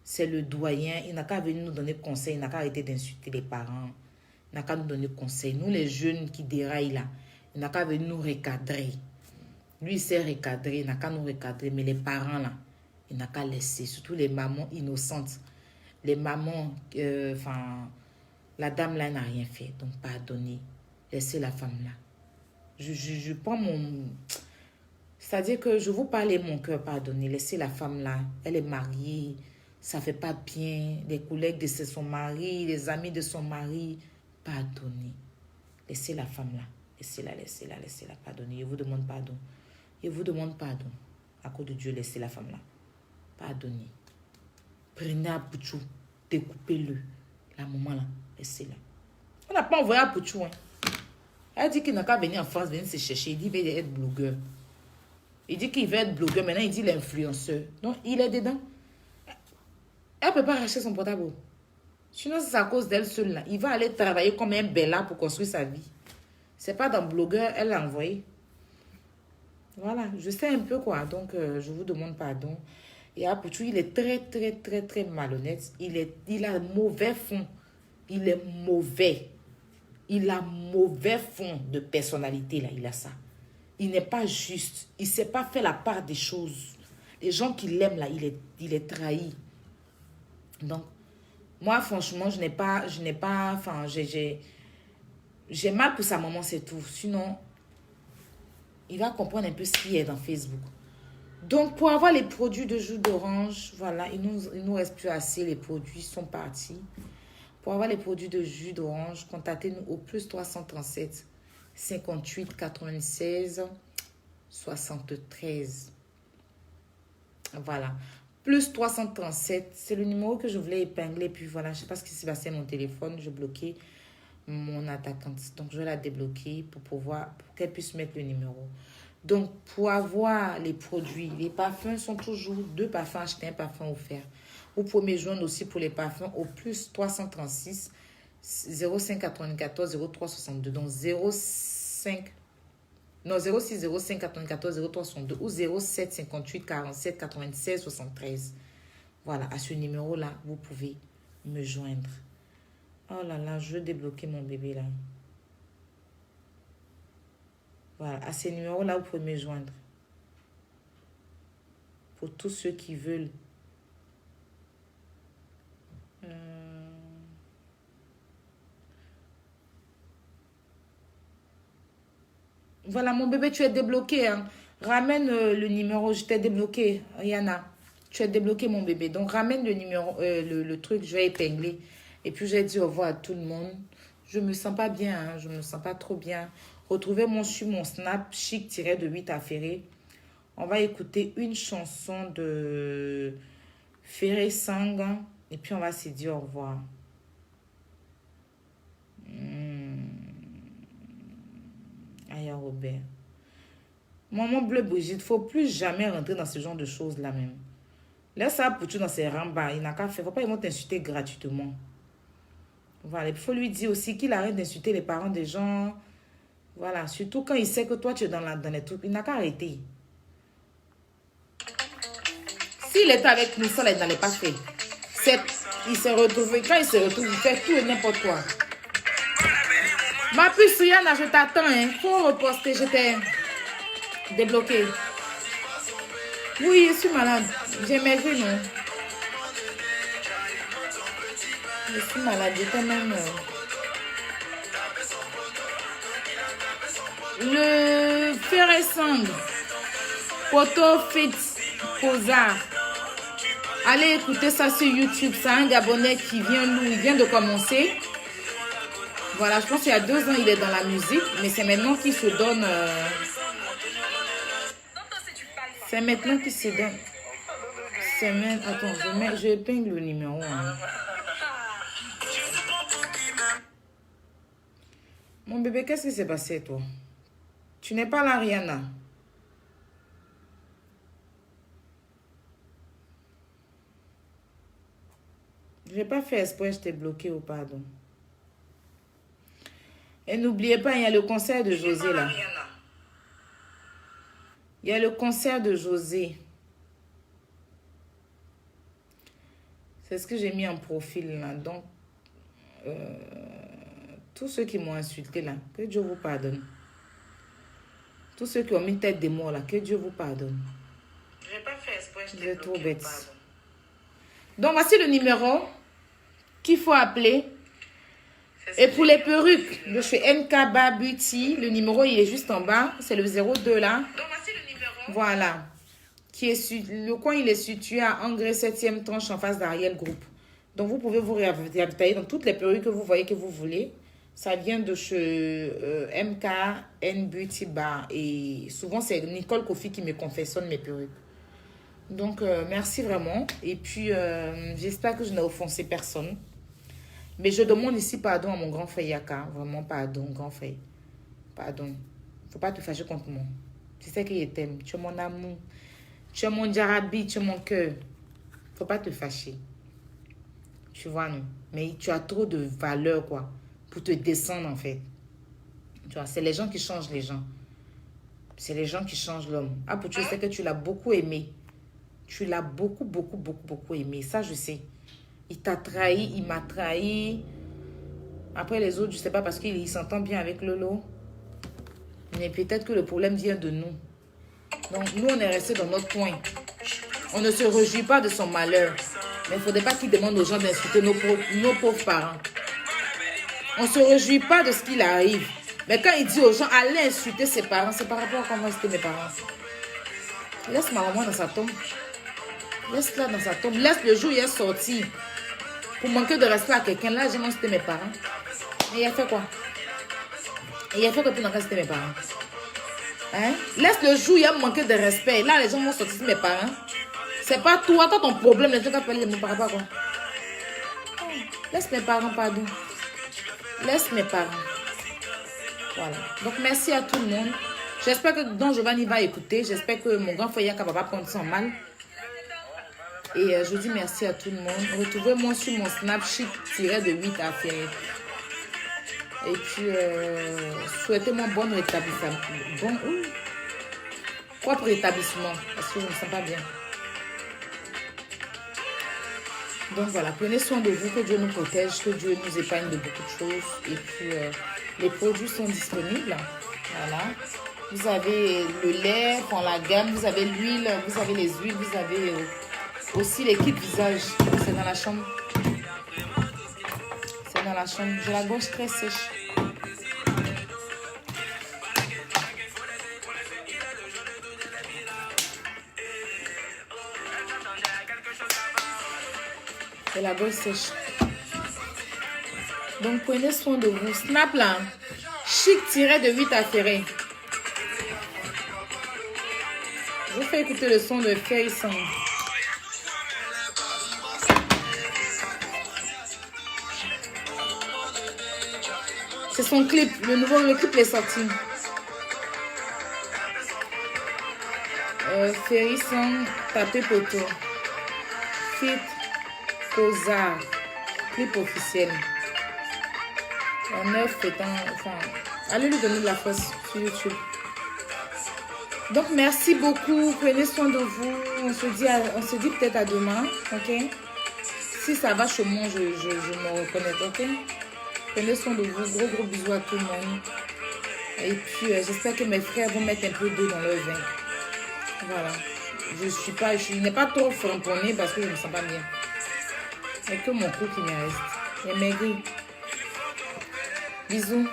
C'est le doyen. Il n'a qu'à venir nous donner conseil. Il n'a qu'à arrêter d'insulter les parents. Il n'a qu'à nous donner conseil. Nous, les jeunes qui déraillent là, il n'a qu'à venir nous recadrer. Lui, il sait recadrer. Il n'a qu'à nous recadrer. Mais les parents là, il n'a qu'à laisser. Surtout les mamans innocentes. Les mamans, la dame là n'a rien fait. Donc, pardonnez. Laissez la femme là. Je prends mon... C'est-à-dire que je vous parle et mon cœur, pardonnez. Laissez la femme là. Elle est mariée. Ça ne fait pas bien. Les collègues de son mari, les amis de son mari. Pardonnez. Laissez la femme là. Laissez-la. Pardonnez. Je vous demande pardon. À cause de Dieu, laissez la femme là. Pardonnez. Prenez à Pouchou. Découpez-le. La maman là. Laissez-la. On n'a pas envoyé à Pouchou. Hein. Elle dit qu'il n'a qu'à venir en France, venir se chercher. Il dit qu'il veut être blogueur. Il dit qu'il veut être blogueur. Maintenant, il dit l'influenceur. Donc, il est dedans. Elle ne peut pas racheter son portable. Sinon, c'est à cause d'elle seule. Là. Il va aller travailler comme un bella pour construire sa vie. C'est pas dans blogueur, elle l'a envoyé. Voilà, je sais un peu quoi. Donc, je vous demande pardon. Et Apouchou, il est très malhonnête. Il a mauvais fond. Il est mauvais. Il a mauvais fond de personnalité, là. Il a ça. Il n'est pas juste. Il ne sait pas faire la part des choses. Les gens qui l'aiment, là, il est trahi. Donc, moi, franchement, j'ai mal pour sa maman, c'est tout. Sinon, il va comprendre un peu ce qui est dans Facebook. Donc, pour avoir les produits de jus d'orange, voilà, il nous reste plus assez. Les produits sont partis. Pour avoir les produits de jus d'orange, contactez-nous au plus 337 58 96 73. Voilà. Plus 337, c'est le numéro que je voulais épingler. Puis voilà, je ne sais pas ce qui s'est passé à mon téléphone. Je bloquais mon attaquante. Donc, je vais la débloquer pour qu'elle puisse mettre le numéro. Donc, pour avoir les produits, les parfums sont toujours 2 parfums achetés, 1 parfum offert. Vous pouvez me joindre aussi pour les parfums au plus 336 0594 0362. Donc, 06 05 94 0362 ou 07 58 47 96 73. Voilà, à ce numéro-là, vous pouvez me joindre. Oh là là, je veux débloquer mon bébé là. Voilà, à ces numéros-là, vous pouvez me joindre. Pour tous ceux qui veulent. Voilà, mon bébé, tu es débloqué. Hein. Ramène le numéro, je t'ai débloqué, Yana. Tu es débloqué, mon bébé. Donc, ramène le numéro, le truc, je vais épingler. Et puis, j'ai dit au revoir à tout le monde. Je me sens pas bien, hein, je me sens pas trop bien. Retrouvez-moi sur mon Snap, chic-de 8 affairé. On va écouter une chanson de Ferré Sang. Et puis, on va se dire au revoir. Aya Robert. Maman Bleu Brigitte, il ne faut plus jamais rentrer dans ce genre de choses-là même. Laisse ça pour tout dans ses rambas. Il n'a qu'à faire. Il ne faut pas ils vont t'insulter gratuitement. Voilà. Il faut lui dire aussi qu'il arrête d'insulter les parents des gens. Voilà. Surtout quand il sait que toi, tu es dans les trucs. Il n'a qu'à arrêter. S'il était avec nous, ça, il n'allait pas faire. Il s'est retrouvé. Quand il se retrouve, il fait tout et n'importe quoi. Ma puce, Yana, je t'attends. Hein. Faut reposter. J'étais débloqué. Oui, je suis malade. J'ai maigri, non? Je suis malade. J'étais même... Le Ferré Sang. Photo Fit Posard. Allez écouter ça sur YouTube. C'est un Gabonais qui vient de commencer. Voilà, je pense qu'il y a 2 ans, il est dans la musique. Mais c'est maintenant qu'il se donne... C'est maintenant qu'il se donne... Attends, je épingle le numéro. Hein. Mon bébé, qu'est-ce qui s'est passé, toi? Tu n'es pas là, Rihanna. Je n'ai pas fait exprès, je t'ai bloqué au pardon. Et n'oubliez pas, il y a le concert de José là. Il y a le concert de José. C'est ce que j'ai mis en profil là. Donc, tous ceux qui m'ont insulté là, que Dieu vous pardonne. Tous ceux qui ont mis tête des morts là, que Dieu vous pardonne. Je n'ai pas fait exprès, je Vous êtes trop bête. pardon. Donc, voici le numéro qu'il faut appeler. Et pour les perruques, de chez MK Beauty, le numéro il est juste en bas. C'est le 02 là. Donc, voici le numéro. Voilà. Le coin il est situé à Engrais 7e tranche en face d'Ariel Group. Donc, vous pouvez vous ravitailler dans toutes les perruques que vous voyez que vous voulez. Ça vient de chez MKN Beauty Bar. Et souvent, c'est Nicole Kofi qui me confectionne mes perruques. Donc, merci vraiment. Et puis, j'espère que je n'ai offensé personne. Mais je demande ici pardon à mon grand frère Yaka. Vraiment, pardon, grand frère. Pardon. Il ne faut pas te fâcher contre moi. Tu sais que je t'aime. Tu es mon amour. Tu es mon jarabi. Tu es mon cœur. Il ne faut pas te fâcher. Tu vois, non? Mais tu as trop de valeur, quoi. Pour te descendre, en fait. Tu vois, c'est les gens qui changent les gens. C'est les gens qui changent l'homme. Ah, pour tu sais que tu l'as beaucoup aimé. Tu l'as beaucoup, beaucoup, beaucoup, beaucoup aimé. Ça, je sais. Il t'a trahi, il m'a trahi. Après, les autres, je ne sais pas, parce qu'il s'entend bien avec Lolo. Mais peut-être que le problème vient de nous. Donc, nous, on est restés dans notre coin. On ne se réjouit pas de son malheur. Mais il ne faudrait pas qu'il demande aux gens d'insulter nos pauvres parents. On ne se réjouit pas de ce qu'il arrive. Mais quand il dit aux gens, allez insulter ses parents, c'est par rapport à comment insulter mes parents. Laisse ma maman dans sa tombe. Laisse-la dans sa tombe. Laisse le jour où il est sorti. Pour manquer de respect à quelqu'un, là, j'ai insulté mes parents. Et il a fait quoi? Et il a fait quoi pour insulter mes parents? Hein? Laisse le jour où il a manqué de respect. Là, les gens vont sortir mes parents. C'est pas toi ton problème. Les gens t'appellent les mots par rapport à quoi? Oh, laisse mes parents, pardon. Laisse mes parents. Voilà. Donc, merci à tout le monde. J'espère que Don Giovanni va écouter. J'espère que mon grand frère Yaka va pas prendre ça en mal. Et je dis merci à tout le monde. Retrouvez-moi sur mon Snapchat -de 8 à faire. Et puis, souhaitez-moi bon rétablissement. Propre rétablissement. Parce que je ne me sens pas bien. Donc voilà, prenez soin de vous. Que Dieu nous protège. Que Dieu nous épargne de beaucoup de choses. Et puis, les produits sont disponibles. Voilà. Vous avez le lait pour la gamme. Vous avez l'huile. Vous avez les huiles. Vous avez aussi les kits visage. C'est dans la chambre. C'est dans la chambre. J'ai la gorge très sèche. Et la gorge sèche. Donc prenez soin de vous. Snap là. Chic-de 8 à Ferré. Je vous fais écouter le son de Ferry Song. C'est son clip. Le clip est sorti. Ferry Song, tapez poteau. Fit Cozard. Clip officiel. La 9 étant... Enfin, allez lui donner de la force sur YouTube. Donc, merci beaucoup. Prenez soin de vous. On se dit peut-être à demain. Ok? Si ça va chez moi, je me reconnais. Ok? Prenez soin de vous. Gros bisous à tout le monde. Et puis, j'espère que mes frères vont mettre un peu d'eau dans leur vin. Voilà. Je n'ai pas trop framponné parce que je ne me sens pas bien. C'est que mon cou qui me reste. Et maigri. Bisous.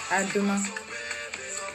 À demain.